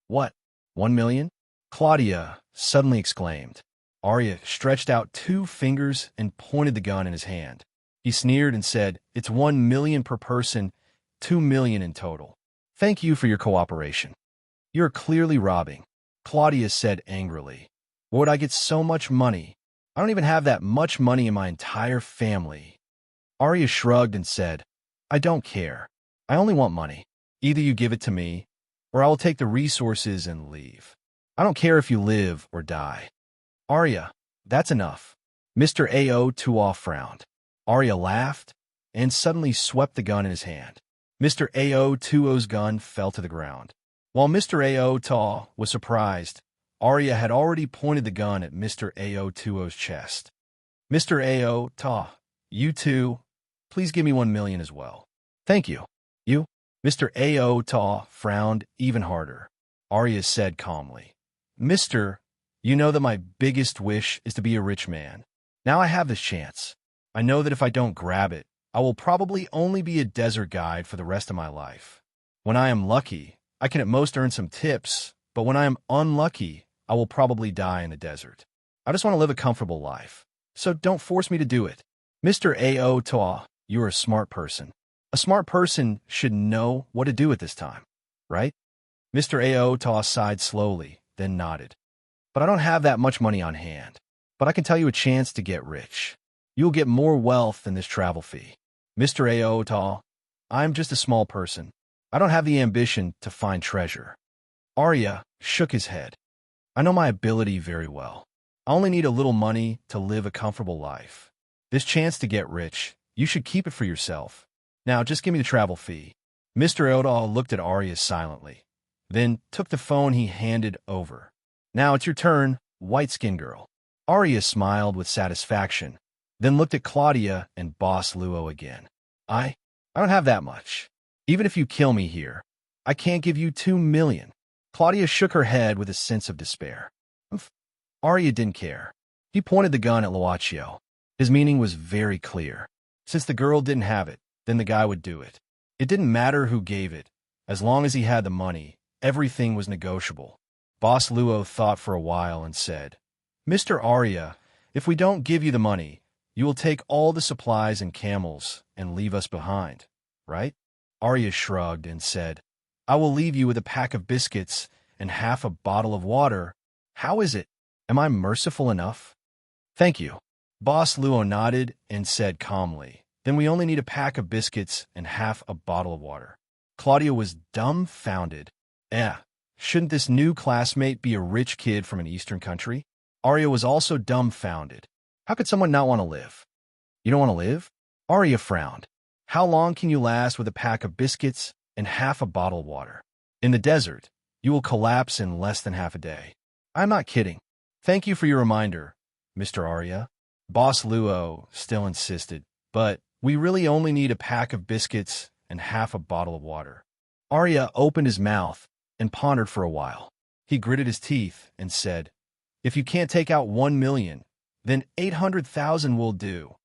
"What? 1 million?" Claudia suddenly exclaimed. Arya stretched out 2 fingers and pointed the gun in his hand. He sneered and said, "It's 1 million per person, 2 million in total. Thank you for your cooperation." "You're clearly robbing," Claudia said angrily. "Where would I get so much money? I don't even have that much money in my entire family." Arya shrugged and said, "I don't care. I only want money. Either you give it to me, or I will take the resources and leave. I don't care if you live or die." "Arya, that's enough." Mr. Ao Tuo frowned. Arya laughed and suddenly swept the gun in his hand. Mr. Ao Tuo's gun fell to the ground. While Mr. Ao Tuo was surprised, Arya had already pointed the gun at Mr. Ao Tuo's chest. "Mr. Ao Tuo, you too, please give me 1 million as well." "Thank you." "You?" Mr. Ao Tuo frowned even harder. Arya said calmly, "Mister, you know that my biggest wish is to be a rich man. Now I have this chance. I know that if I don't grab it, I will probably only be a desert guide for the rest of my life. When I am lucky, I can at most earn some tips, but when I am unlucky, I will probably die in the desert. I just want to live a comfortable life. So don't force me to do it." "Mr. Ao Tuo, you're a smart person. A smart person should know what to do at this time, right?" Mr. Ao Tuo sighed slowly, then nodded. "But I don't have that much money on hand. But I can tell you a chance to get rich. You will get more wealth than this travel fee." "Mr. Ao Tuo, I'm just a small person. I don't have the ambition to find treasure." Arya shook his head. "I know my ability very well. I only need a little money to live a comfortable life. This chance to get rich, you should keep it for yourself. Now just give me the travel fee." Mr. Ao looked at Arya silently, then took the phone he handed over. "Now it's your turn, white-skinned girl." Arya smiled with satisfaction, then looked at Claudia and Boss Luo again. I don't have that much. Even if you kill me here, I can't give you 2 million. Claudia shook her head with a sense of despair. Arya didn't care. He pointed the gun at Luaccio. His meaning was very clear. Since the girl didn't have it, then the guy would do it. It didn't matter who gave it. As long as he had the money, everything was negotiable. Boss Luo thought for a while and said, "Mr. Arya, if we don't give you the money, you will take all the supplies and camels and leave us behind, right?" Arya shrugged and said, "I will leave you with a pack of biscuits and half a bottle of water. How is it? Am I merciful enough?" "Thank you." Boss Luo nodded and said calmly, "Then we only need a pack of biscuits and half a bottle of water." Claudia was dumbfounded. Shouldn't this new classmate be a rich kid from an Eastern country? Arya was also dumbfounded. How could someone not want to live? You don't want to live? Arya frowned. How long can you last with a pack of biscuits and half a bottle of water? In the desert, you will collapse in less than half a day. I'm not kidding. Thank you for your reminder, Mr. Arya. Boss Luo still insisted, but we really only need a pack of biscuits and half a bottle of water. Arya opened his mouth and pondered for a while. He gritted his teeth and said, "If you can't take out 1 million, then 800,000 will do."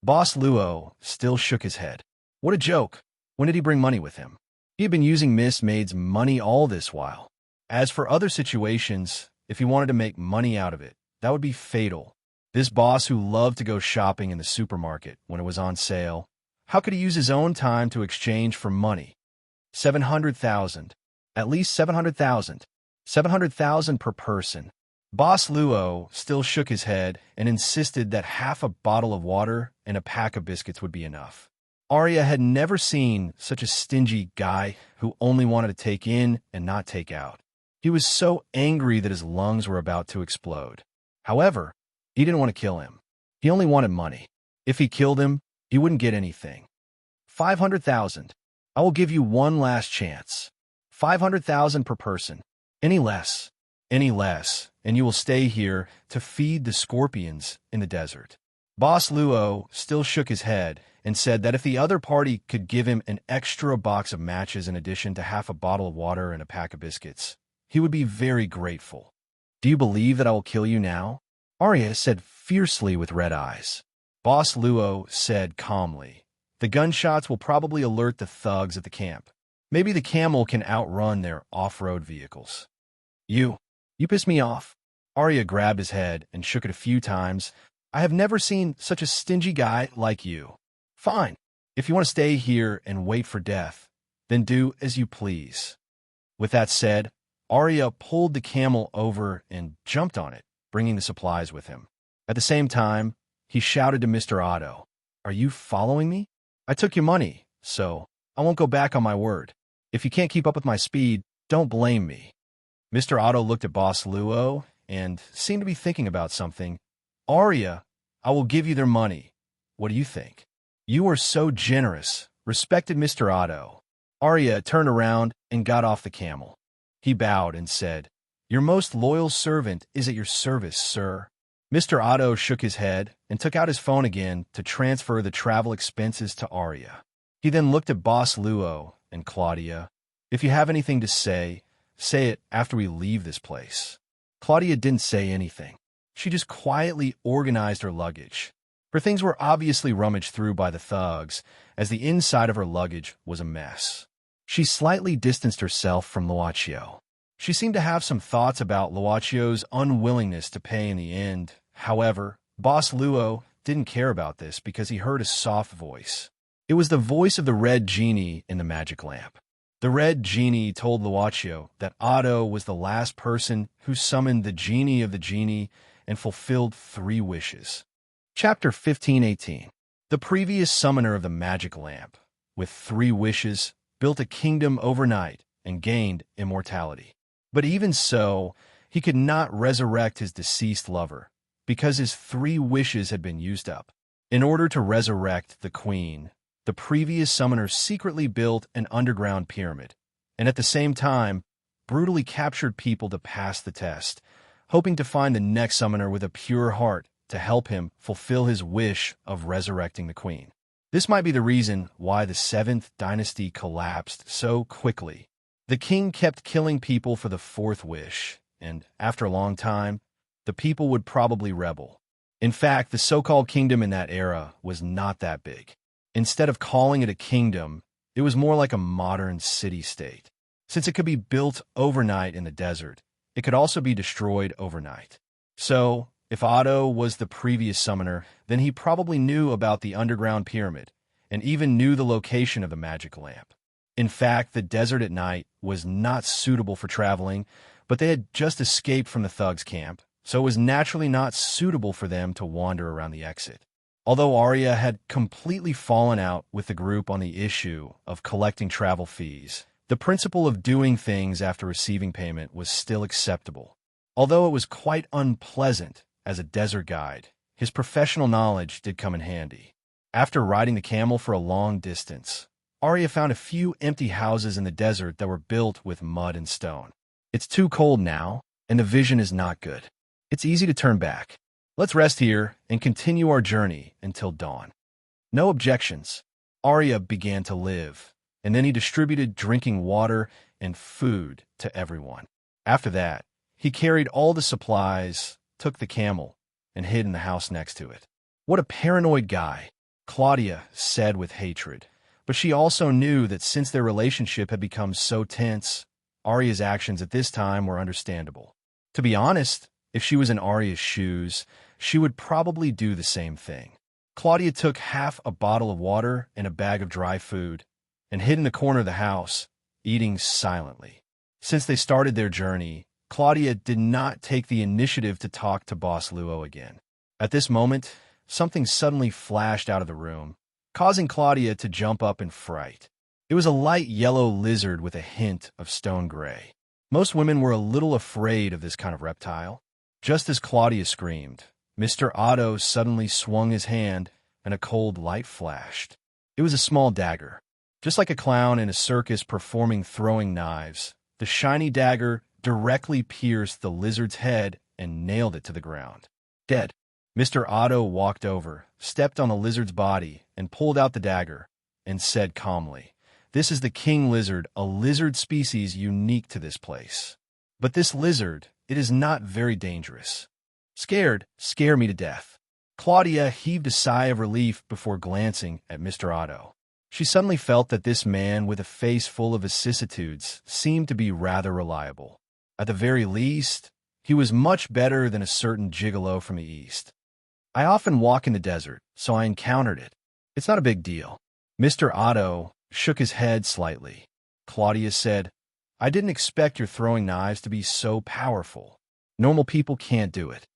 Boss Luo still shook his head. What a joke. When did he bring money with him? He had been using Miss Maid's money all this while. As for other situations, if he wanted to make money out of it, that would be fatal. This boss who loved to go shopping in the supermarket when it was on sale, how could he use his own time to exchange for money? 700,000. At least 700,000. 700,000 per person. Boss Luo still shook his head and insisted that half a bottle of water and a pack of biscuits would be enough. Arya had never seen such a stingy guy who only wanted to take in and not take out. He was so angry that his lungs were about to explode. However, he didn't want to kill him. He only wanted money. If he killed him, he wouldn't get anything. 500,000. I will give you one last chance. 500,000 per person. Any less, and you will stay here to feed the scorpions in the desert. Boss Luo still shook his head and said that if the other party could give him an extra box of matches in addition to half a bottle of water and a pack of biscuits, he would be very grateful. "Do you believe that I will kill you now?" Arya said fiercely with red eyes. Boss Luo said calmly, "The gunshots will probably alert the thugs at the camp. Maybe the camel can outrun their off-road vehicles." You piss me off." Arya grabbed his head and shook it a few times. "I have never seen such a stingy guy like you." "Fine. If you want to stay here and wait for death, then do as you please." With that said, Arya pulled the camel over and jumped on it, bringing the supplies with him. At the same time, he shouted to Mr. Otto, "Are you following me? I took your money, so I won't go back on my word. If you can't keep up with my speed, don't blame me." Mr. Otto looked at Boss Luo and seemed to be thinking about something. "Arya, I will give you their money. What do you think?" "You are so generous," respected Mr. Otto. Arya turned around and got off the camel. He bowed and said, "Your most loyal servant is at your service, sir." Mr. Otto shook his head and took out his phone again to transfer the travel expenses to Arya. He then looked at Boss Luo and Claudia. "If you have anything to say it after we leave this place." Claudia didn't say anything. She just quietly organized her luggage. Her things were obviously rummaged through by the thugs, as the inside of her luggage was a mess. She slightly distanced herself from Luaccio. She seemed to have some thoughts about Luaccio's unwillingness to pay in the end. However, Boss Luo didn't care about this because he heard a soft voice. It was the voice of the red genie in the magic lamp. The red genie told Luaccio that Otto was the last person who summoned the genie of the genie and fulfilled 3 wishes. Chapter 15:18. The previous summoner of the magic lamp, with 3 wishes, built a kingdom overnight and gained immortality. But even so, he could not resurrect his deceased lover, because his 3 wishes had been used up. In order to resurrect the queen, the previous summoner secretly built an underground pyramid, and at the same time, brutally captured people to pass the test, hoping to find the next summoner with a pure heart to help him fulfill his wish of resurrecting the queen. This might be the reason why the 7th dynasty collapsed so quickly. The king kept killing people for the fourth wish, and after a long time, the people would probably rebel. In fact, the so-called kingdom in that era was not that big. Instead of calling it a kingdom, it was more like a modern city-state. Since it could be built overnight in the desert, it could also be destroyed overnight. So, if Otto was the previous summoner, then he probably knew about the underground pyramid, and even knew the location of the magic lamp. In fact, the desert at night was not suitable for traveling, but they had just escaped from the thugs' camp, so it was naturally not suitable for them to wander around the exit. Although Arya had completely fallen out with the group on the issue of collecting travel fees, the principle of doing things after receiving payment was still acceptable. Although it was quite unpleasant as a desert guide, his professional knowledge did come in handy. After riding the camel for a long distance, Arya found a few empty houses in the desert that were built with mud and stone. It's too cold now, and the vision is not good. It's easy to turn back. Let's rest here and continue our journey until dawn. No objections. Arya began to live, and then he distributed drinking water and food to everyone. After that, he carried all the supplies, took the camel, and hid in the house next to it. What a paranoid guy, Claudia said with hatred. But she also knew that since their relationship had become so tense, Arya's actions at this time were understandable. To be honest, if she was in Arya's shoes, she would probably do the same thing. Claudia took half a bottle of water and a bag of dry food and hid in the corner of the house, eating silently. Since they started their journey, Claudia did not take the initiative to talk to Boss Luo again. At this moment, something suddenly flashed out of the room, causing Claudia to jump up in fright. It was a light yellow lizard with a hint of stone gray. Most women were a little afraid of this kind of reptile. Just as Claudia screamed, Mr. Otto suddenly swung his hand and a cold light flashed. It was a small dagger. Just like a clown in a circus performing throwing knives, the shiny dagger directly pierced the lizard's head and nailed it to the ground. Dead. Mr. Otto walked over, stepped on the lizard's body, and pulled out the dagger, and said calmly, "This is the king lizard, a lizard species unique to this place. But this lizard, it is not very dangerous. Scare me to death." Claudia heaved a sigh of relief before glancing at Mr. Otto. She suddenly felt that this man with a face full of vicissitudes seemed to be rather reliable. At the very least, he was much better than a certain gigolo from the East. "I often walk in the desert, so I encountered it. It's not a big deal." Mr. Otto shook his head slightly. Claudia said, "I didn't expect your throwing knives to be so powerful. Normal people can't do it."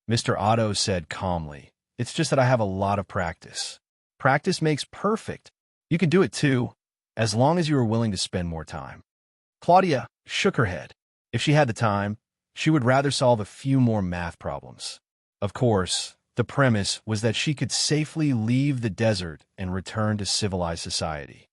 Mr. Otto said calmly, "It's just that I have a lot of practice. Practice makes perfect. You can do it too, as long as you are willing to spend more time." Claudia shook her head. If she had the time, she would rather solve a few more math problems. Of course, the premise was that she could safely leave the desert and return to civilized society.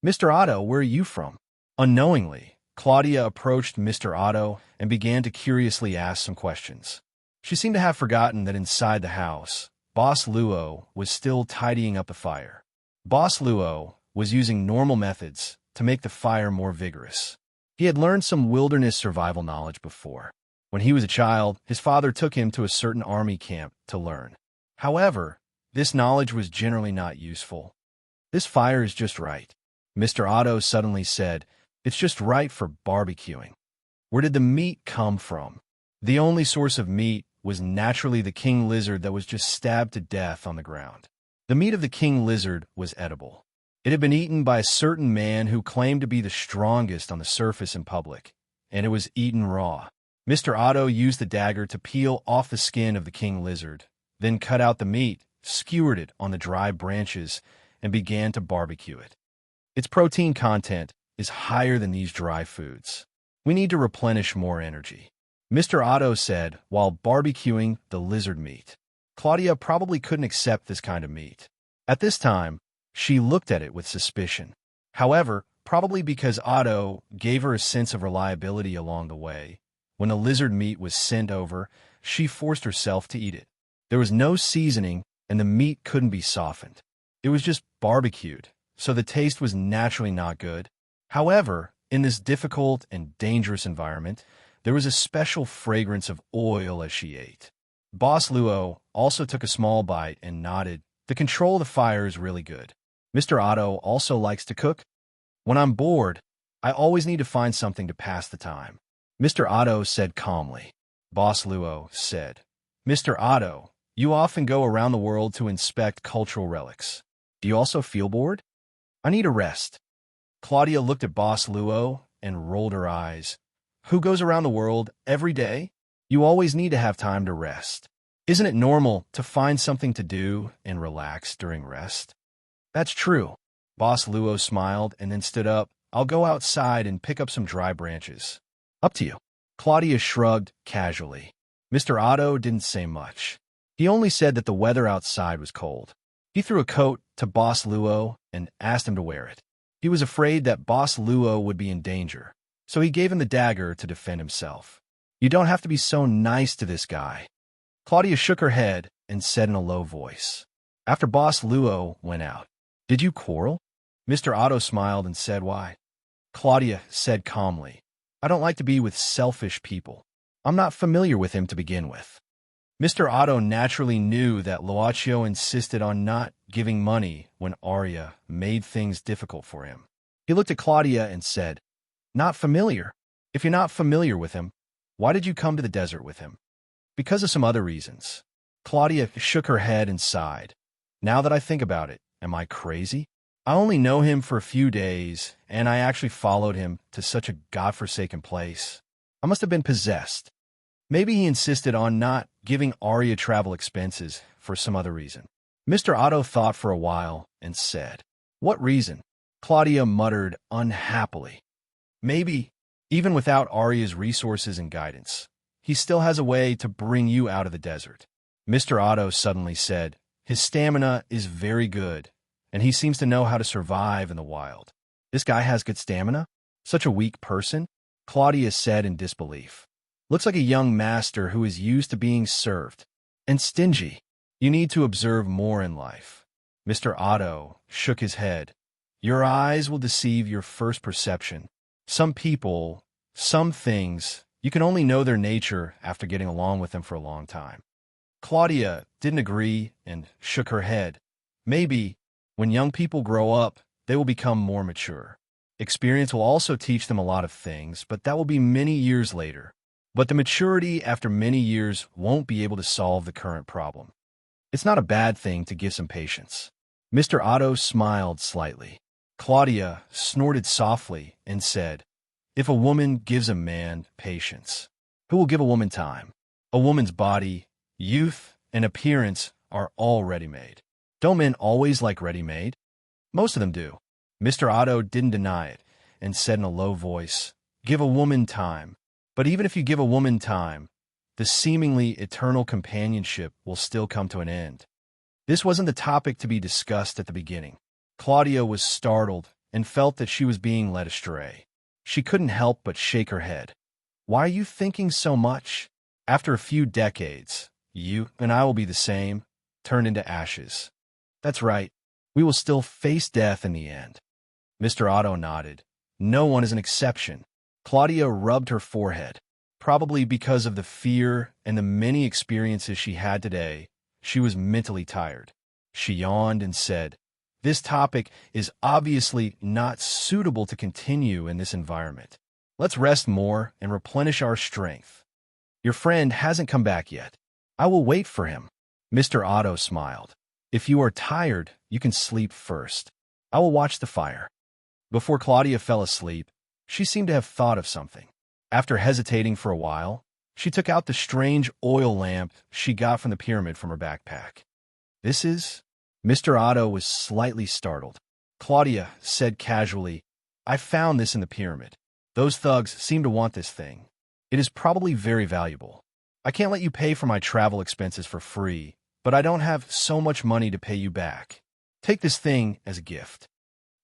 "Mr. Otto, where are you from?" Unknowingly, Claudia approached Mr. Otto and began to curiously ask some questions. She seemed to have forgotten that inside the house, Boss Luo was still tidying up the fire. Boss Luo was using normal methods to make the fire more vigorous. He had learned some wilderness survival knowledge before. When he was a child, his father took him to a certain army camp to learn. However, this knowledge was generally not useful. "This fire is just right," Mr. Otto suddenly said. "It's just right for barbecuing." Where did the meat come from? The only source of meat was naturally the king lizard that was just stabbed to death on the ground. The meat of the king lizard was edible. It had been eaten by a certain man who claimed to be the strongest on the surface in public, and it was eaten raw. Mr. Otto used the dagger to peel off the skin of the king lizard, then cut out the meat, skewered it on the dry branches, and began to barbecue it. Its protein content is higher than these dry foods. We need to replenish more energy, Mr. Otto said while barbecuing the lizard meat. Claudia probably couldn't accept this kind of meat. At this time, she looked at it with suspicion. However, probably because Otto gave her a sense of reliability along the way, when the lizard meat was sent over, she forced herself to eat it. There was no seasoning, and the meat couldn't be softened. It was just barbecued, so the taste was naturally not good. However, In this difficult and dangerous environment, there was a special fragrance of oil as she ate. Boss Luo also took a small bite and nodded. The control of the fire is really good. Mr. Otto also likes to cook. When I'm bored, I always need to find something to pass the time. Mr. Otto said calmly. Boss Luo said, Mr. Otto, you often go around the world to inspect cultural relics. Do you also feel bored? I need a rest. Claudia looked at Boss Luo and rolled her eyes. Who goes around the world every day? You always need to have time to rest. Isn't it normal to find something to do and relax during rest? That's true. Boss Luo smiled and then stood up. I'll go outside and pick up some dry branches. Up to you. Claudia shrugged casually. Mr. Otto didn't say much. He only said that the weather outside was cold. He threw a coat to Boss Luo and asked him to wear it. He was afraid that Boss Luo would be in danger, so he gave him the dagger to defend himself. You don't have to be so nice to this guy. Claudia shook her head and said in a low voice. After Boss Luo went out, did you quarrel? Mr. Otto smiled and said why. Claudia said calmly, I don't like to be with selfish people. I'm not familiar with him to begin with. Mr. Otto naturally knew that Luocio insisted on not giving money when Arya made things difficult for him. He looked at Claudia and said, Not familiar? If you're not familiar with him, why did you come to the desert with him? Because of some other reasons. Claudia shook her head and sighed. Now that I think about it, am I crazy? I only know him for a few days, and I actually followed him to such a godforsaken place. I must have been possessed. Maybe he insisted on not giving Arya travel expenses for some other reason. Mr. Otto thought for a while and said, What reason? Claudia muttered unhappily. Maybe, even without Arya's resources and guidance, he still has a way to bring you out of the desert. Mr. Otto suddenly said, His stamina is very good, and he seems to know how to survive in the wild. This guy has good stamina? Such a weak person? Claudia said in disbelief. Looks like a young master who is used to being served. And stingy. You need to observe more in life. Mr. Otto shook his head. Your eyes will deceive your first perception. Some people, some things, you can only know their nature after getting along with them for a long time. Claudia didn't agree and shook her head. Maybe, when young people grow up, they will become more mature. Experience will also teach them a lot of things, but that will be many years later. But the maturity after many years won't be able to solve the current problem. It's not a bad thing to give some patience. Mr. Otto smiled slightly. Claudia snorted softly and said, If a woman gives a man patience, who will give a woman time? A woman's body, youth, and appearance are all ready-made. Don't men always like ready-made? Most of them do. Mr. Otto didn't deny it and said in a low voice, Give a woman time. But even if you give a woman time, the seemingly eternal companionship will still come to an end. This wasn't the topic to be discussed at the beginning. Claudia was startled and felt that she was being led astray. She couldn't help but shake her head. Why are you thinking so much? After a few decades, you and I will be the same, turned into ashes. That's right. We will still face death in the end. Mr. Otto nodded. No one is an exception. Claudia rubbed her forehead. Probably because of the fear and the many experiences she had today, she was mentally tired. She yawned and said, This topic is obviously not suitable to continue in this environment. Let's rest more and replenish our strength. Your friend hasn't come back yet. I will wait for him. Mr. Otto smiled. If you are tired, you can sleep first. I will watch the fire. Before Claudia fell asleep, she seemed to have thought of something. After hesitating for a while, she took out the strange oil lamp she got from the pyramid from her backpack. This is... Mr. Otto was slightly startled. Claudia said casually, I found this in the pyramid. Those thugs seem to want this thing. It is probably very valuable. I can't let you pay for my travel expenses for free, but I don't have so much money to pay you back. Take this thing as a gift.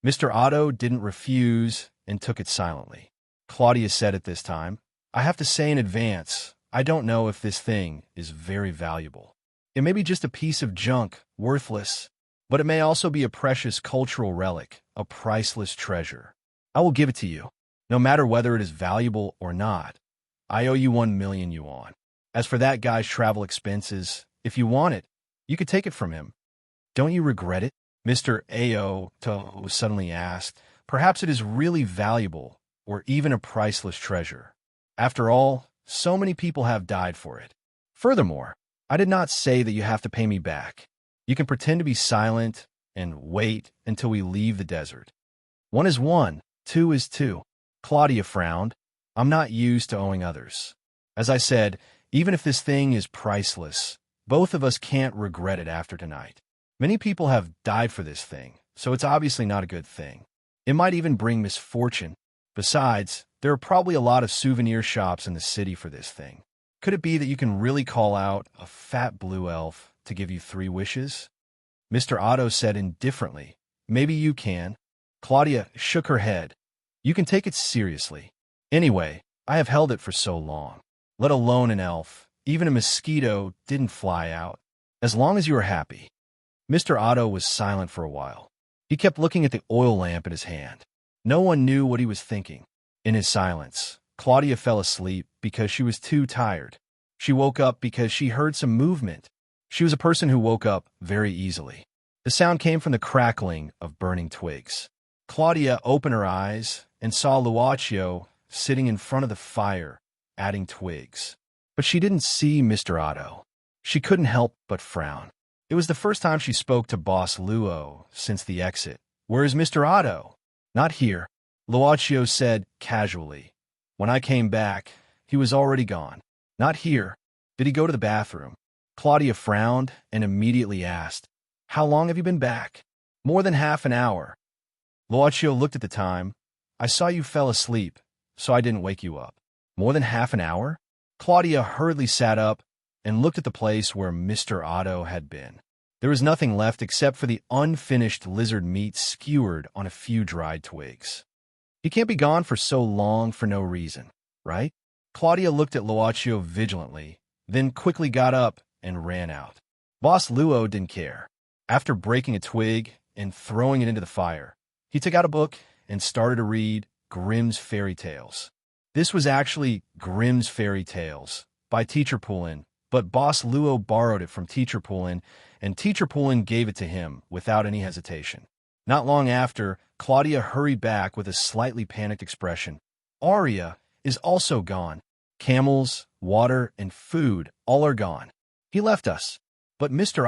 Mr. Otto didn't refuse and took it silently. Claudia said at this time, I have to say in advance, I don't know if this thing is very valuable. It may be just a piece of junk, worthless, but it may also be a precious cultural relic, a priceless treasure. I will give it to you. no matter whether it is valuable or not. I owe you 1 million yuan. As for that guy's travel expenses, if you want it, you could take it from him. Don't you regret it? Mr. Ao suddenly asked. Perhaps it is really valuable, or even a priceless treasure. After all, so many people have died for it. Furthermore, I did not say that you have to pay me back. You can pretend to be silent and wait until we leave the desert. 1 is 1, 2 is 2. Claudia frowned. I'm not used to owing others. As I said, even if this thing is priceless, both of us can't regret it after tonight. Many people have died for this thing, so it's obviously not a good thing. It might even bring misfortune. Besides, there are probably a lot of souvenir shops in the city for this thing. Could it be that you can really call out a fat blue elf to give you 3 wishes? Mr. Otto said indifferently. Maybe you can. Claudia shook her head. You can take it seriously. Anyway, I have held it for so long. Let alone an elf, even a mosquito didn't fly out. As long as you are happy. Mr. Otto was silent for a while. He kept looking at the oil lamp in his hand. No one knew what he was thinking. In his silence, Claudia fell asleep because she was too tired. She woke up because she heard some movement. She was a person who woke up very easily. The sound came from the crackling of burning twigs. Claudia opened her eyes and saw Luaccio sitting in front of the fire, adding twigs. But she didn't see Mr. Otto. She couldn't help but frown. It was the first time she spoke to Boss Luo since the exit. Where is Mr. Otto? Not here, Luaccio said casually. When I came back, he was already gone. Not here. Did he go to the bathroom? Claudia frowned and immediately asked, How long have you been back? More than half an hour. Luaccio looked at the time. I saw you fell asleep, so I didn't wake you up. More than half an hour? Claudia hurriedly sat up and looked at the place where Mr. Otto had been. There was nothing left except for the unfinished lizard meat skewered on a few dried twigs. He can't be gone for so long for no reason, right? Claudia looked at Luaccio vigilantly, then quickly got up and ran out. Boss Luo didn't care. After breaking a twig and throwing it into the fire, he took out a book and started to read Grimm's Fairy Tales. This was actually Grimm's Fairy Tales by Teacher Poulin, but Boss Luo borrowed it from Teacher Poulin, and Teacher Poulin gave it to him without any hesitation. Not long after, Claudia hurried back with a slightly panicked expression. Aria is also gone. Camels, water, and food all are gone. He left us. But Mr.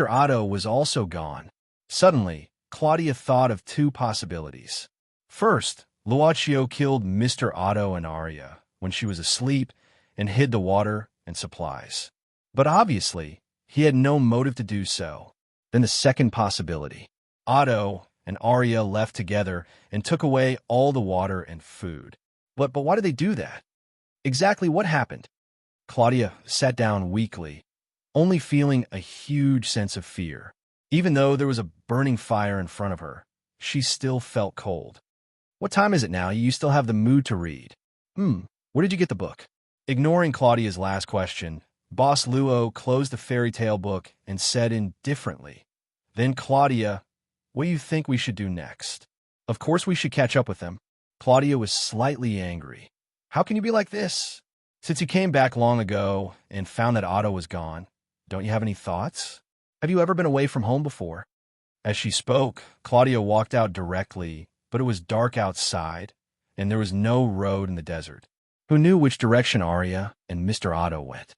Otto was also gone. Suddenly, Claudia thought of 2 possibilities. First, Luaccio killed Mr. Otto and Aria when she was asleep and hid the water and supplies. But obviously, he had no motive to do so. Then the second possibility. Otto and Aria left together and took away all the water and food. But why did they do that? Exactly what happened? Claudia sat down weakly, only feeling a huge sense of fear. Even though there was a burning fire in front of her, she still felt cold. What time is it now? You still have the mood to read. Where did you get the book? Ignoring Claudia's last question, Boss Luo closed the fairy tale book and said indifferently, Then Claudia, what do you think we should do next? Of course we should catch up with them. Claudia was slightly angry. How can you be like this? Since you came back long ago and found that Otto was gone, don't you have any thoughts? Have you ever been away from home before? As she spoke, Claudia walked out directly, but it was dark outside, and there was no road in the desert. Who knew which direction Aria and Mr. Otto went?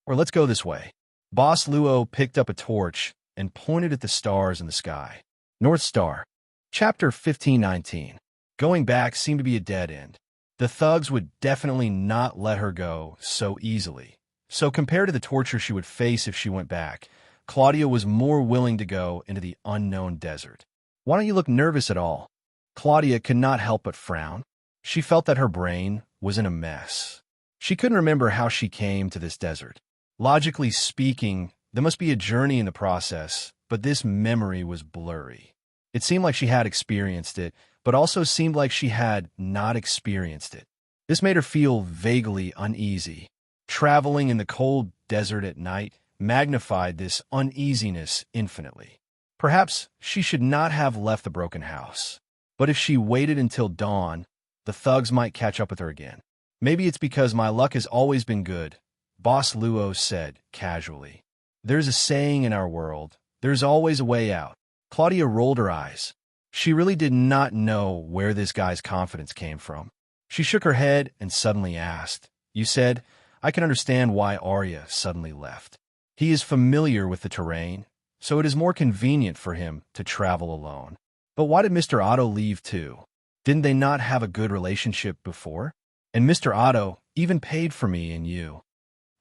Or let's go this way. Boss Luo picked up a torch and pointed at the stars in the sky. North Star. Chapter 1519. Going back seemed to be a dead end. The thugs would definitely not let her go so easily. So compared to the torture she would face if she went back, Claudia was more willing to go into the unknown desert. Why don't you look nervous at all? Claudia could not help but frown. She felt that her brain was in a mess. She couldn't remember how she came to this desert. Logically speaking, there must be a journey in the process, but this memory was blurry. It seemed like she had experienced it, but also seemed like she had not experienced it. This made her feel vaguely uneasy. Traveling in the cold desert at night magnified this uneasiness infinitely. Perhaps she should not have left the broken house. But if she waited until dawn, the thugs might catch up with her again. Maybe it's because my luck has always been good, Boss Luo said casually. There's a saying in our world, there's always a way out. Claudia rolled her eyes. She really did not know where this guy's confidence came from. She shook her head and suddenly asked, You said, I can understand why Arya suddenly left. He is familiar with the terrain, so it is more convenient for him to travel alone. But why did Mr. Otto leave too? Didn't they not have a good relationship before? And Mr. Otto even paid for me and you.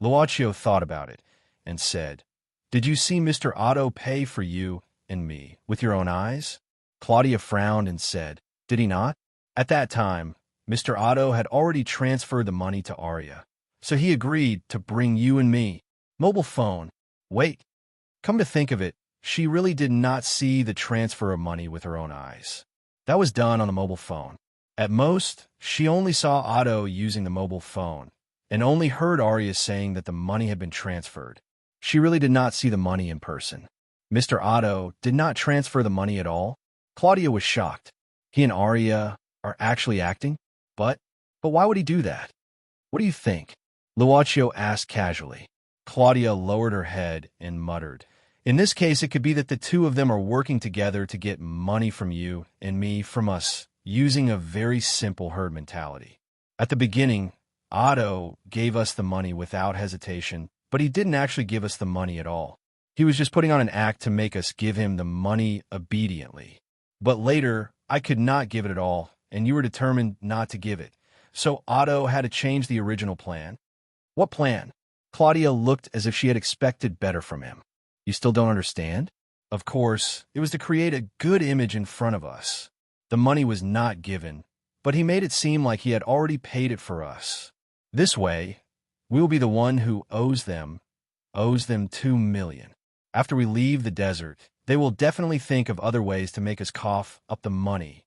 Luocio thought about it and said, Did you see Mr. Otto pay for you and me with your own eyes? Claudia frowned and said, Did he not? At that time, Mr. Otto had already transferred the money to Arya, so he agreed to bring you and me. Mobile phone. Wait. Come to think of it, she really did not see the transfer of money with her own eyes. That was done on the mobile phone. At most, she only saw Otto using the mobile phone, and only heard Arya saying that the money had been transferred. She really did not see the money in person. Mr. Otto did not transfer the money at all. Claudia was shocked. He and Arya are actually acting? But why would he do that? What do you think? Luocio asked casually. Claudia lowered her head and muttered, In this case, it could be that the two of them are working together to get money from you and me from us, using a very simple herd mentality. At the beginning, Otto gave us the money without hesitation, but he didn't actually give us the money at all. He was just putting on an act to make us give him the money obediently. But later, I could not give it at all, and you were determined not to give it. So Otto had to change the original plan. What plan? Claudia looked as if she had expected better from him. You still don't understand? Of course, it was to create a good image in front of us. The money was not given, but he made it seem like he had already paid it for us. This way, we will be the one who owes them 2 million. After we leave the desert, they will definitely think of other ways to make us cough up the money.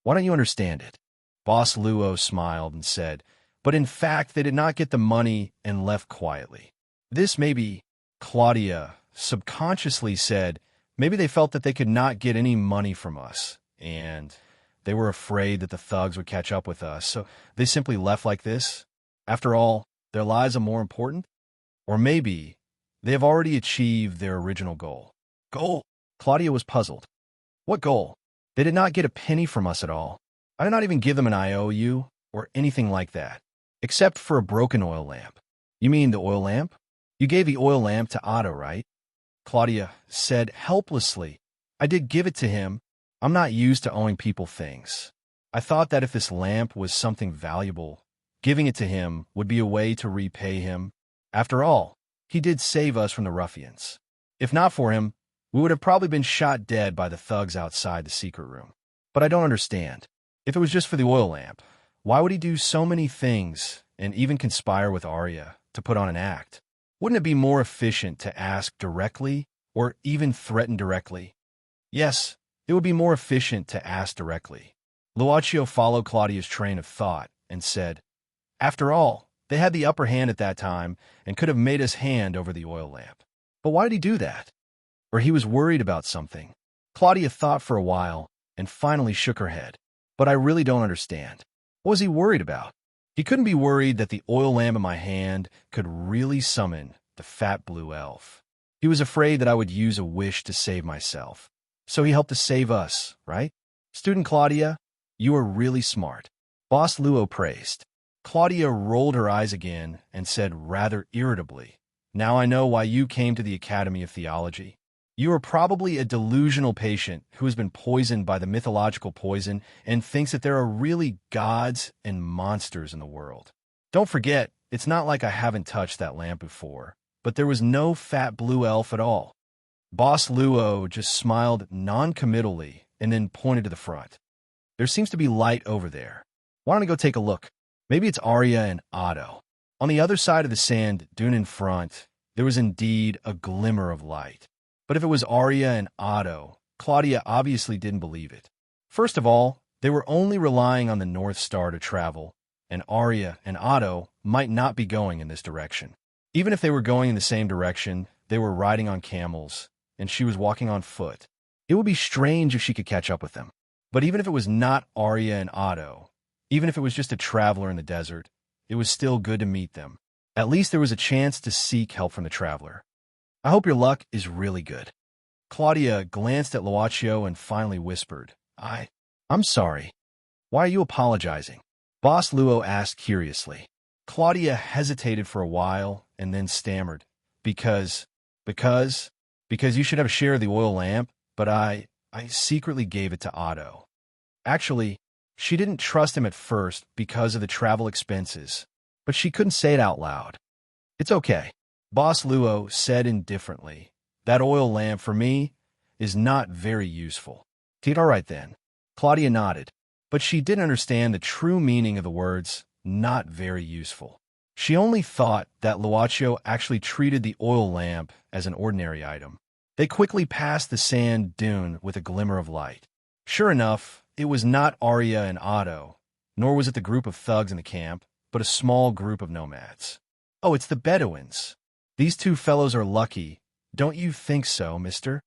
Why don't you understand it? Boss Luo smiled and said, But in fact, they did not get the money and left quietly. This maybe, Claudia subconsciously said, maybe they felt that they could not get any money from us, and they were afraid that the thugs would catch up with us, so they simply left like this. After all, their lives are more important? Or maybe they have already achieved their original goal. Goal? Claudia was puzzled. What goal? They did not get a penny from us at all. I did not even give them an IOU or anything like that, except for a broken oil lamp. You mean the oil lamp? You gave the oil lamp to Otto, right? Claudia said helplessly. I did give it to him. I'm not used to owing people things. I thought that if this lamp was something valuable, giving it to him would be a way to repay him. After all, he did save us from the ruffians. If not for him, we would have probably been shot dead by the thugs outside the secret room. But I don't understand. If it was just for the oil lamp, why would he do so many things and even conspire with Arya to put on an act? Wouldn't it be more efficient to ask directly or even threaten directly? Yes, it would be more efficient to ask directly. Luocio followed Claudia's train of thought and said, After all, they had the upper hand at that time and could have made us hand over the oil lamp. But why did he do that? Or he was worried about something. Claudia thought for a while and finally shook her head. But I really don't understand. What was he worried about? He couldn't be worried that the oil lamp in my hand could really summon the fat blue elf. He was afraid that I would use a wish to save myself. So he helped to save us, right? Student Claudia, you are really smart. Boss Luo praised. Claudia rolled her eyes again and said rather irritably, Now I know why you came to the Academy of Theology. You are probably a delusional patient who has been poisoned by the mythological poison and thinks that there are really gods and monsters in the world. Don't forget, it's not like I haven't touched that lamp before, but there was no fat blue elf at all. Boss Luo just smiled non-committally and then pointed to the front. There seems to be light over there. Why don't I go take a look? Maybe it's Arya and Otto. On the other side of the sand dune in front, there was indeed a glimmer of light. But if it was Arya and Otto, Claudia obviously didn't believe it. First of all, they were only relying on the North Star to travel, and Arya and Otto might not be going in this direction. Even if they were going in the same direction, they were riding on camels, and she was walking on foot. It would be strange if she could catch up with them. But even if it was not Arya and Otto, even if it was just a traveler in the desert, it was still good to meet them. At least there was a chance to seek help from the traveler. I hope your luck is really good. Claudia glanced at Luaccio and finally whispered, I'm sorry. Why are you apologizing? Boss Luo asked curiously. Claudia hesitated for a while and then stammered, Because you should have a share of the oil lamp, but I secretly gave it to Otto. Actually, she didn't trust him at first because of the travel expenses, but she couldn't say it out loud. It's okay. Boss Luo said indifferently, That oil lamp for me is not very useful. All right then. Claudia nodded, but she didn't understand the true meaning of the words, not very useful. She only thought that Luaccio actually treated the oil lamp as an ordinary item. They quickly passed the sand dune with a glimmer of light. Sure enough, it was not Arya and Otto, nor was it the group of thugs in the camp, but a small group of nomads. Oh, it's the Bedouins. These two fellows are lucky. Don't you think so, mister?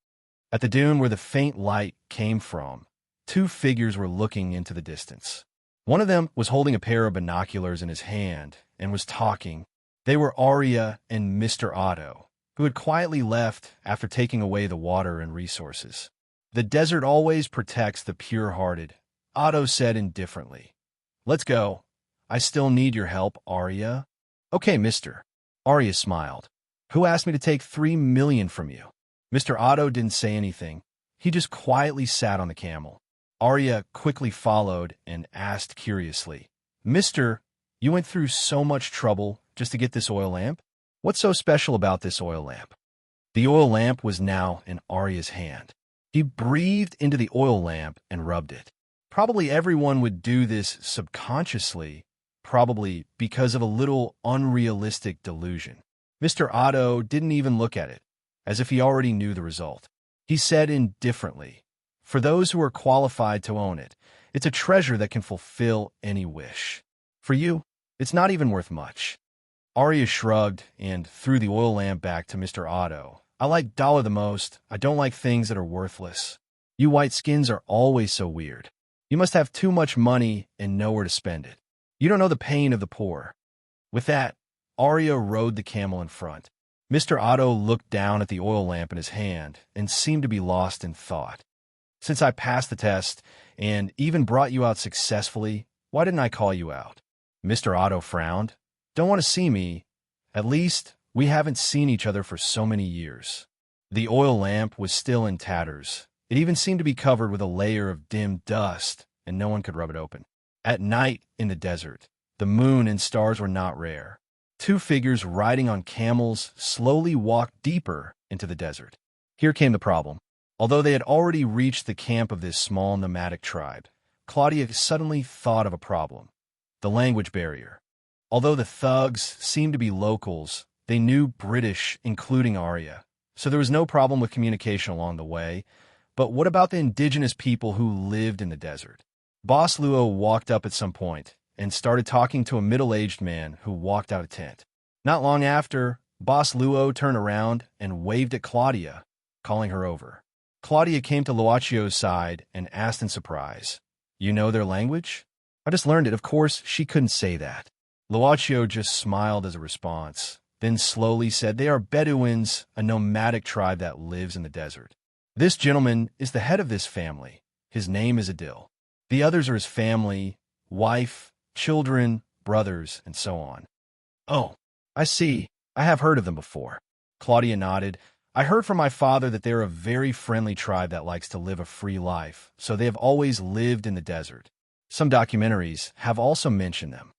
At the dune where the faint light came from, two figures were looking into the distance. One of them was holding a pair of binoculars in his hand and was talking. They were Arya and Mr. Otto, who had quietly left after taking away the water and resources. The desert always protects the pure-hearted, Otto said indifferently. Let's go. I still need your help, Arya. Okay, mister. Arya smiled. Who asked me to take 3 million from you? Mr. Otto didn't say anything. He just quietly sat on the camel. Arya quickly followed and asked curiously, Mister, you went through so much trouble just to get this oil lamp? What's so special about this oil lamp? The oil lamp was now in Arya's hand. He breathed into the oil lamp and rubbed it. Probably everyone would do this subconsciously, probably because of a little unrealistic delusion. Mr. Otto didn't even look at it, as if he already knew the result. He said indifferently, For those who are qualified to own it, it's a treasure that can fulfill any wish. For you, it's not even worth much. Arya shrugged and threw the oil lamp back to Mr. Otto. I like dollar the most. I don't like things that are worthless. You white skins are always so weird. You must have too much money and nowhere to spend it. You don't know the pain of the poor. With that, Arya rode the camel in front. Mr. Otto looked down at the oil lamp in his hand and seemed to be lost in thought. Since I passed the test and even brought you out successfully, why didn't I call you out? Mr. Otto frowned. Don't want to see me. At least, we haven't seen each other for so many years. The oil lamp was still in tatters. It even seemed to be covered with a layer of dim dust, and no one could rub it open. At night in the desert, the moon and stars were not rare. Two figures riding on camels slowly walked deeper into the desert. Here came the problem. Although they had already reached the camp of this small nomadic tribe, Claudia suddenly thought of a problem: the language barrier. Although the thugs seemed to be locals, they knew British, including Arya, so there was no problem with communication along the way. But what about the indigenous people who lived in the desert? Boss Luo walked up at some point and started talking to a middle-aged man who walked out of tent. Not long after, Boss Luo turned around and waved at Claudia, calling her over. Claudia came to Luaccio's side and asked in surprise, You know their language? I just learned it. Of course, she couldn't say that. Luaccio just smiled as a response, then slowly said, They are Bedouins, a nomadic tribe that lives in the desert. This gentleman is the head of this family. His name is Adil. The others are his family, wife, children, brothers, and so on. Oh, I see. I have heard of them before. Claudia nodded. I heard from my father that they're a very friendly tribe that likes to live a free life, so they have always lived in the desert. Some documentaries have also mentioned them.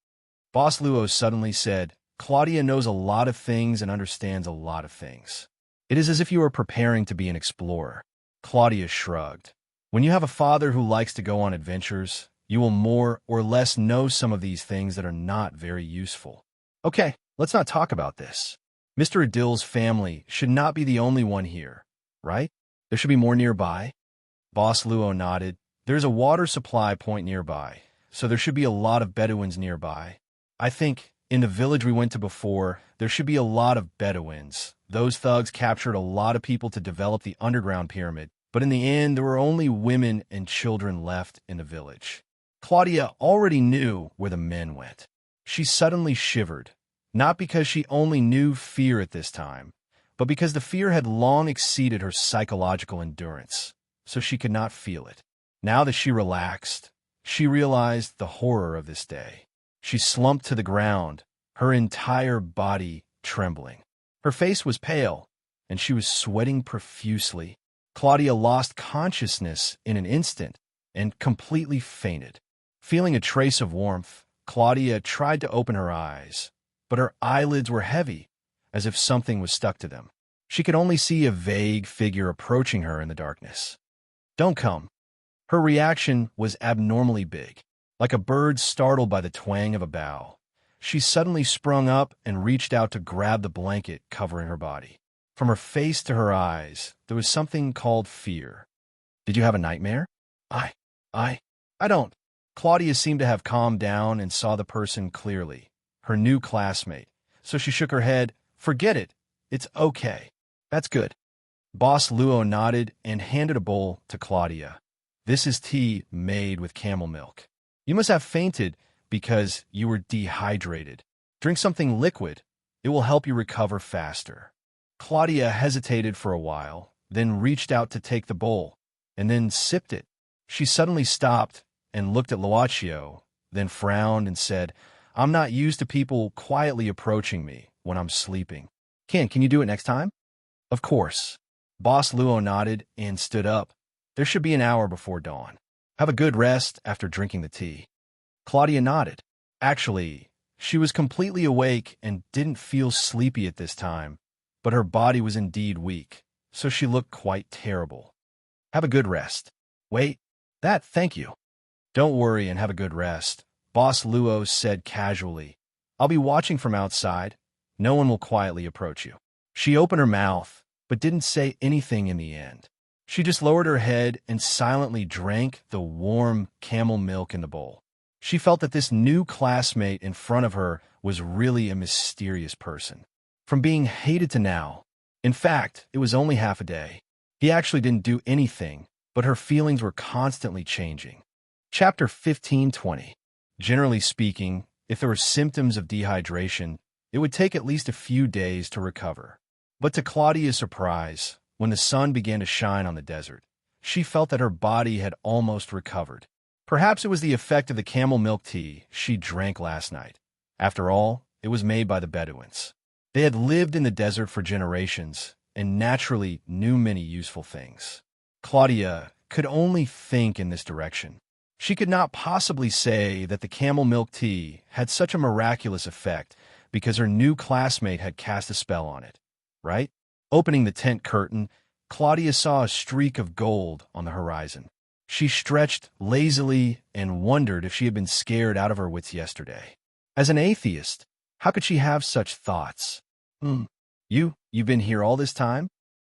Boss Luo suddenly said, Claudia knows a lot of things and understands a lot of things. It is as if you are preparing to be an explorer. Claudia shrugged. When you have a father who likes to go on adventures, you will more or less know some of these things that are not very useful. Okay, let's not talk about this. Mr. Adil's family should not be the only one here, right? There should be more nearby. Boss Luo nodded. There's a water supply point nearby, so there should be a lot of Bedouins nearby. I think in the village we went to before, there should be a lot of Bedouins. Those thugs captured a lot of people to develop the underground pyramid, but in the end, there were only women and children left in the village. Claudia already knew where the men went. She suddenly shivered, not because she only knew fear at this time, but because the fear had long exceeded her psychological endurance, so she could not feel it. Now that she relaxed, she realized the horror of this day. She slumped to the ground, her entire body trembling. Her face was pale, and she was sweating profusely. Claudia lost consciousness in an instant and completely fainted. Feeling a trace of warmth, Claudia tried to open her eyes, but her eyelids were heavy, as if something was stuck to them. She could only see a vague figure approaching her in the darkness. "Don't come." Her reaction was abnormally big, like a bird startled by the twang of a bough. She suddenly sprung up and reached out to grab the blanket covering her body. From her face to her eyes, there was something called fear. "Did you have a nightmare?" I don't." Claudia seemed to have calmed down and saw the person clearly, her new classmate. So she shook her head. "Forget it. It's okay." "That's good." Boss Luo nodded and handed a bowl to Claudia. "This is tea made with camel milk. You must have fainted because you were dehydrated. Drink something liquid. It will help you recover faster." Claudia hesitated for a while, then reached out to take the bowl, and then sipped it. She suddenly stopped and looked at Luaccio, then frowned and said, "I'm not used to people quietly approaching me when I'm sleeping. Can you do it next time?" "Of course." Boss Luo nodded and stood up. "There should be an hour before dawn. Have a good rest after drinking the tea." Claudia nodded. Actually, she was completely awake and didn't feel sleepy at this time, but her body was indeed weak, so she looked quite terrible. "Have a good rest." "Wait, thank you." "Don't worry and have a good rest," Boss Luo said casually. "I'll be watching from outside. No one will quietly approach you." She opened her mouth, but didn't say anything in the end. She just lowered her head and silently drank the warm camel milk in the bowl. She felt that this new classmate in front of her was really a mysterious person. From being hated to now. In fact, it was only half a day. He actually didn't do anything, but her feelings were constantly changing. Chapter 15:20. Generally speaking, if there were symptoms of dehydration, it would take at least a few days to recover. But to Claudia's surprise, when the sun began to shine on the desert, she felt that her body had almost recovered. Perhaps it was the effect of the camel milk tea she drank last night. After all, it was made by the Bedouins. They had lived in the desert for generations and naturally knew many useful things. Claudia could only think in this direction. She could not possibly say that the camel milk tea had such a miraculous effect because her new classmate had cast a spell on it, right? Opening the tent curtain, Claudia saw a streak of gold on the horizon. She stretched lazily and wondered if she had been scared out of her wits yesterday. As an atheist, how could she have such thoughts? You've been here all this time?"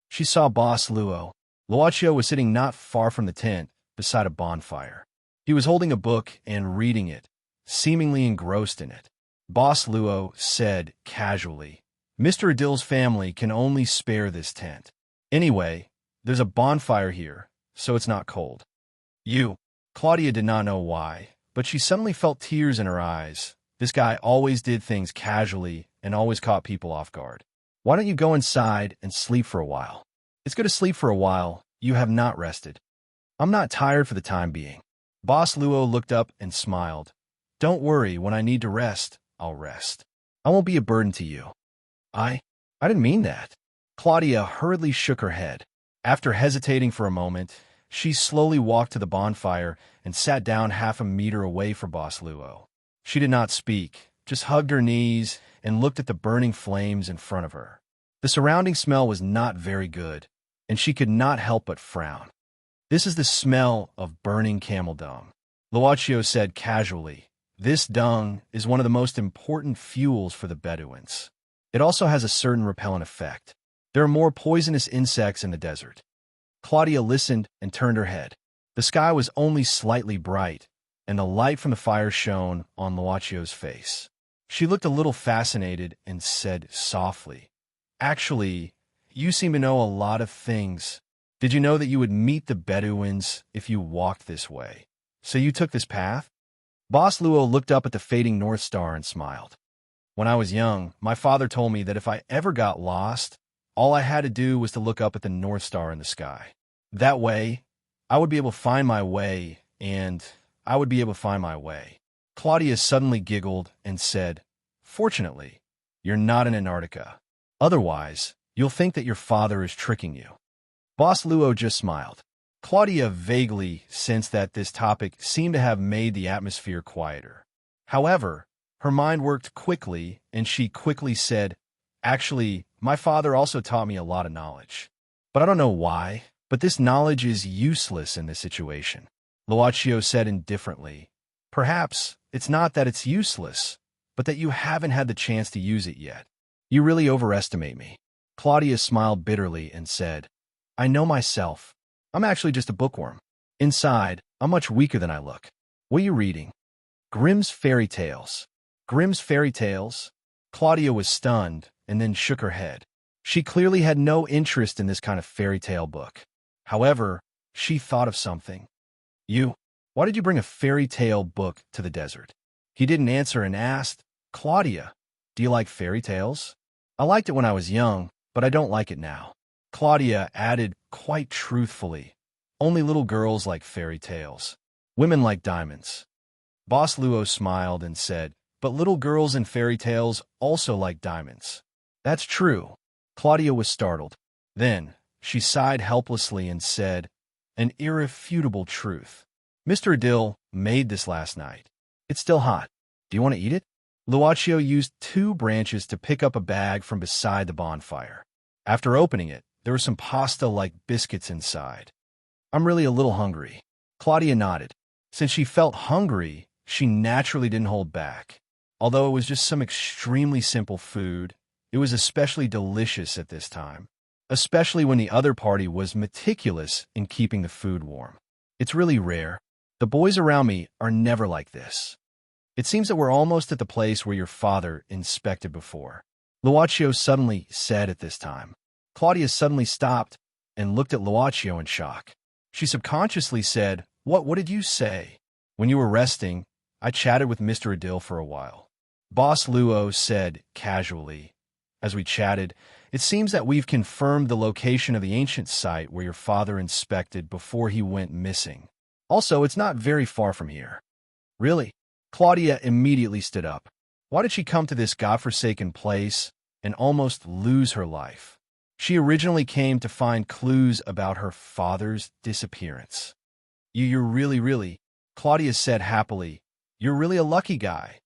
She saw Boss Luo. Luaccio was sitting not far from the tent, beside a bonfire. He was holding a book and reading it, seemingly engrossed in it. Boss Luo said casually, "Mr. Adil's family can only spare this tent. Anyway, there's a bonfire here, so it's not cold." Claudia did not know why, but she suddenly felt tears in her eyes. This guy always did things casually and always caught people off guard. "Why don't you go inside and sleep for a while?" "It's good to sleep for a while. You have not rested." "I'm not tired for the time being." Boss Luo looked up and smiled. "Don't worry, when I need to rest, I'll rest. I won't be a burden to you." I didn't mean that." Claudia hurriedly shook her head. After hesitating for a moment, she slowly walked to the bonfire and sat down half a meter away from Boss Luo. She did not speak, just hugged her knees and looked at the burning flames in front of her. The surrounding smell was not very good, and she could not help but frown. "This is the smell of burning camel dung," Luaccio said casually. "This dung is one of the most important fuels for the Bedouins. It also has a certain repellent effect. There are more poisonous insects in the desert." Claudia listened and turned her head. The sky was only slightly bright, and the light from the fire shone on Luaccio's face. She looked a little fascinated and said softly, "Actually, you seem to know a lot of things." Did you know that you would meet the Bedouins if you walked this way? So you took this path? Boss Luo looked up at the fading North Star and smiled. When I was young, my father told me that if I ever got lost, all I had to do was to look up at the North Star in the sky. That way, I would be able to find my way, and I would be able to find my way. Claudia suddenly giggled and said, "Fortunately, you're not in Antarctica. Otherwise, you'll think that your father is tricking you." Boss Luo just smiled. Claudia vaguely sensed that this topic seemed to have made the atmosphere quieter. However, her mind worked quickly, and she quickly said, "Actually, my father also taught me a lot of knowledge. But I don't know why, but this knowledge is useless in this situation." Luochio said indifferently, "Perhaps it's not that it's useless, but that you haven't had the chance to use it yet. You really overestimate me." Claudia smiled bitterly and said, "I know myself. I'm actually just a bookworm. Inside, I'm much weaker than I look. What are you reading?" "Grimm's Fairy Tales." "Grimm's Fairy Tales?" Claudia was stunned and then shook her head. She clearly had no interest in this kind of fairy tale book. However, she thought of something. Why did you bring a fairy tale book to the desert?" He didn't answer and asked, "Claudia, do you like fairy tales?" "I liked it when I was young, but I don't like it now." Claudia added quite truthfully, "Only little girls like fairy tales. Women like diamonds." Boss Luo smiled and said, "But little girls in fairy tales also like diamonds." "That's true." Claudia was startled. Then, she sighed helplessly and said, "An irrefutable truth. Mr. Adil made this last night. It's still hot. Do you want to eat it?" Luochio used 2 branches to pick up a bag from beside the bonfire. After opening it, there was some pasta-like biscuits inside. "I'm really a little hungry." Claudia nodded. Since she felt hungry, she naturally didn't hold back. Although it was just some extremely simple food, it was especially delicious at this time, especially when the other party was meticulous in keeping the food warm. "It's really rare. The boys around me are never like this. It seems that we're almost at the place where your father inspected before," Luochio suddenly said at this time. Claudia suddenly stopped and looked at Luochio in shock. She subconsciously said, What did you say?" "When you were resting, I chatted with Mr. Adil for a while." Boss Luo said casually, "As we chatted, it seems that we've confirmed the location of the ancient site where your father inspected before he went missing. Also, it's not very far from here." "Really?" Claudia immediately stood up. Why did she come to this godforsaken place and almost lose her life? She originally came to find clues about her father's disappearance. You're really," Claudia said happily, "you're really a lucky guy."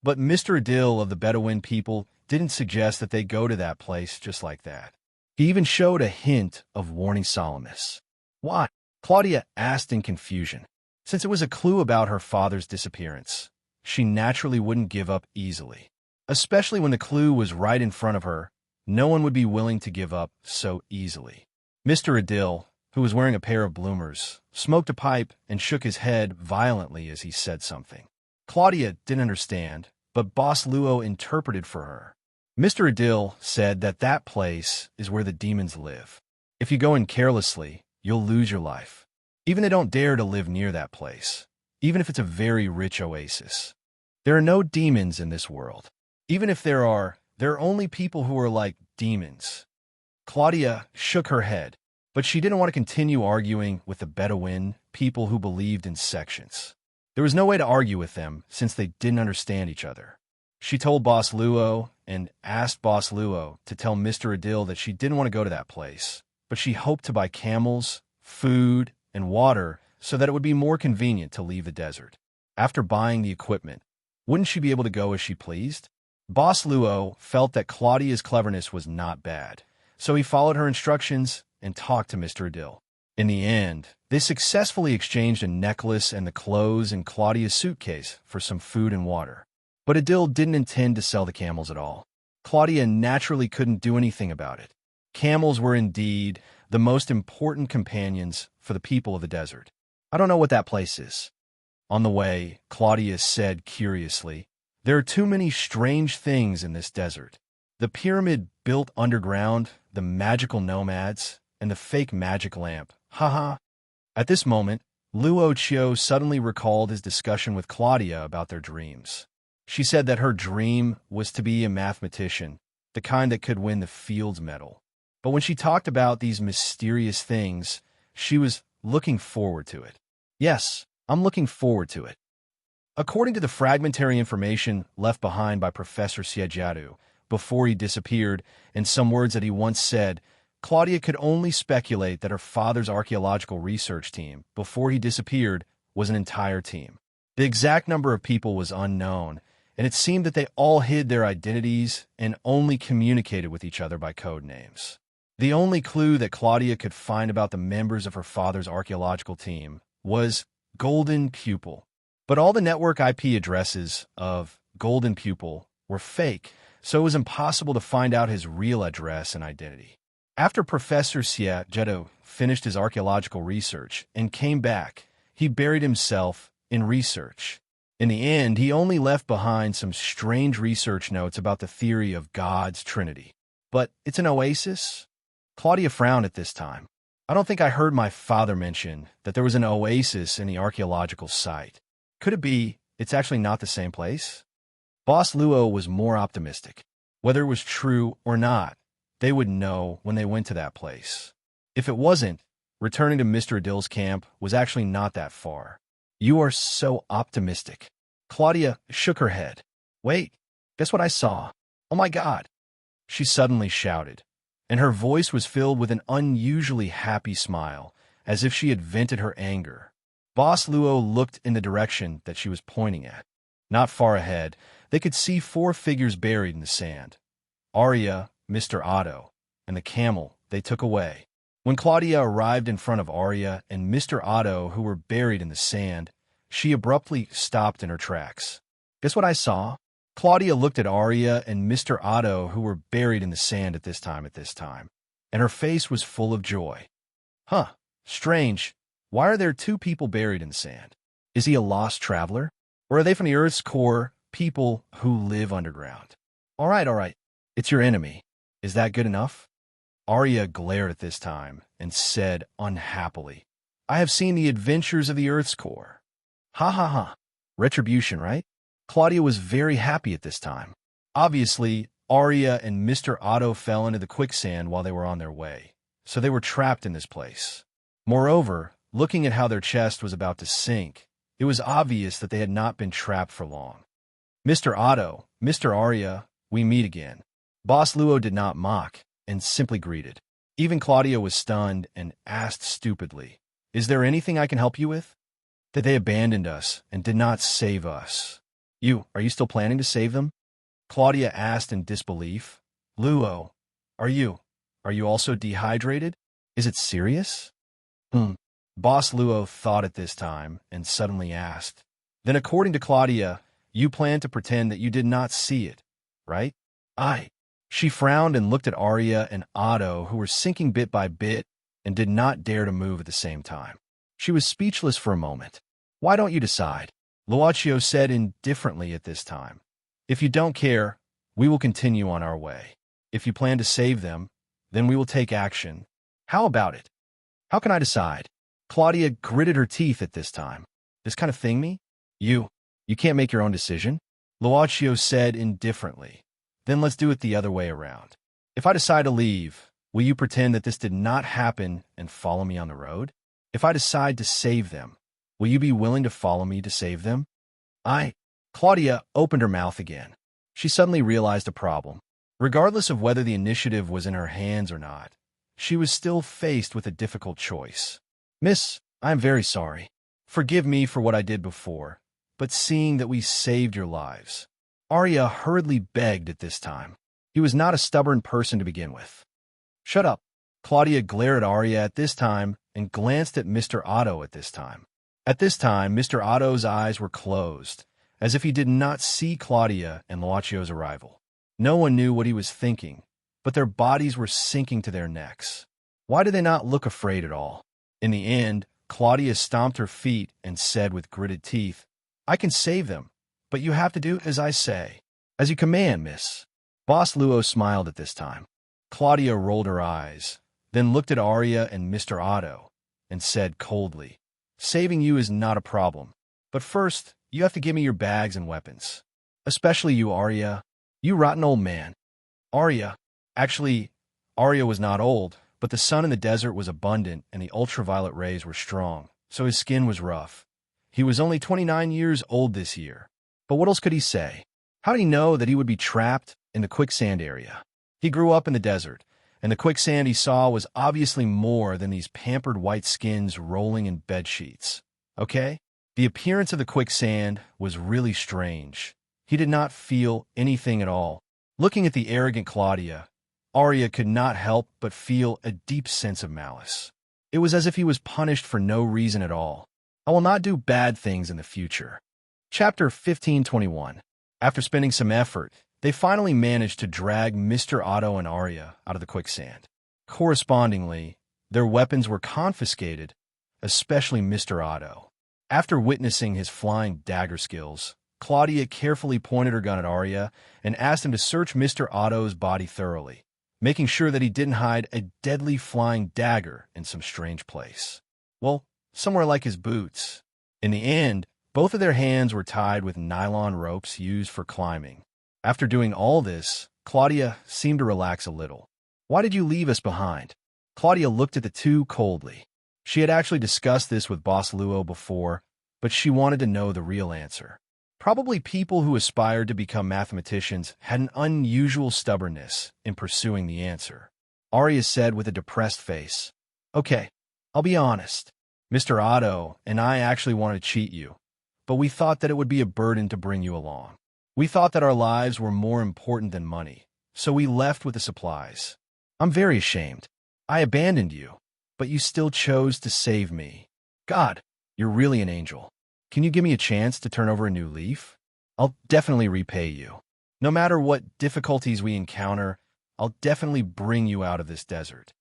But Mr. Adil of the Bedouin people didn't suggest that they go to that place just like that. He even showed a hint of warning solemnness. "Why?" Claudia asked in confusion. Since it was a clue about her father's disappearance, she naturally wouldn't give up easily. Especially when the clue was right in front of her, no one would be willing to give up so easily. Mr. Adil, who was wearing a pair of bloomers, smoked a pipe and shook his head violently as he said something. Claudia didn't understand, but Boss Luo interpreted for her. Mr. Adil said that that place is where the demons live. If you go in carelessly, you'll lose your life. Even they don't dare to live near that place, even if it's a very rich oasis. There are no demons in this world. Even if there are only people who are like demons. Claudia shook her head, but she didn't want to continue arguing with the Bedouin people who believed in sections. There was no way to argue with them since they didn't understand each other. She told Boss Luo and asked Boss Luo to tell Mr. Adil that she didn't want to go to that place, but she hoped to buy camels, food, and water so that it would be more convenient to leave the desert. After buying the equipment, wouldn't she be able to go as she pleased? Boss Luo felt that Claudia's cleverness was not bad, so he followed her instructions and talked to Mr. Adil. In the end, they successfully exchanged a necklace and the clothes in Claudia's suitcase for some food and water. But Adil didn't intend to sell the camels at all. Claudia naturally couldn't do anything about it. Camels were indeed the most important companions for the people of the desert. "I don't know what that place is." On the way, Claudia said curiously, "There are too many strange things in this desert. The pyramid built underground, the magical nomads, and the fake magic lamp. Haha. At this moment, Luo Chio suddenly recalled his discussion with Claudia about their dreams. She said that her dream was to be a mathematician, the kind that could win the Fields Medal. But when she talked about these mysterious things, she was looking forward to it. Yes, I'm looking forward to it. According to the fragmentary information left behind by Professor Siejiadu before he disappeared, and some words that he once said, Claudia could only speculate that her father's archaeological research team, before he disappeared, was an entire team. The exact number of people was unknown, and it seemed that they all hid their identities and only communicated with each other by code names. The only clue that Claudia could find about the members of her father's archaeological team was Golden Pupil. But all the network IP addresses of Golden Pupil were fake, so it was impossible to find out his real address and identity. After Professor Xie Zhedu finished his archaeological research and came back, he buried himself in research. In the end, he only left behind some strange research notes about the theory of God's Trinity. But it's an oasis? Claudia frowned at this time. I don't think I heard my father mention that there was an oasis in the archaeological site. Could it be it's actually not the same place? Boss Luo was more optimistic. Whether it was true or not, they would know when they went to that place. If it wasn't, returning to Mr. Adil's camp was actually not that far. You are so optimistic. Claudia shook her head. Wait, guess what I saw? Oh my God! She suddenly shouted, and her voice was filled with an unusually happy smile, as if she had vented her anger. Boss Luo looked in the direction that she was pointing at. Not far ahead, they could see 4 figures buried in the sand. Arya, Mr. Otto, and the camel they took away. When Claudia arrived in front of Arya and Mr. Otto, who were buried in the sand, she abruptly stopped in her tracks. Guess what I saw? Claudia looked at Arya and Mr. Otto, who were buried in the sand at this time, and her face was full of joy. Huh, strange. Why are there 2 people buried in the sand? Is he a lost traveler? Or are they from the Earth's core, people who live underground? All right. It's your enemy. Is that good enough? Arya glared at this time and said unhappily, I have seen the adventures of the Earth's core. Ha ha ha. Retribution, right? Claudia was very happy at this time. Obviously, Arya and Mr. Otto fell into the quicksand while they were on their way, so they were trapped in this place. Moreover, looking at how their chest was about to sink, it was obvious that they had not been trapped for long. Mr. Otto, Mr. Arya, we meet again. Boss Luo did not mock, and simply greeted. Even Claudia was stunned and asked stupidly, Is there anything I can help you with? That they abandoned us and did not save us. Are you still planning to save them? Claudia asked in disbelief. Luo, are you also dehydrated? Is it serious? Boss Luo thought at this time and suddenly asked, Then according to Claudia, you plan to pretend that you did not see it, right? She frowned and looked at Arya and Otto, who were sinking bit by bit and did not dare to move at the same time. She was speechless for a moment. Why don't you decide? Luochio said indifferently at this time. If you don't care, we will continue on our way. If you plan to save them, then we will take action. How about it? How can I decide? Claudia gritted her teeth at this time. This kind of thing me? You can't make your own decision? Luochio said indifferently. Then let's do it the other way around. If I decide to leave, will you pretend that this did not happen and follow me on the road? If I decide to save them, will you be willing to follow me to save them? Claudia opened her mouth again. She suddenly realized a problem. Regardless of whether the initiative was in her hands or not, she was still faced with a difficult choice. Miss, I am very sorry. Forgive me for what I did before, but seeing that we saved your lives. Arya hurriedly begged at this time. He was not a stubborn person to begin with. Shut up. Claudia glared at Arya at this time and glanced at Mr. Otto at this time. At this time, Mr. Otto's eyes were closed, as if he did not see Claudia and Luochio's arrival. No one knew what he was thinking, but their bodies were sinking to their necks. Why did they not look afraid at all? In the end, Claudia stomped her feet and said with gritted teeth, I can save them, but you have to do as I say. As you command, miss. Boss Luo smiled at this time. Claudia rolled her eyes. then looked at Arya and Mr. Otto, and said coldly, "Saving you is not a problem. But first, you have to give me your bags and weapons. Especially you, Arya. You rotten old man." Arya. Actually, Arya was not old, but the sun in the desert was abundant and the ultraviolet rays were strong, so his skin was rough. He was only 29 years old this year. But what else could he say? How did he know that he would be trapped in the quicksand area? He grew up in the desert, and the quicksand he saw was obviously more than these pampered white skins rolling in bed sheets. Okay? The appearance of the quicksand was really strange. He did not feel anything at all. Looking at the arrogant Claudia, Arya could not help but feel a deep sense of malice. It was as if he was punished for no reason at all. I will not do bad things in the future. Chapter 15:21. After spending some effort, they finally managed to drag Mr. Otto and Arya out of the quicksand. Correspondingly, their weapons were confiscated, especially Mr. Otto. After witnessing his flying dagger skills, Claudia carefully pointed her gun at Arya and asked him to search Mr. Otto's body thoroughly, making sure that he didn't hide a deadly flying dagger in some strange place. Well, somewhere like his boots. In the end, both of their hands were tied with nylon ropes used for climbing. After doing all this, Claudia seemed to relax a little. "Why did you leave us behind?" Claudia looked at the two coldly. She had actually discussed this with Boss Luo before, but she wanted to know the real answer. Probably people who aspired to become mathematicians had an unusual stubbornness in pursuing the answer. Arya said with a depressed face, "Okay, I'll be honest. Mr. Otto and I actually wanted to cheat you, but we thought that it would be a burden to bring you along. We thought that our lives were more important than money, so we left with the supplies. I'm very ashamed. I abandoned you, but you still chose to save me. God, you're really an angel. Can you give me a chance to turn over a new leaf? I'll definitely repay you. No matter what difficulties we encounter, I'll definitely bring you out of this desert."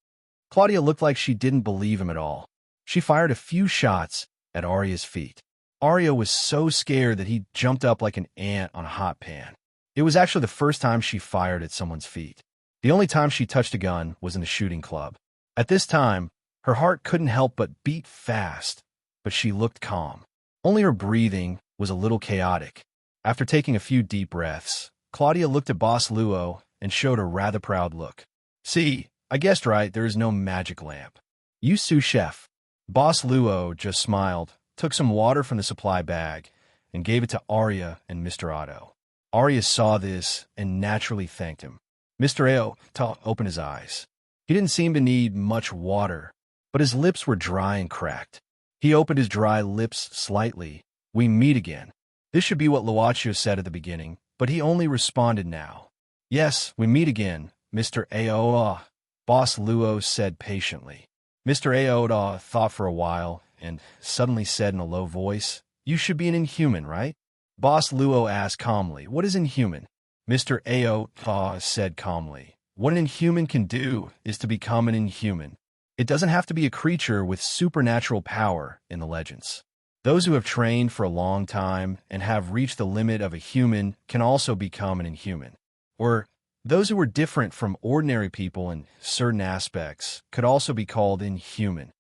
Claudia looked like she didn't believe him at all. She fired a few shots at Arya's feet. Arya was so scared that he jumped up like an ant on a hot pan. It was actually the first time she fired at someone's feet. The only time she touched a gun was in the shooting club. At this time, her heart couldn't help but beat fast, but she looked calm. Only her breathing was a little chaotic. After taking a few deep breaths, Claudia looked at Boss Luo and showed a rather proud look. "See, I guessed right, there is no magic lamp. You sous chef." Boss Luo just smiled, took some water from the supply bag, and gave it to Arya and Mr. Otto. Arya saw this and naturally thanked him. Mr. Otto opened his eyes. He didn't seem to need much water, but his lips were dry and cracked. He opened his dry lips slightly. "We meet again." This should be what Luaccio said at the beginning, but he only responded now. "Yes, we meet again, Mr. Aoda," Boss Luo said patiently. Mr. Aoda thought for a while and suddenly said in a low voice, "You should be an inhuman, right?" Boss Luo asked calmly, "What is inhuman?" Mr. Aoda said calmly, "What an inhuman can do is to become an inhuman. It doesn't have to be a creature with supernatural power in the legends. Those who have trained for a long time and have reached the limit of a human can also become an inhuman. Or those who are different from ordinary people in certain aspects could also be called inhuman.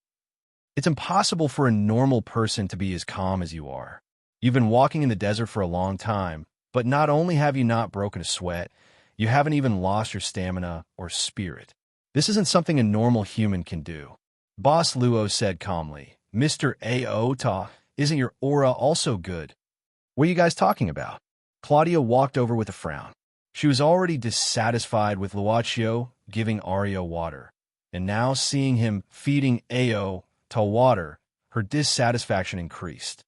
It's impossible for a normal person to be as calm as you are. You've been walking in the desert for a long time, but not only have you not broken a sweat, you haven't even lost your stamina or spirit. This isn't something a normal human can do." Boss Luo said calmly, "Mr. Aota, isn't your aura also good? What are you guys talking about?" Claudia walked over with a frown. She was already dissatisfied with Luaccio giving Arya water, and now seeing him feeding Ao to water, her dissatisfaction increased.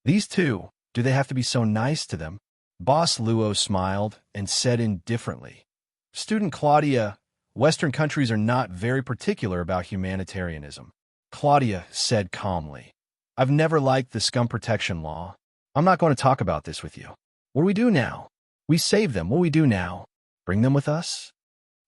"These two, do they have to be so nice to them?" Boss Luo smiled and said indifferently, "Student Claudia, Western countries are not very particular about humanitarianism." Claudia said calmly, "I've never liked the scum protection law. I'm not going to talk about this with you. What do we do now? We save them. What do we do now? Bring them with us?"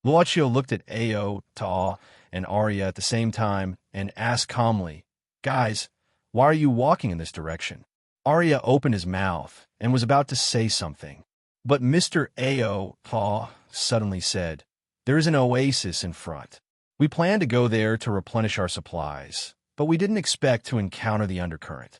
Luaccio looked at Ao, Ta, and Arya at the same time and asked calmly, "Guys, why are you walking in this direction?" Arya opened his mouth and was about to say something, but Mr. Ao, Ta, suddenly said, "There is an oasis in front. We planned to go there to replenish our supplies, but we didn't expect to encounter the undercurrent.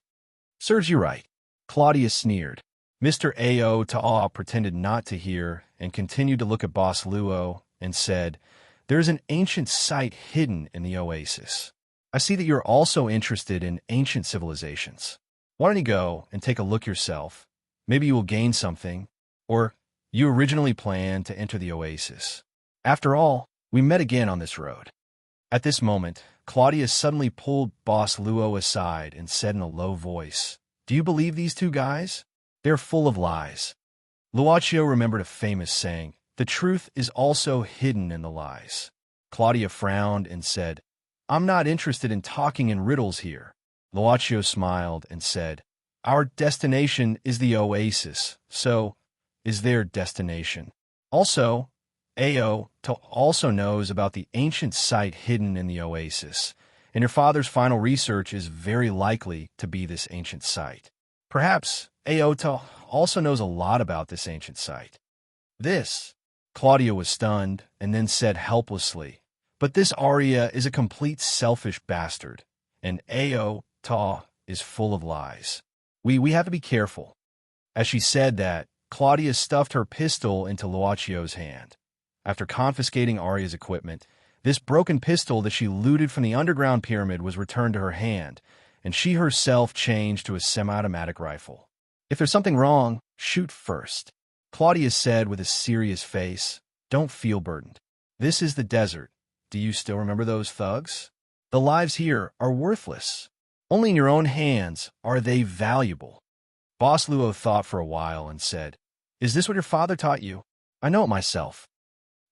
Serves you right. Claudia sneered. Mr. A.O. Ta'a pretended not to hear and continued to look at Boss Luo and said, "There's an ancient site hidden in the oasis. I see that you're also interested in ancient civilizations. Why don't you go and take a look yourself? Maybe you will gain something, or you originally planned to enter the oasis. After all, we met again on this road." At this moment, Claudia suddenly pulled Boss Luo aside and said in a low voice, "Do you believe these two guys? They're full of lies." Luocio remembered a famous saying, "The truth is also hidden in the lies." Claudia frowned and said, "I'm not interested in talking in riddles here." Luocio smiled and said, "Our destination is the oasis, so is their destination. Also, Ao also knows about the ancient site hidden in the oasis, and your father's final research is very likely to be this ancient site. Perhaps Aota also knows a lot about this ancient site." Claudia was stunned and then said helplessly, "But this Arya is a complete selfish bastard, and Aota is full of lies. We have to be careful." As she said that, Claudia stuffed her pistol into Luocio's hand. After confiscating Arya's equipment, this broken pistol that she looted from the underground pyramid was returned to her hand, and she herself changed to a semi-automatic rifle. "If there's something wrong, shoot first," Claudia said with a serious face. "Don't feel burdened. This is the desert. Do you still remember those thugs? The lives here are worthless. Only in your own hands are they valuable." Boss Luo thought for a while and said, "Is this what your father taught you? I know it myself."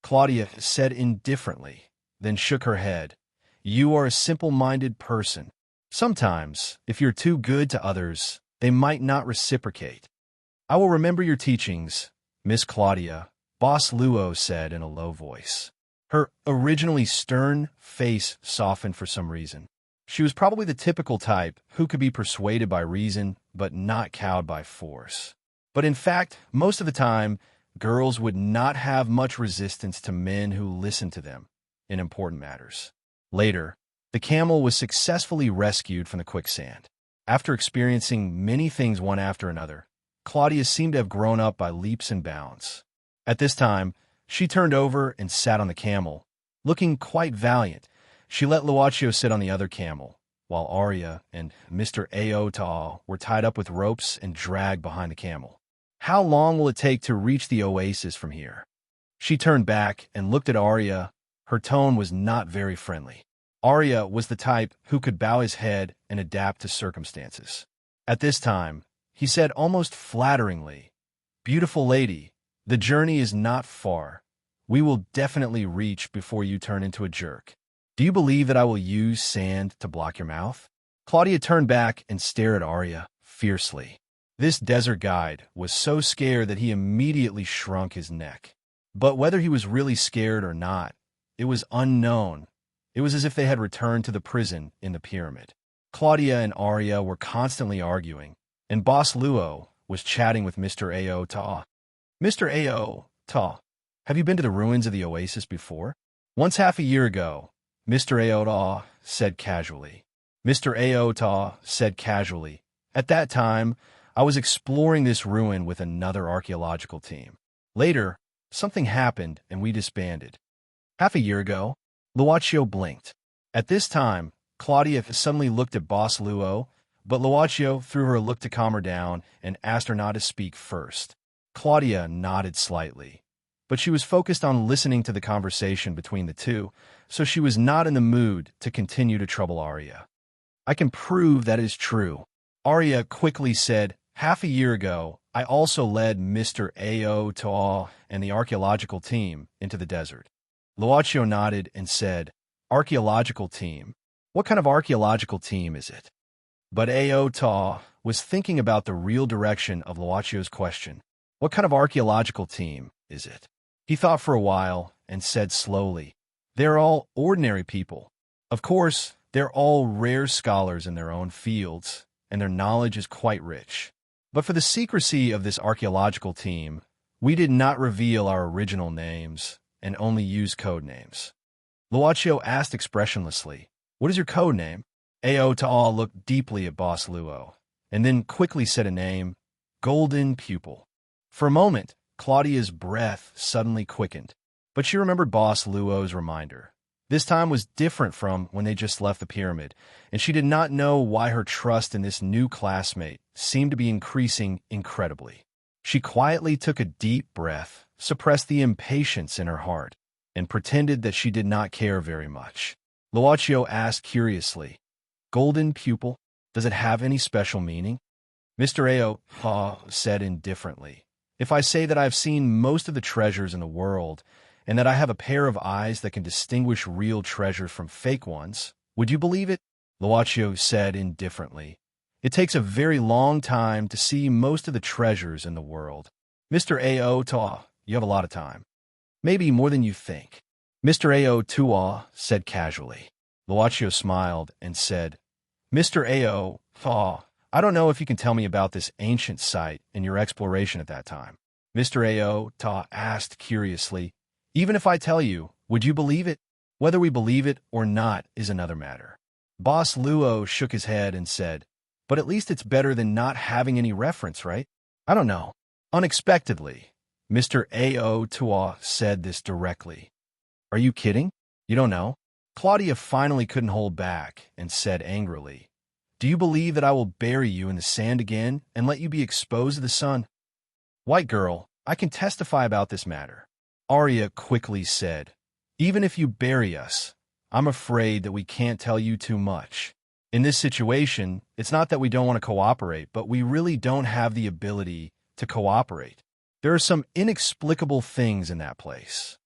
Claudia said indifferently, then shook her head. "You are a simple-minded person. Sometimes, if you're too good to others, they might not reciprocate." "I will remember your teachings, Miss Claudia," Boss Luo said in a low voice. Her originally stern face softened for some reason. She was probably the typical type who could be persuaded by reason but not cowed by force. But in fact, most of the time, girls would not have much resistance to men who listened to them in important matters. Later, the camel was successfully rescued from the quicksand. After experiencing many things one after another, Claudia seemed to have grown up by leaps and bounds. At this time, she turned over and sat on the camel. Looking quite valiant, she let Luocio sit on the other camel, while Arya and Mr. Aota were tied up with ropes and dragged behind the camel. "How long will it take to reach the oasis from here?" She turned back and looked at Arya. Her tone was not very friendly. Arya was the type who could bow his head and adapt to circumstances. At this time, he said almost flatteringly, "Beautiful lady, the journey is not far. We will definitely reach before you turn into a jerk. Do you believe that I will use sand to block your mouth?" Claudia turned back and stared at Arya fiercely. This desert guide was so scared that he immediately shrunk his neck. But whether he was really scared or not, it was unknown. It was as if they had returned to the prison in the pyramid. Claudia and Arya were constantly arguing, and Boss Luo was chatting with Mr. Aota. "Mr. Aota, have you been to the ruins of the oasis before?" "Once half a year ago," Mr. Aota said casually. Mr. Aota said casually, "At that time, I was exploring this ruin with another archaeological team. Later, something happened and we disbanded." "Half a year ago?" Luocio blinked. At this time, Claudia suddenly looked at Boss Luo, but Luocio threw her a look to calm her down and asked her not to speak first. Claudia nodded slightly, but she was focused on listening to the conversation between the two, so she was not in the mood to continue to trouble Arya. "I can prove that is true." Arya quickly said, "Half a year ago, I also led Mr. Aota and the archaeological team into the desert." Luocio nodded and said, "Archaeological team? What kind of archaeological team is it?" But Aota was thinking about the real direction of Luocio's question. "What kind of archaeological team is it?" He thought for a while and said slowly, "They're all ordinary people. Of course, they're all rare scholars in their own fields, and their knowledge is quite rich. But for the secrecy of this archaeological team, we did not reveal our original names and only use code names." Luocio asked expressionlessly. What is your code name? Ao looked deeply at Boss Luo, and then quickly said a name, Golden Pupil. For a moment, Claudia's breath suddenly quickened, but she remembered Boss Luo's reminder. This time was different from when they just left the pyramid, and she did not know why her trust in this new classmate seemed to be increasing incredibly. She quietly took a deep breath, suppressed the impatience in her heart, and pretended that she did not care very much. Luocio asked curiously, Golden Pupil, does it have any special meaning? Mr. Ao said indifferently, if I say that I have seen most of the treasures in the world, and that I have a pair of eyes that can distinguish real treasures from fake ones, would you believe it? Luocio said indifferently. It takes a very long time to see most of the treasures in the world. Mr. Ao, you have a lot of time. Maybe more than you think. Mr. Ao said casually. Luocio smiled and said, Mr. Ao, I don't know if you can tell me about this ancient site and your exploration at that time. Mr. Ao asked curiously, even if I tell you, would you believe it? Whether we believe it or not is another matter. Boss Luo shook his head and said, but at least it's better than not having any reference, right? I don't know. Unexpectedly, Mr. Ao said this directly. Are you kidding? You don't know? Claudia finally couldn't hold back and said angrily, do you believe that I will bury you in the sand again and let you be exposed to the sun? White girl, I can testify about this matter. Arya quickly said, even if you bury us, I'm afraid that we can't tell you too much. In this situation, it's not that we don't want to cooperate, but we really don't have the ability to cooperate. There are some inexplicable things in that place.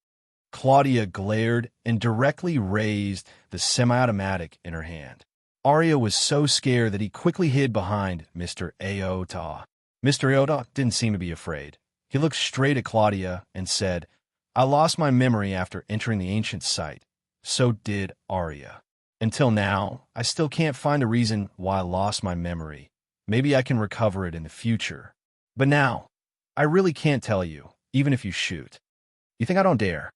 Claudia glared and directly raised the semi-automatic in her hand. Arya was so scared that he quickly hid behind Mr. Ao. Mr. Ao didn't seem to be afraid. He looked straight at Claudia and said, I lost my memory after entering the ancient site. So did Arya. Until now, I still can't find a reason why I lost my memory. Maybe I can recover it in the future. But now, I really can't tell you, even if you shoot. You think I don't dare?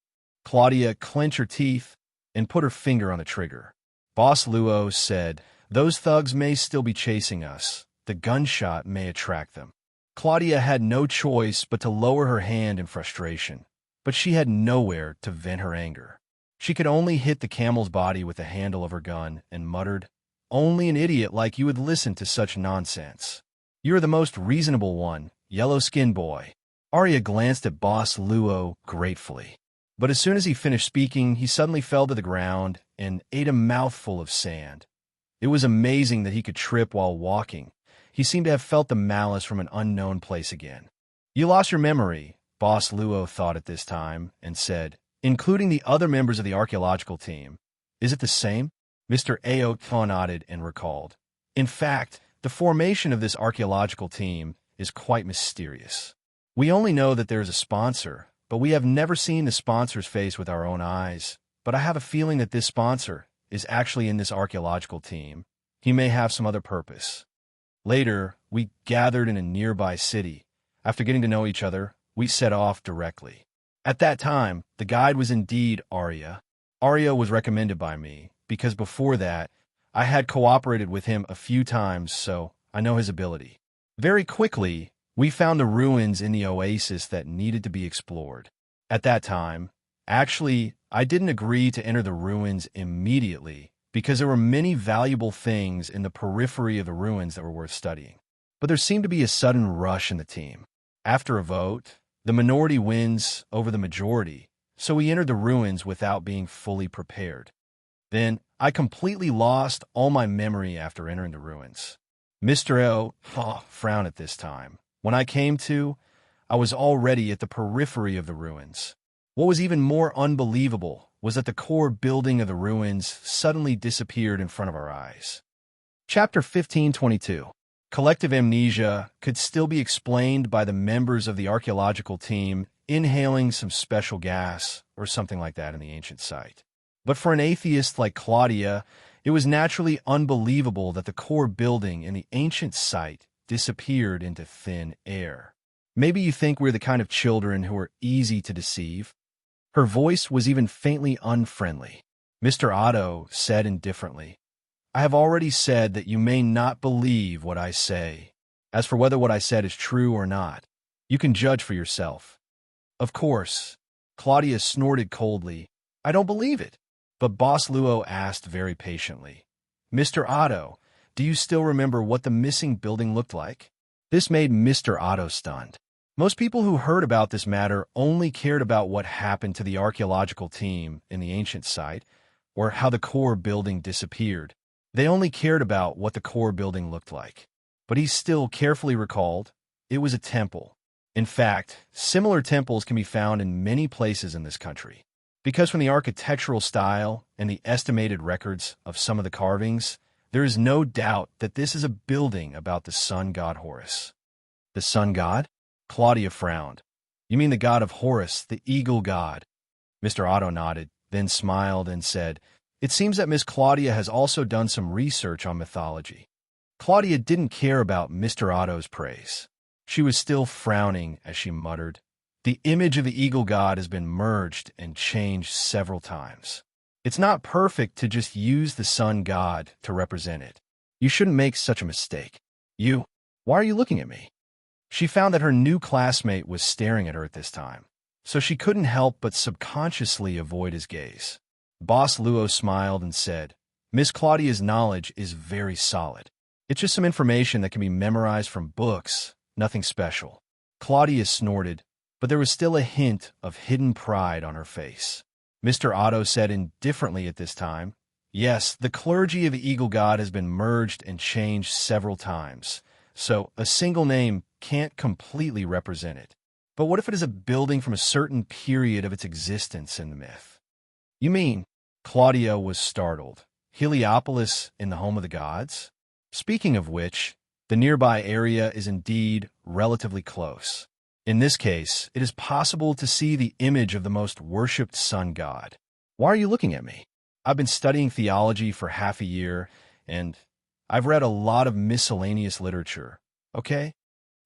Claudia clenched her teeth and put her finger on the trigger. Boss Luo said, those thugs may still be chasing us. The gunshot may attract them. Claudia had no choice but to lower her hand in frustration, but she had nowhere to vent her anger. She could only hit the camel's body with the handle of her gun and muttered, only an idiot like you would listen to such nonsense. You're the most reasonable one, yellow-skinned boy. Arya glanced at Boss Luo gratefully. But as soon as he finished speaking, he suddenly fell to the ground and ate a mouthful of sand. It was amazing that he could trip while walking. He seemed to have felt the malice from an unknown place again. You lost your memory, Boss Luo thought at this time, and said, including the other members of the archaeological team. Is it the same? Mr. Ao nodded and recalled. In fact, the formation of this archaeological team is quite mysterious. We only know that there is a sponsor, but we have never seen the sponsor's face with our own eyes. But I have a feeling that this sponsor is actually in this archaeological team. He may have some other purpose. Later, we gathered in a nearby city. After getting to know each other, we set off directly. At that time, the guide was indeed Arya. Arya was recommended by me, because before that, I had cooperated with him a few times, so I know his ability. Very quickly, we found the ruins in the oasis that needed to be explored. At that time, actually, I didn't agree to enter the ruins immediately because there were many valuable things in the periphery of the ruins that were worth studying. But there seemed to be a sudden rush in the team. After a vote, the minority wins over the majority, so we entered the ruins without being fully prepared. Then, I completely lost all my memory after entering the ruins. Mr. Ao frowned at this time. When I came to, I was already at the periphery of the ruins. What was even more unbelievable was that the core building of the ruins suddenly disappeared in front of our eyes. Chapter 1522. Collective amnesia could still be explained by the members of the archaeological team inhaling some special gas or something like that in the ancient site. But for an atheist like Claudia, it was naturally unbelievable that the core building in the ancient site disappeared into thin air. Maybe you think we're the kind of children who are easy to deceive. Her voice was even faintly unfriendly. Mr. Otto said indifferently, I have already said that you may not believe what I say. As for whether what I said is true or not, you can judge for yourself. Of course, Claudia snorted coldly. I don't believe it. But Boss Luo asked very patiently, Mr. Otto, do you still remember what the missing building looked like? This made Mr. Otto stunned. Most people who heard about this matter only cared about what happened to the archaeological team in the ancient site, or how the core building disappeared. They only cared about what the core building looked like. But he still carefully recalled, it was a temple. In fact, similar temples can be found in many places in this country. Because from the architectural style and the estimated records of some of the carvings, there is no doubt that this is a building about the sun god Horus. The sun god? Claudia frowned. You mean the god of Horus, the eagle god? Mr. Otto nodded, then smiled and said, It seems that Miss Claudia has also done some research on mythology. Claudia didn't care about Mr. Otto's praise. She was still frowning as she muttered, The image of the eagle god has been merged and changed several times. It's not perfect to just use the sun god to represent it. You shouldn't make such a mistake. Why are you looking at me? She found that her new classmate was staring at her at this time, so she couldn't help but subconsciously avoid his gaze. Boss Luo smiled and said, Miss Claudia's knowledge is very solid. It's just some information that can be memorized from books, nothing special. Claudia snorted, but there was still a hint of hidden pride on her face. Mr. Otto said indifferently at this time, Yes, the clergy of the eagle god has been merged and changed several times, so a single name can't completely represent it. But what if it is a building from a certain period of its existence in the myth? You mean? Claudia was startled. Heliopolis in the home of the gods? Speaking of which, the nearby area is indeed relatively close. In this case, it is possible to see the image of the most worshipped sun god. Why are you looking at me? I've been studying theology for half a year, and I've read a lot of miscellaneous literature, okay?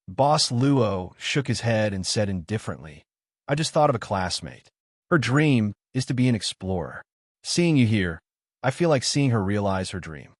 Boss Luo shook his head and said indifferently, I just thought of a classmate. Her dream is to be an explorer. Seeing you here, I feel like seeing her realize her dream.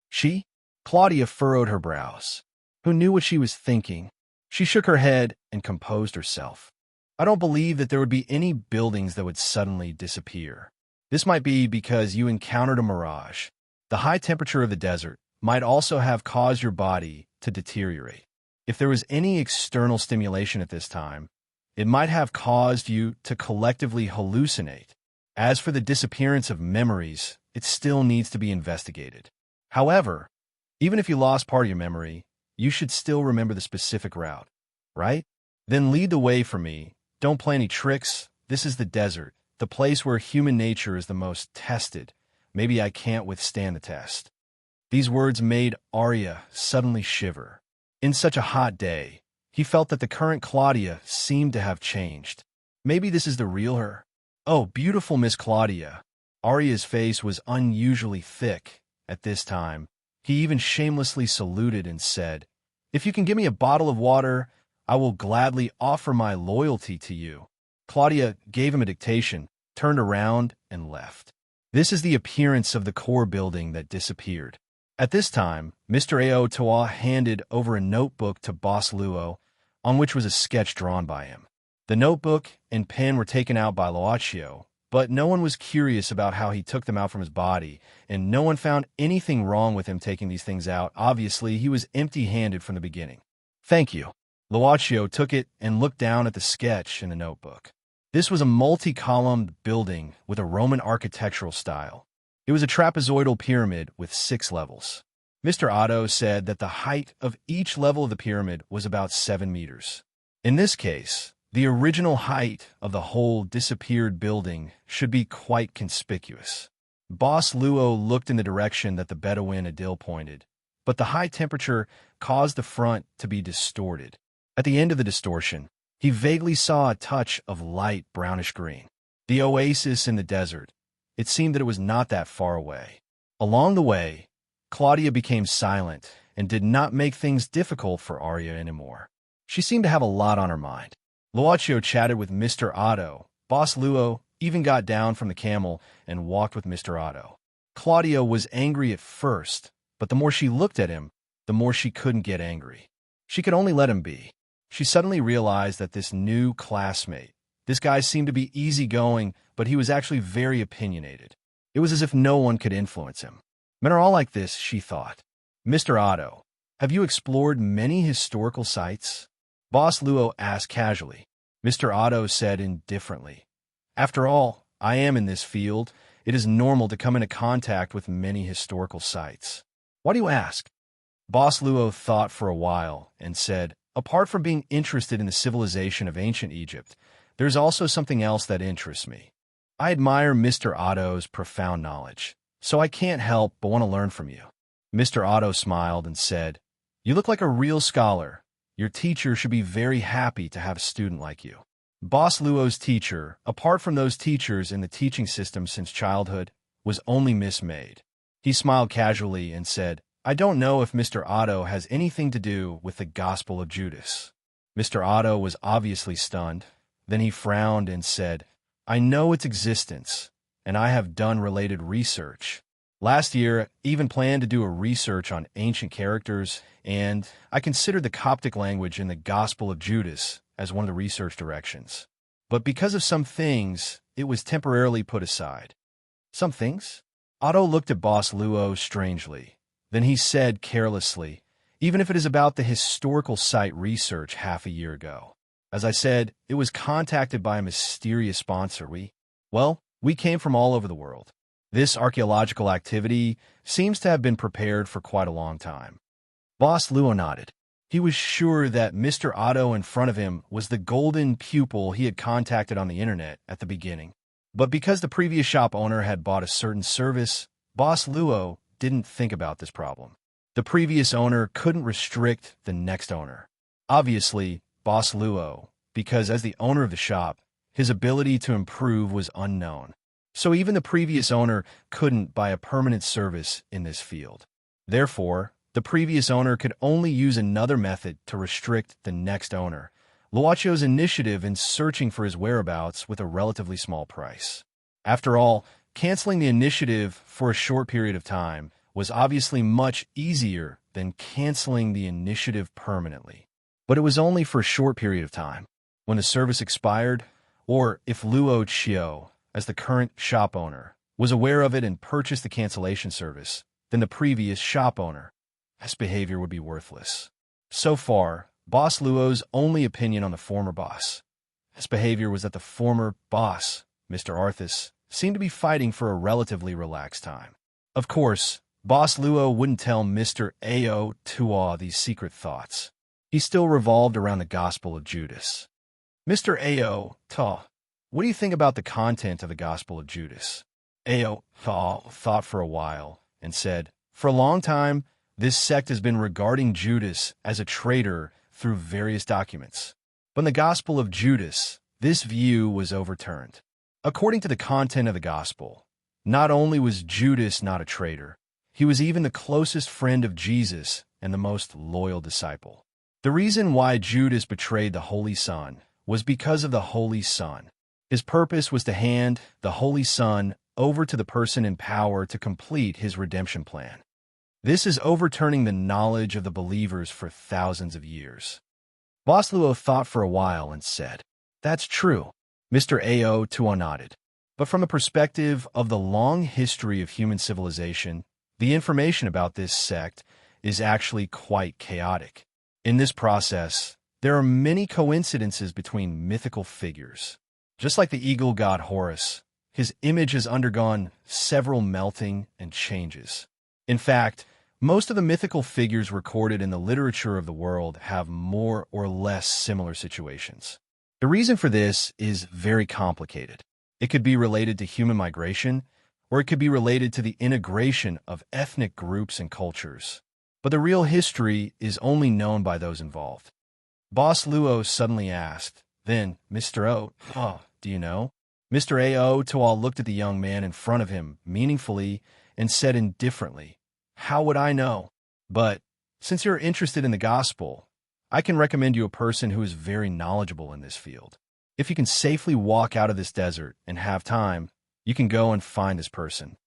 She? Claudia furrowed her brows. Who knew what she was thinking? She shook her head and composed herself. I don't believe that there would be any buildings that would suddenly disappear. This might be because you encountered a mirage. The high temperature of the desert might also have caused your body to deteriorate. If there was any external stimulation at this time, it might have caused you to collectively hallucinate. As for the disappearance of memories, it still needs to be investigated. However, even if you lost part of your memory, you should still remember the specific route, right? Then lead the way for me. Don't play any tricks. This is the desert, the place where human nature is the most tested. Maybe I can't withstand the test. These words made Arya suddenly shiver. In such a hot day, he felt that the current Claudia seemed to have changed. Maybe this is the real her. Oh, beautiful Miss Claudia. Arya's face was unusually thick at this time. He even shamelessly saluted and said, If you can give me a bottle of water, I will gladly offer my loyalty to you. Claudia gave him a dictation, turned around, and left. This is the appearance of the core building that disappeared. At this time, Mr. Ao Toa handed over a notebook to Boss Luo, on which was a sketch drawn by him. The notebook and pen were taken out by Luochio, but no one was curious about how he took them out from his body, and no one found anything wrong with him taking these things out. Obviously, he was empty-handed from the beginning. Thank you. Luochio took it and looked down at the sketch in the notebook. This was a multi-columned building with a Roman architectural style. It was a trapezoidal pyramid with 6 levels. Mr. Otto said that the height of each level of the pyramid was about 7 meters. In this case, the original height of the whole disappeared building should be quite conspicuous. Boss Luo looked in the direction that the Bedouin Adil pointed, but the high temperature caused the front to be distorted. At the end of the distortion, he vaguely saw a touch of light brownish green. The oasis in the desert. It seemed that it was not that far away. Along the way, Claudia became silent and did not make things difficult for Arya anymore. She seemed to have a lot on her mind. Luochio chatted with Mr. Otto, Boss Luo, even got down from the camel and walked with Mr. Otto. Claudia was angry at first, but the more she looked at him, the more she couldn't get angry. She could only let him be. She suddenly realized that this new classmate, this guy seemed to be easygoing, but he was actually very opinionated. It was as if no one could influence him. Men are all like this, she thought. Mr. Otto, have you explored many historical sites? Boss Luo asked casually. Mr. Otto said indifferently, after all, I am in this field. It is normal to come into contact with many historical sites. Why do you ask? Boss Luo thought for a while and said, apart from being interested in the civilization of ancient Egypt, there's also something else that interests me. I admire Mr. Otto's profound knowledge, so I can't help but want to learn from you. Mr. Otto smiled and said, you look like a real scholar. Your teacher should be very happy to have a student like you. Boss Luo's teacher, apart from those teachers in the teaching system since childhood, was only Miss Maid. He smiled casually and said, I don't know if Mr. Otto has anything to do with the Gospel of Judas. Mr. Otto was obviously stunned. Then he frowned and said, I know its existence, and I have done related research. Last year, I even planned to do a research on ancient characters, and I considered the Coptic language in the Gospel of Judas as one of the research directions. But because of some things, it was temporarily put aside. Some things? Otto looked at Boss Luo strangely. Then he said carelessly, even if it is about the historical site research half a year ago. As I said, it was contacted by a mysterious sponsor. We came from all over the world. This archaeological activity seems to have been prepared for quite a long time. Boss Luo nodded. He was sure that Mr. Otto in front of him was the golden pupil he had contacted on the internet at the beginning. But because the previous shop owner had bought a certain service, Boss Luo didn't think about this problem. The previous owner couldn't restrict the next owner. Obviously, Boss Luo, because as the owner of the shop, his ability to improve was unknown. So even the previous owner couldn't buy a permanent service in this field. Therefore, the previous owner could only use another method to restrict the next owner, Luacio's initiative in searching for his whereabouts with a relatively small price. After all, canceling the initiative for a short period of time was obviously much easier than canceling the initiative permanently. But it was only for a short period of time. When the service expired, or if Luo Chio, as the current shop owner, was aware of it and purchased the cancellation service, then the previous shop owner, his behavior would be worthless. So far, Boss Luo's only opinion on the former boss. His behavior was that the former boss, Mr. Arthas, seemed to be fighting for a relatively relaxed time. Of course, Boss Luo wouldn't tell Mr. Ao Tua these secret thoughts. He still revolved around the Gospel of Judas. Mr. Ao Ta, what do you think about the content of the Gospel of Judas? Ao Ta thought for a while and said, for a long time, this sect has been regarding Judas as a traitor through various documents. But in the Gospel of Judas, this view was overturned. According to the content of the Gospel, not only was Judas not a traitor, he was even the closest friend of Jesus and the most loyal disciple. The reason why Judas betrayed the Holy Son was because of the Holy Son. His purpose was to hand the Holy Son over to the person in power to complete his redemption plan. This is overturning the knowledge of the believers for thousands of years. Boss Luo thought for a while and said, that's true. Mr. Ao Tua nodded. But from the perspective of the long history of human civilization, the information about this sect is actually quite chaotic. In this process, there are many coincidences between mythical figures. Just like the eagle god Horus, his image has undergone several melting and changes. In fact, most of the mythical figures recorded in the literature of the world have more or less similar situations. The reason for this is very complicated. It could be related to human migration, or it could be related to the integration of ethnic groups and cultures. But the real history is only known by those involved. Boss Luo suddenly asked, then, Mr. O, do you know? Mr. Ao Toal looked at the young man in front of him meaningfully and said indifferently, how would I know? But, since you're interested in the gospel, I can recommend you a person who is very knowledgeable in this field. If you can safely walk out of this desert and have time, you can go and find this person.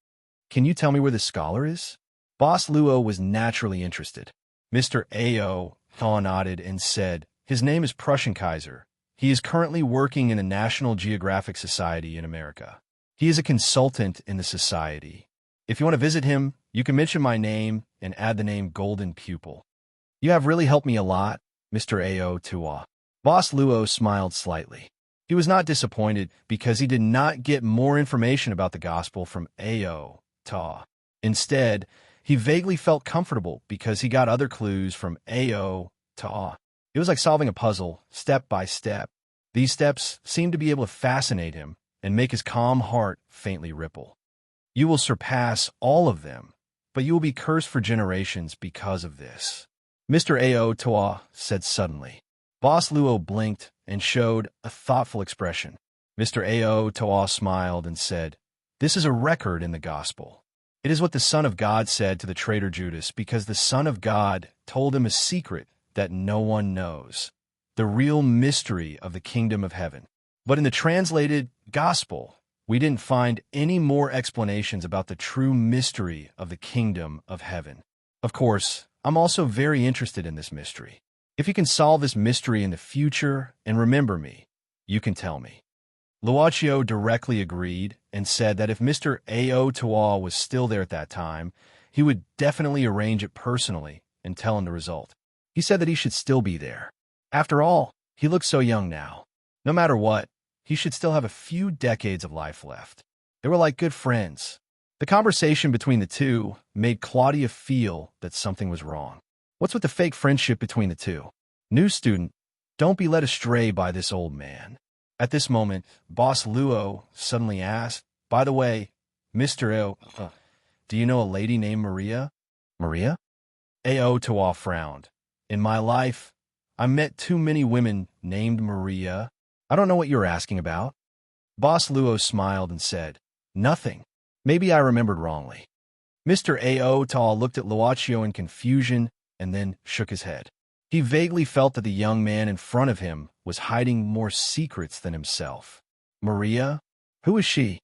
Can you tell me where the scholar is? Boss Luo was naturally interested. Mr. Ao nodded and said, his name is Prussian Kaiser. He is currently working in the National Geographic Society in America. He is a consultant in the society. If you want to visit him, you can mention my name and add the name Golden Pupil. You have really helped me a lot, Mr. Ao Tua. Boss Luo smiled slightly. He was not disappointed because he did not get more information about the gospel from Ao Ta. Instead, he vaguely felt comfortable because he got other clues from Ao Ta. It was like solving a puzzle, step by step. These steps seemed to be able to fascinate him and make his calm heart faintly ripple. You will surpass all of them, but you will be cursed for generations because of this, Mr. Ao Ta said suddenly. Boss Luo blinked and showed a thoughtful expression. Mr. Ao Ta smiled and said, this is a record in the gospel. It is what the Son of God said to the traitor Judas because the Son of God told him a secret that no one knows, the real mystery of the kingdom of heaven. But in the translated gospel, we didn't find any more explanations about the true mystery of the kingdom of heaven. Of course, I'm also very interested in this mystery. If you can solve this mystery in the future and remember me, you can tell me. Luochio directly agreed and said that if Mr. Ao Tua was still there at that time, he would definitely arrange it personally and tell him the result. He said that he should still be there. After all, he looks so young now. No matter what, he should still have a few decades of life left. They were like good friends. The conversation between the two made Claudia feel that something was wrong. What's with the fake friendship between the two? New student, don't be led astray by this old man. At this moment, Boss Luo suddenly asked, by the way, Mr. Ao, do you know a lady named Maria? Maria? Ao Tua frowned. In my life, I met too many women named Maria. I don't know what you're asking about. Boss Luo smiled and said, nothing. Maybe I remembered wrongly. Mr. Ao Tua looked at Luochio in confusion and then shook his head. He vaguely felt that the young man in front of him was hiding more secrets than himself. Maria? Who is she?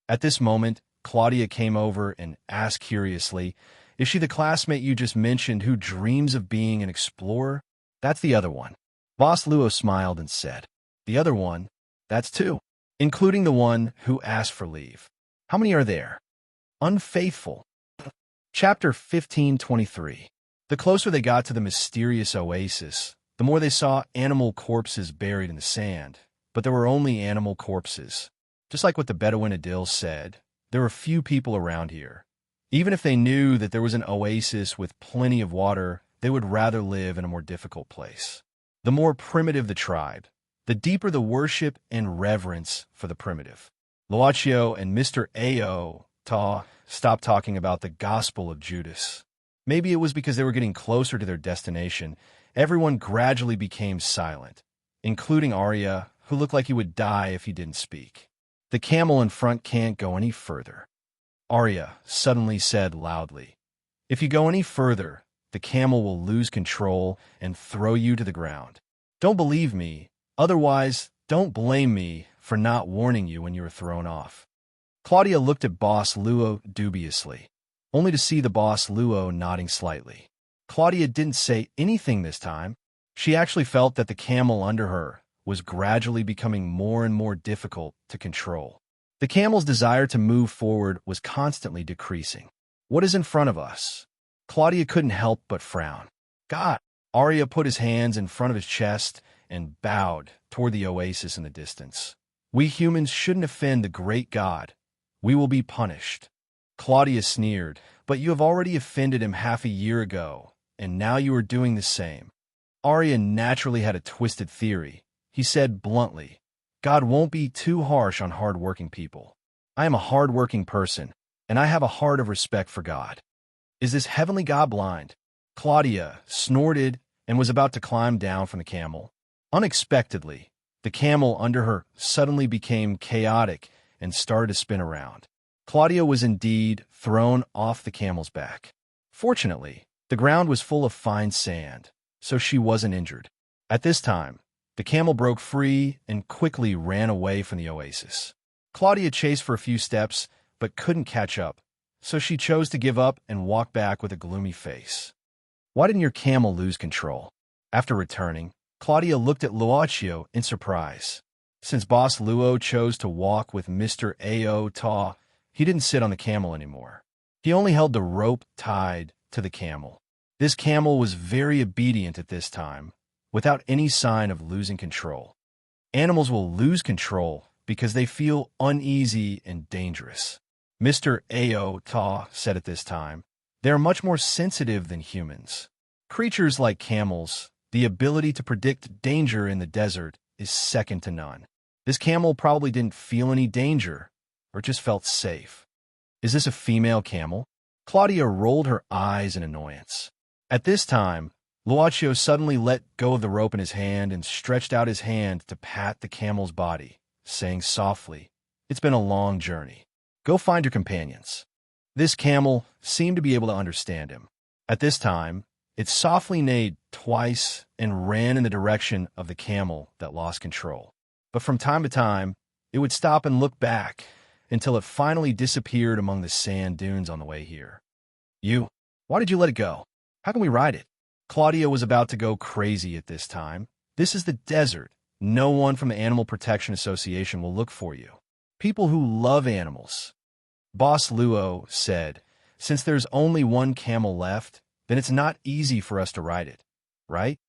At this moment, Claudia came over and asked curiously, is she the classmate you just mentioned who dreams of being an explorer? That's the other one. Boss Luo smiled and said, the other one? That's two, including the one who asked for leave. How many are there? Unfaithful. Chapter 1523. The closer they got to the mysterious oasis, the more they saw animal corpses buried in the sand. But there were only animal corpses. Just like what the Bedouin Adil said, there were few people around here. Even if they knew that there was an oasis with plenty of water, they would rather live in a more difficult place. The more primitive the tribe, the deeper the worship and reverence for the primitive. Luochio and Mr. Ao Ta stopped talking about the Gospel of Judas. Maybe it was because they were getting closer to their destination. Everyone gradually became silent, including Arya, who looked like he would die if he didn't speak. The camel in front can't go any further. Arya suddenly said loudly, if you go any further, the camel will lose control and throw you to the ground. Don't believe me, otherwise don't blame me for not warning you when you were thrown off. Claudia looked at Boss Luo dubiously, only to see the Boss Luo nodding slightly. Claudia didn't say anything this time. She actually felt that the camel under her was gradually becoming more and more difficult to control. The camel's desire to move forward was constantly decreasing. What is in front of us? Claudia couldn't help but frown. God! Arya put his hands in front of his chest and bowed toward the oasis in the distance. We humans shouldn't offend the great God. We will be punished. Claudia sneered, but you have already offended him half a year ago, and now you are doing the same. Arya naturally had a twisted theory. He said bluntly, God won't be too harsh on hard-working people. I am a hard-working person, and I have a heart of respect for God. Is this heavenly God blind? Claudia snorted and was about to climb down from the camel. Unexpectedly, the camel under her suddenly became chaotic and started to spin around. Claudia was indeed thrown off the camel's back. Fortunately, the ground was full of fine sand, so she wasn't injured. At this time, The camel broke free and quickly ran away from the oasis. Claudia chased for a few steps, but couldn't catch up, so she chose to give up and walk back with a gloomy face. Why didn't your camel lose control? After returning, Claudia looked at Luocio in surprise. Since Boss Luo chose to walk with Mr. Ao Ta, he didn't sit on the camel anymore. He only held the rope tied to the camel. This camel was very obedient at this time, without any sign of losing control. Animals will lose control because they feel uneasy and dangerous. Mr. Ao Ta said at this time, "They are much more sensitive than humans. Creatures like camels, the ability to predict danger in the desert is second to none. This camel probably didn't feel any danger, or just felt safe." "Is this a female camel?" Claudia rolled her eyes in annoyance. At this time, Luocio suddenly let go of the rope in his hand and stretched out his hand to pat the camel's body, saying softly, "It's been a long journey. Go find your companions." This camel seemed to be able to understand him. At this time, it softly neighed twice and ran in the direction of the camel that lost control. But from time to time, it would stop and look back until it finally disappeared among the sand dunes on the way here. Why did you let it go? How can we ride it?" Claudia was about to go crazy at this time. This is the desert. No one from the Animal Protection Association will look for you. People who love animals. Boss Luo said, "Since there's only one camel left, then it's not easy for us to ride it, right?"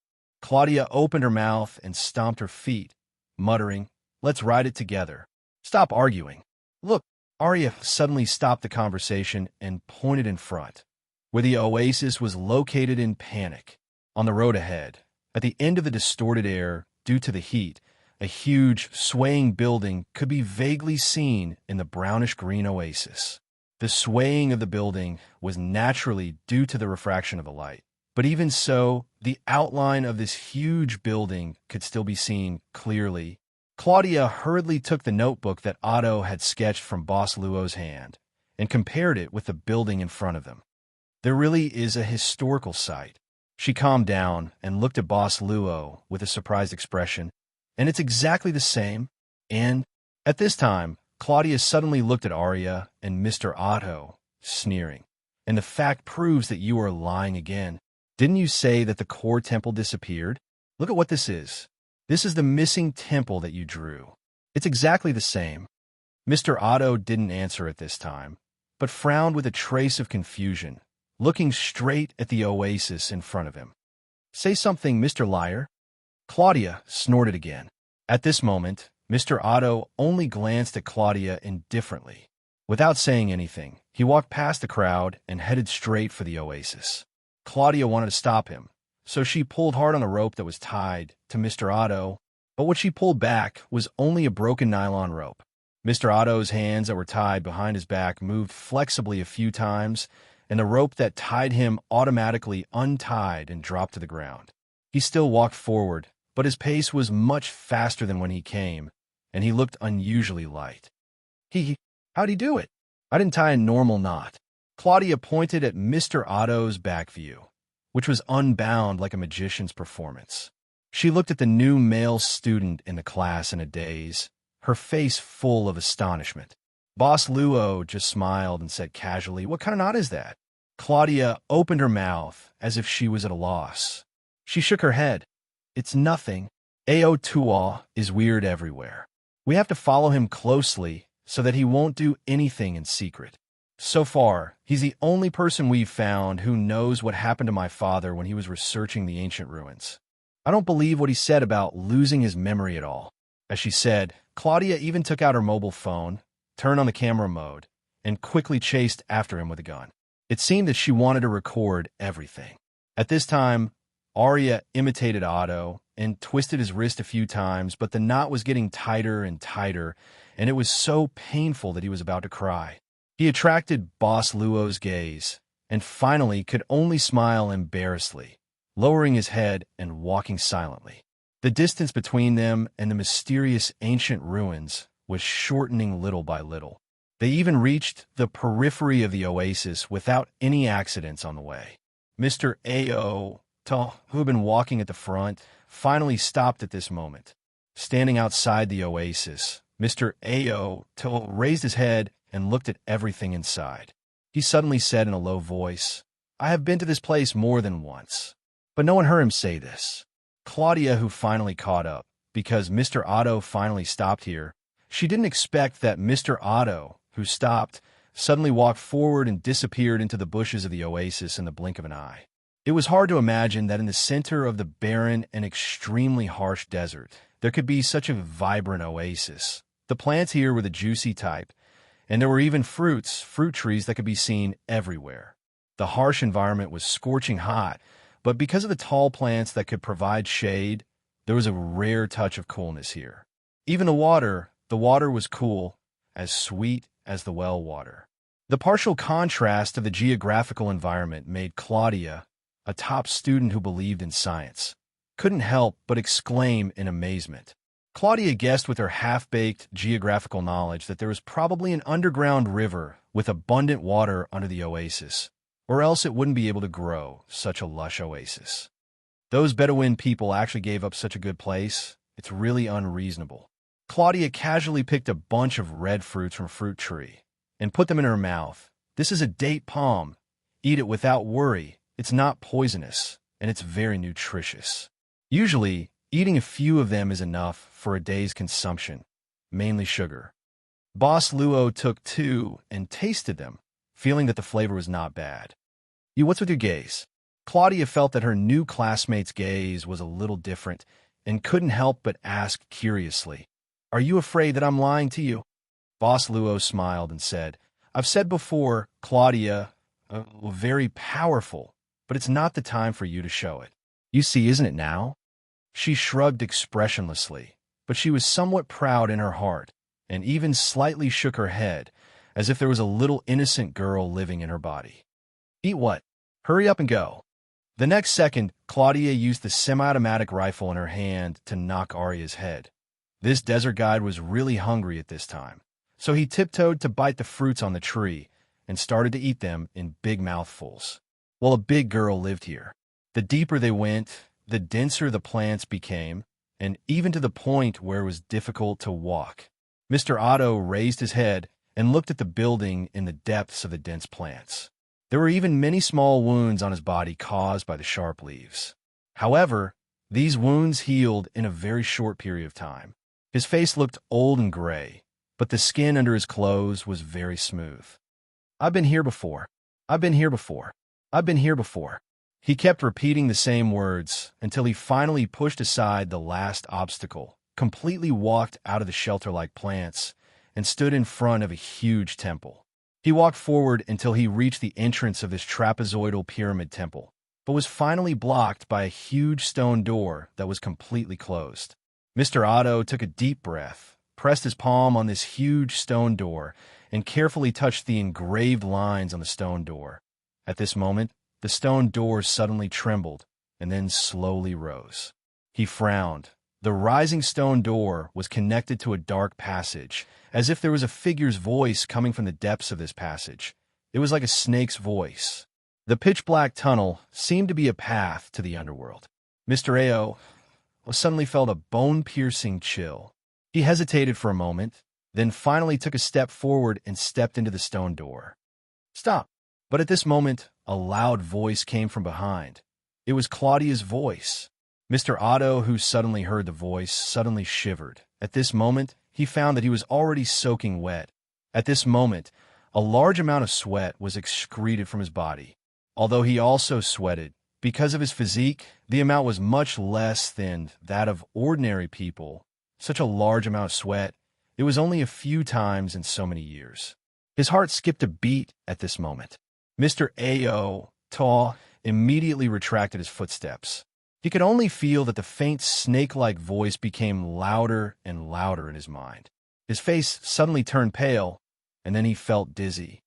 Claudia opened her mouth and stomped her feet, muttering, "Let's ride it together. Stop arguing." "Look," Arya suddenly stopped the conversation and pointed in front, where the oasis was located in panic. On the road ahead, at the end of the distorted air due to the heat, a huge, swaying building could be vaguely seen in the brownish-green oasis. The swaying of the building was naturally due to the refraction of the light. But even so, the outline of this huge building could still be seen clearly. Claudia hurriedly took the notebook that Otto had sketched from Boss Luo's hand and compared it with the building in front of them. There really is a historical site. She calmed down and looked at Boss Luo with a surprised expression, and it's exactly the same. And at this time, Claudia suddenly looked at Arya and Mr. Otto, sneering. "And the fact proves that you are lying again. Didn't you say that the core temple disappeared? Look at what this is. This is the missing temple that you drew. It's exactly the same." Mr. Otto didn't answer at this time, but frowned with a trace of confusion, looking straight at the oasis in front of him. "Say something, Mr. Liar." Claudia snorted again. At this moment, Mr. Otto only glanced at Claudia indifferently. Without saying anything, he walked past the crowd and headed straight for the oasis. Claudia wanted to stop him, so she pulled hard on the rope that was tied to Mr. Otto, but what she pulled back was only a broken nylon rope. Mr. Otto's hands that were tied behind his back moved flexibly a few times, and the rope that tied him automatically untied and dropped to the ground. He still walked forward, but his pace was much faster than when he came, and he looked unusually light. How'd he do it? I didn't tie a normal knot." Claudia pointed at Mr. Otto's back view, which was unbound like a magician's performance. She looked at the new male student in the class in a daze, her face full of astonishment. Boss Luo just smiled and said casually, "What kind of knot is that?" Claudia opened her mouth as if she was at a loss. She shook her head. "It's nothing. Ao Tua is weird everywhere. We have to follow him closely so that he won't do anything in secret. So far, he's the only person we've found who knows what happened to my father when he was researching the ancient ruins. I don't believe what he said about losing his memory at all." As she said, Claudia even took out her mobile phone, turned on the camera mode, and quickly chased after him with a gun. It seemed that she wanted to record everything. At this time, Arya imitated Otto and twisted his wrist a few times, but the knot was getting tighter and tighter, and it was so painful that he was about to cry. He attracted Boss Luo's gaze, and finally could only smile embarrassedly, lowering his head and walking silently. The distance between them and the mysterious ancient ruins was shortening little by little. They even reached the periphery of the oasis without any accidents on the way. Mr. Ao who had been walking at the front, finally stopped at this moment. Standing outside the oasis, Mr. Ao raised his head and looked at everything inside. He suddenly said in a low voice, "I have been to this place more than once." But no one heard him say this. Claudia, who finally caught up, because Mr. Otto finally stopped here, she didn't expect that Mr. Otto, who stopped, suddenly walked forward and disappeared into the bushes of the oasis in the blink of an eye. It was hard to imagine that in the center of the barren and extremely harsh desert, there could be such a vibrant oasis. The plants here were the juicy type, and there were even fruit trees that could be seen everywhere. The harsh environment was scorching hot, but because of the tall plants that could provide shade, there was a rare touch of coolness here. Even the water was cool, as sweet as the well water. The partial contrast of the geographical environment made Claudia, a top student who believed in science, couldn't help but exclaim in amazement. Claudia guessed with her half-baked geographical knowledge that there was probably an underground river with abundant water under the oasis, or else it wouldn't be able to grow such a lush oasis. Those Bedouin people actually gave up such a good place. It's really unreasonable. Claudia casually picked a bunch of red fruits from a fruit tree and put them in her mouth. This is a date palm. Eat it without worry. It's not poisonous, and it's very nutritious. Usually, eating a few of them is enough for a day's consumption, mainly sugar. Boss Luo took 2 and tasted them, feeling that the flavor was not bad. What's with your gaze? Claudia felt that her new classmate's gaze was a little different and couldn't help but ask curiously, "Are you afraid that I'm lying to you?" Boss Luo smiled and said, "I've said before, Claudia, very powerful, but it's not the time for you to show it. You see, isn't it now?" She shrugged expressionlessly, but she was somewhat proud in her heart and even slightly shook her head, as if there was a little innocent girl living in her body. "Eat what? Hurry up and go." The next second, Claudia used the semi-automatic rifle in her hand to knock Arya's head. This desert guide was really hungry at this time, so he tiptoed to bite the fruits on the tree and started to eat them in big mouthfuls. Well, a big girl lived here. The deeper they went, the denser the plants became, and even to the point where it was difficult to walk. Mr. Otto raised his head and looked at the building in the depths of the dense plants. There were even many small wounds on his body caused by the sharp leaves. However, these wounds healed in a very short period of time. His face looked old and gray, but the skin under his clothes was very smooth. "I've been here before. I've been here before. I've been here before." He kept repeating the same words until he finally pushed aside the last obstacle, completely walked out of the shelter-like plants, and stood in front of a huge temple. He walked forward until he reached the entrance of this trapezoidal pyramid temple, but was finally blocked by a huge stone door that was completely closed. Mr. Otto took a deep breath, pressed his palm on this huge stone door, and carefully touched the engraved lines on the stone door. At this moment, the stone door suddenly trembled and then slowly rose. He frowned. The rising stone door was connected to a dark passage, as if there was a figure's voice coming from the depths of this passage. It was like a snake's voice. The pitch-black tunnel seemed to be a path to the underworld. Mr. Ao suddenly felt a bone-piercing chill. He hesitated for a moment, then finally took a step forward and stepped into the stone door. "Stop!" But at this moment, a loud voice came from behind. It was Claudia's voice. Mr. Otto, who suddenly heard the voice, suddenly shivered. At this moment, he found that he was already soaking wet. At this moment, a large amount of sweat was excreted from his body. Although he also sweated, because of his physique, the amount was much less than that of ordinary people. Such a large amount of sweat, it was only a few times in so many years. His heart skipped a beat at this moment. Mr. Ao immediately retracted his footsteps. He could only feel that the faint snake-like voice became louder and louder in his mind. His face suddenly turned pale, and then he felt dizzy.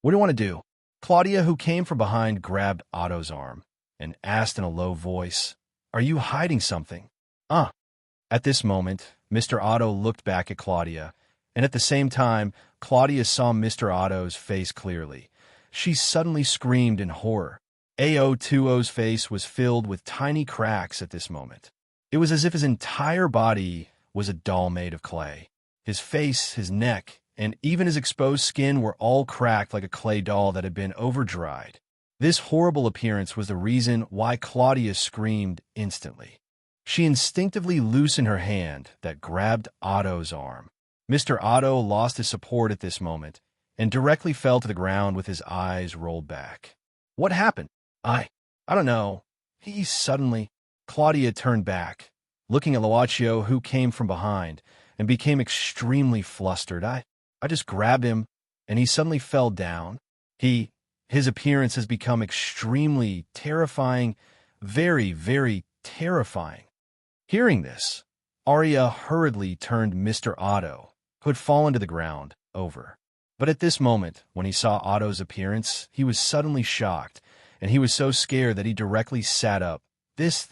"What do you want to do?" Claudia, who came from behind, grabbed Otto's arm and asked in a low voice, "Are you hiding something?" At this moment, Mr. Otto looked back at Claudia, and at the same time, Claudia saw Mr. Otto's face clearly. She suddenly screamed in horror. AO20's face was filled with tiny cracks at this moment. It was as if his entire body was a doll made of clay. His face, his neck, and even his exposed skin were all cracked like a clay doll that had been over-dried. This horrible appearance was the reason why Claudia screamed instantly. She instinctively loosened her hand that grabbed Otto's arm. Mr. Otto lost his support at this moment and directly fell to the ground with his eyes rolled back. What happened? I don't know. He suddenly... Claudia turned back, looking at Luaccio, who came from behind, and became extremely flustered. I just grabbed him, and he suddenly fell down. His appearance has become extremely terrifying, very, very terrifying. Hearing this, Arya hurriedly turned Mr. Otto, who had fallen to the ground, over. But at this moment, when he saw Otto's appearance, he was suddenly shocked, and he was so scared that he directly sat up. This?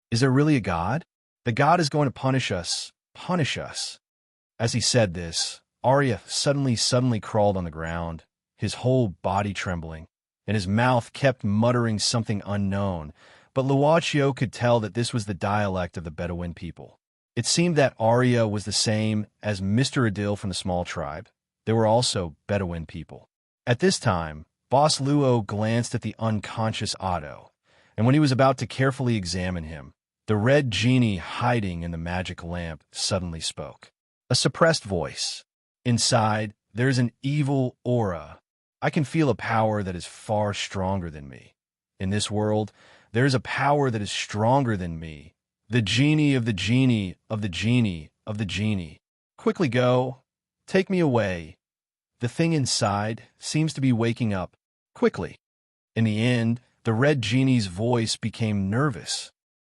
Is there really a God? The God is going to punish us. Punish us. As he said this, Arya suddenly crawled on the ground, his whole body trembling, and his mouth kept muttering something unknown, but Luaccio could tell that this was the dialect of the Bedouin people. It seemed that Arya was the same as Mr. Adil from the small tribe. They were also Bedouin people. At this time, Boss Luo glanced at the unconscious Otto, and when he was about to carefully examine him, the red genie hiding in the magic lamp suddenly spoke. A suppressed voice. Inside, there's an evil aura. I can feel a power that is far stronger than me. In this world, there is a power that is stronger than me. The genie of the genie of the genie of the genie. Quickly go. Take me away. The thing inside seems to be waking up. Quickly. In the end, the red genie's voice became nervous.